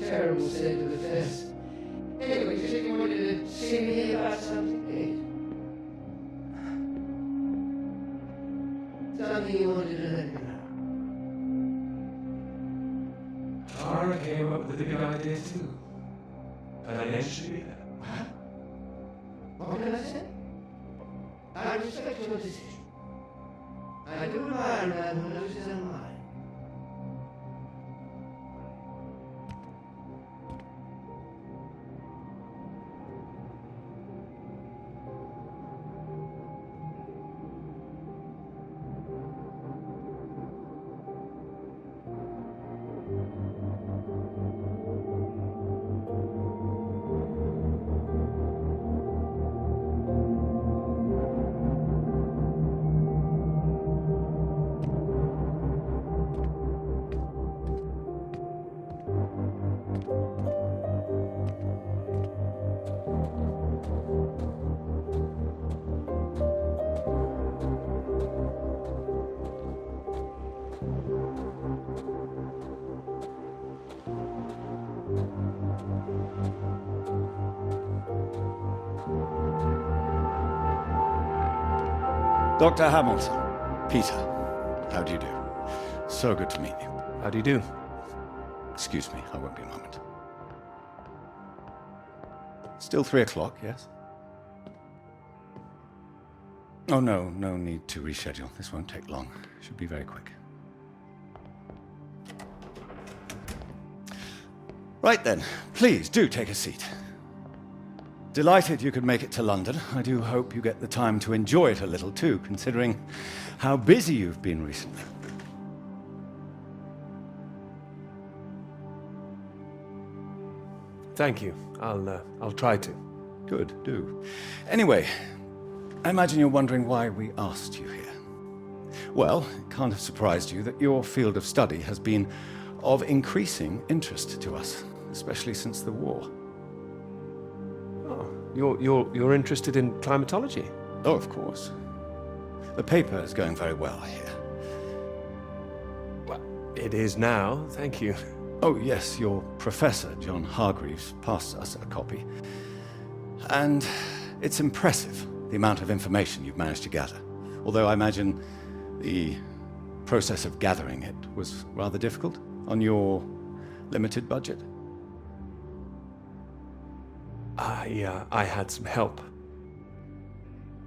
Speaker 5: terrible state of affairs. Anyway, you said you wanted to see me about something, eh? Something you wanted to let me know.
Speaker 3: Tara came up with a big idea too. Financially.
Speaker 5: What can I say? I respect your decision. I do admire a man who knows his own mind.
Speaker 15: Dr. Hamilton. Peter. How do you do? So good to meet you.
Speaker 1: How do you do?
Speaker 15: Excuse me, I won't be a moment. Still 3 o'clock, yes? Oh, no need to reschedule. This won't take long. Should be very quick. Right then, please do take a seat. Delighted you could make it to London. I do hope you get the time to enjoy it a little too, considering how busy you've been recently.
Speaker 1: Thank you. I'll try to.
Speaker 15: Good, do. Anyway, I imagine you're wondering why we asked you here. Well, it can't have surprised you that your field of study has been of increasing interest to us, especially since the war.
Speaker 1: You're interested in climatology?
Speaker 15: Oh, of course. The paper is going very well here.
Speaker 1: Well, it is now, thank you.
Speaker 15: Oh, yes, your professor, John Hargreaves, passed us a copy. And it's impressive, the amount of information you've managed to gather. Although I imagine the process of gathering it was rather difficult on your limited budget.
Speaker 1: I had some help.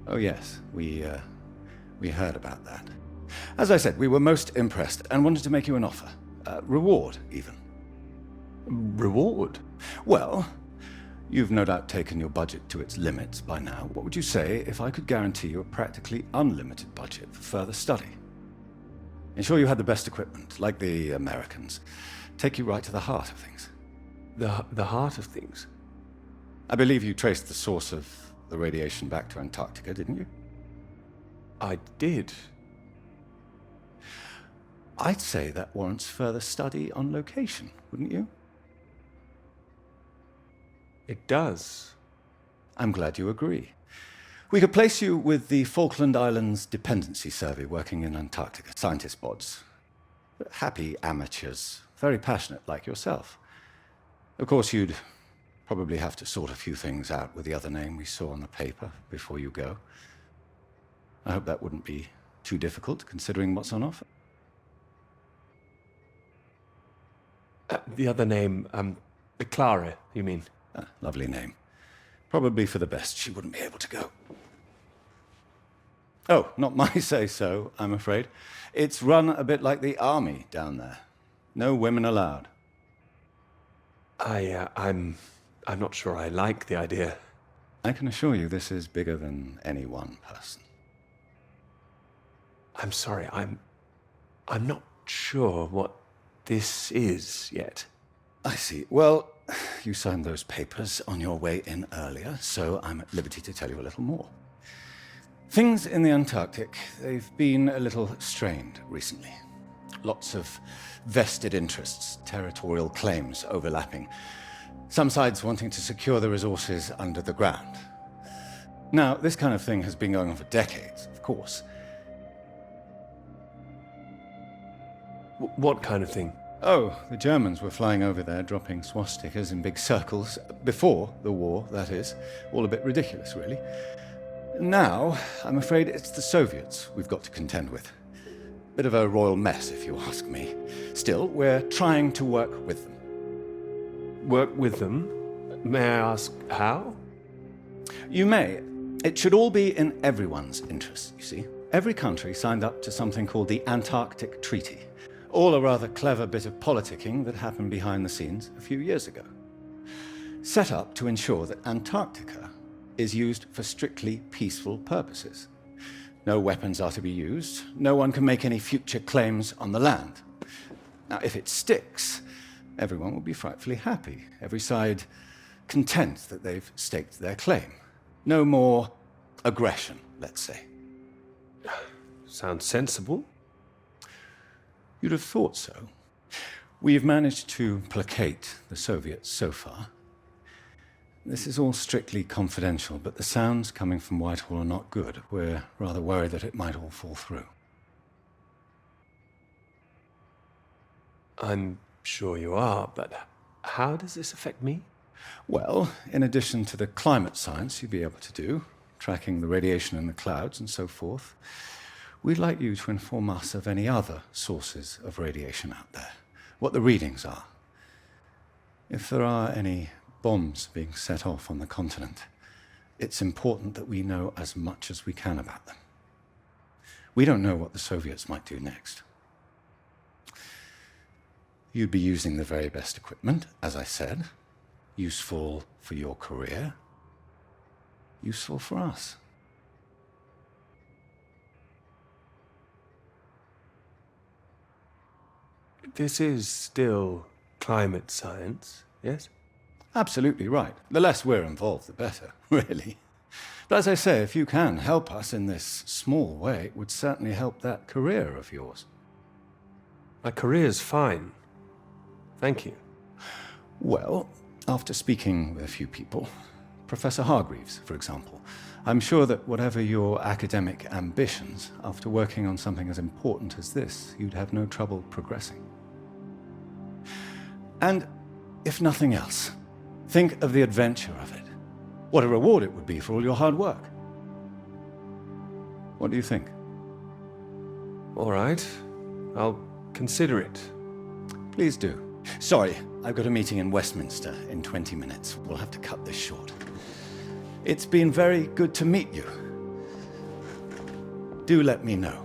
Speaker 15: Oh, yes, we heard about that. As I said, we were most impressed and wanted to make you an offer. Reward, even.
Speaker 1: Reward?
Speaker 15: Well, you've no doubt taken your budget to its limits by now. What would you say if I could guarantee you a practically unlimited budget for further study? Ensure you had the best equipment, like the Americans. Take you right to the heart of things.
Speaker 1: The heart of things?
Speaker 15: I believe you traced the source of the radiation back to Antarctica, didn't you?
Speaker 1: I did.
Speaker 15: I'd say that warrants further study on location, wouldn't you?
Speaker 1: It does.
Speaker 15: I'm glad you agree. We could place you with the Falkland Islands Dependency Survey working in Antarctica, scientist bods. Happy amateurs, very passionate like yourself. Of course, you'd probably have to sort a few things out with the other name we saw on the paper before you go. I hope that wouldn't be too difficult, considering what's on offer.
Speaker 1: The other name, Clara, you mean?
Speaker 15: Lovely name. Probably for the best she wouldn't be able to go. Oh, not my say-so, I'm afraid. It's run a bit like the army down there. No women allowed.
Speaker 1: I'm not sure I like the idea.
Speaker 15: I can assure you this is bigger than any one person.
Speaker 1: I'm sorry, I'm not sure what this is yet.
Speaker 15: I see. Well, you signed those papers on your way in earlier, so I'm at liberty to tell you a little more. Things in the Antarctic, they've been a little strained recently. Lots of vested interests, territorial claims overlapping. Some sides wanting to secure the resources under the ground. Now, this kind of thing has been going on for decades, of course.
Speaker 1: What kind of thing?
Speaker 15: Oh, the Germans were flying over there, dropping swastikas in big circles. Before the war, that is. All a bit ridiculous, really. Now, I'm afraid it's the Soviets we've got to contend with. Bit of a royal mess, if you ask me. Still, we're trying to work with them.
Speaker 1: Work with them? May I ask how?
Speaker 15: You may. It should all be in everyone's interest, you see. Every country signed up to something called the Antarctic Treaty. All a rather clever bit of politicking that happened behind the scenes a few years ago. Set up to ensure that Antarctica is used for strictly peaceful purposes. No weapons are to be used. No one can make any future claims on the land. Now, if it sticks, everyone will be frightfully happy. Every side content that they've staked their claim. No more aggression, let's say.
Speaker 1: Sounds sensible.
Speaker 15: You'd have thought so. We've managed to placate the Soviets so far. This is all strictly confidential, but the sounds coming from Whitehall are not good. We're rather worried that it might all fall through.
Speaker 1: I'm sure you are, but how does this affect me?
Speaker 15: Well, in addition to the climate science you'd be able to do, tracking the radiation in the clouds and so forth, we'd like you to inform us of any other sources of radiation out there, what the readings are. If there are any bombs being set off on the continent, it's important that we know as much as we can about them. We don't know what the Soviets might do next. You'd be using the very best equipment, as I said. Useful for your career. Useful for us.
Speaker 1: This is still climate science, yes?
Speaker 15: Absolutely right. The less we're involved, the better, really. But as I say, if you can help us in this small way, it would certainly help that career of yours.
Speaker 1: My career's fine. Thank you.
Speaker 15: Well, after speaking with a few people, Professor Hargreaves, for example, I'm sure that whatever your academic ambitions, after working on something as important as this, you'd have no trouble progressing. And if nothing else, think of the adventure of it. What a reward it would be for all your hard work. What do you think?
Speaker 1: All right. I'll consider it.
Speaker 15: Please do. Sorry, I've got a meeting in Westminster in 20 minutes. We'll have to cut this short. It's been very good to meet you. Do let me know.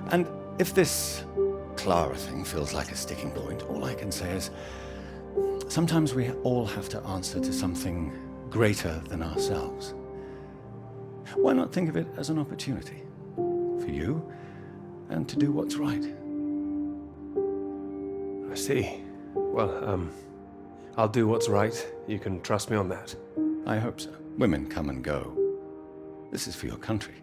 Speaker 15: And if this Clara thing feels like a sticking point, all I can say is sometimes we all have to answer to something greater than ourselves. Why not think of it as an opportunity for you and to do what's right?
Speaker 1: I see. Well, I'll do what's right. You can trust me on that.
Speaker 15: I hope so. Women come and go. This is for your country.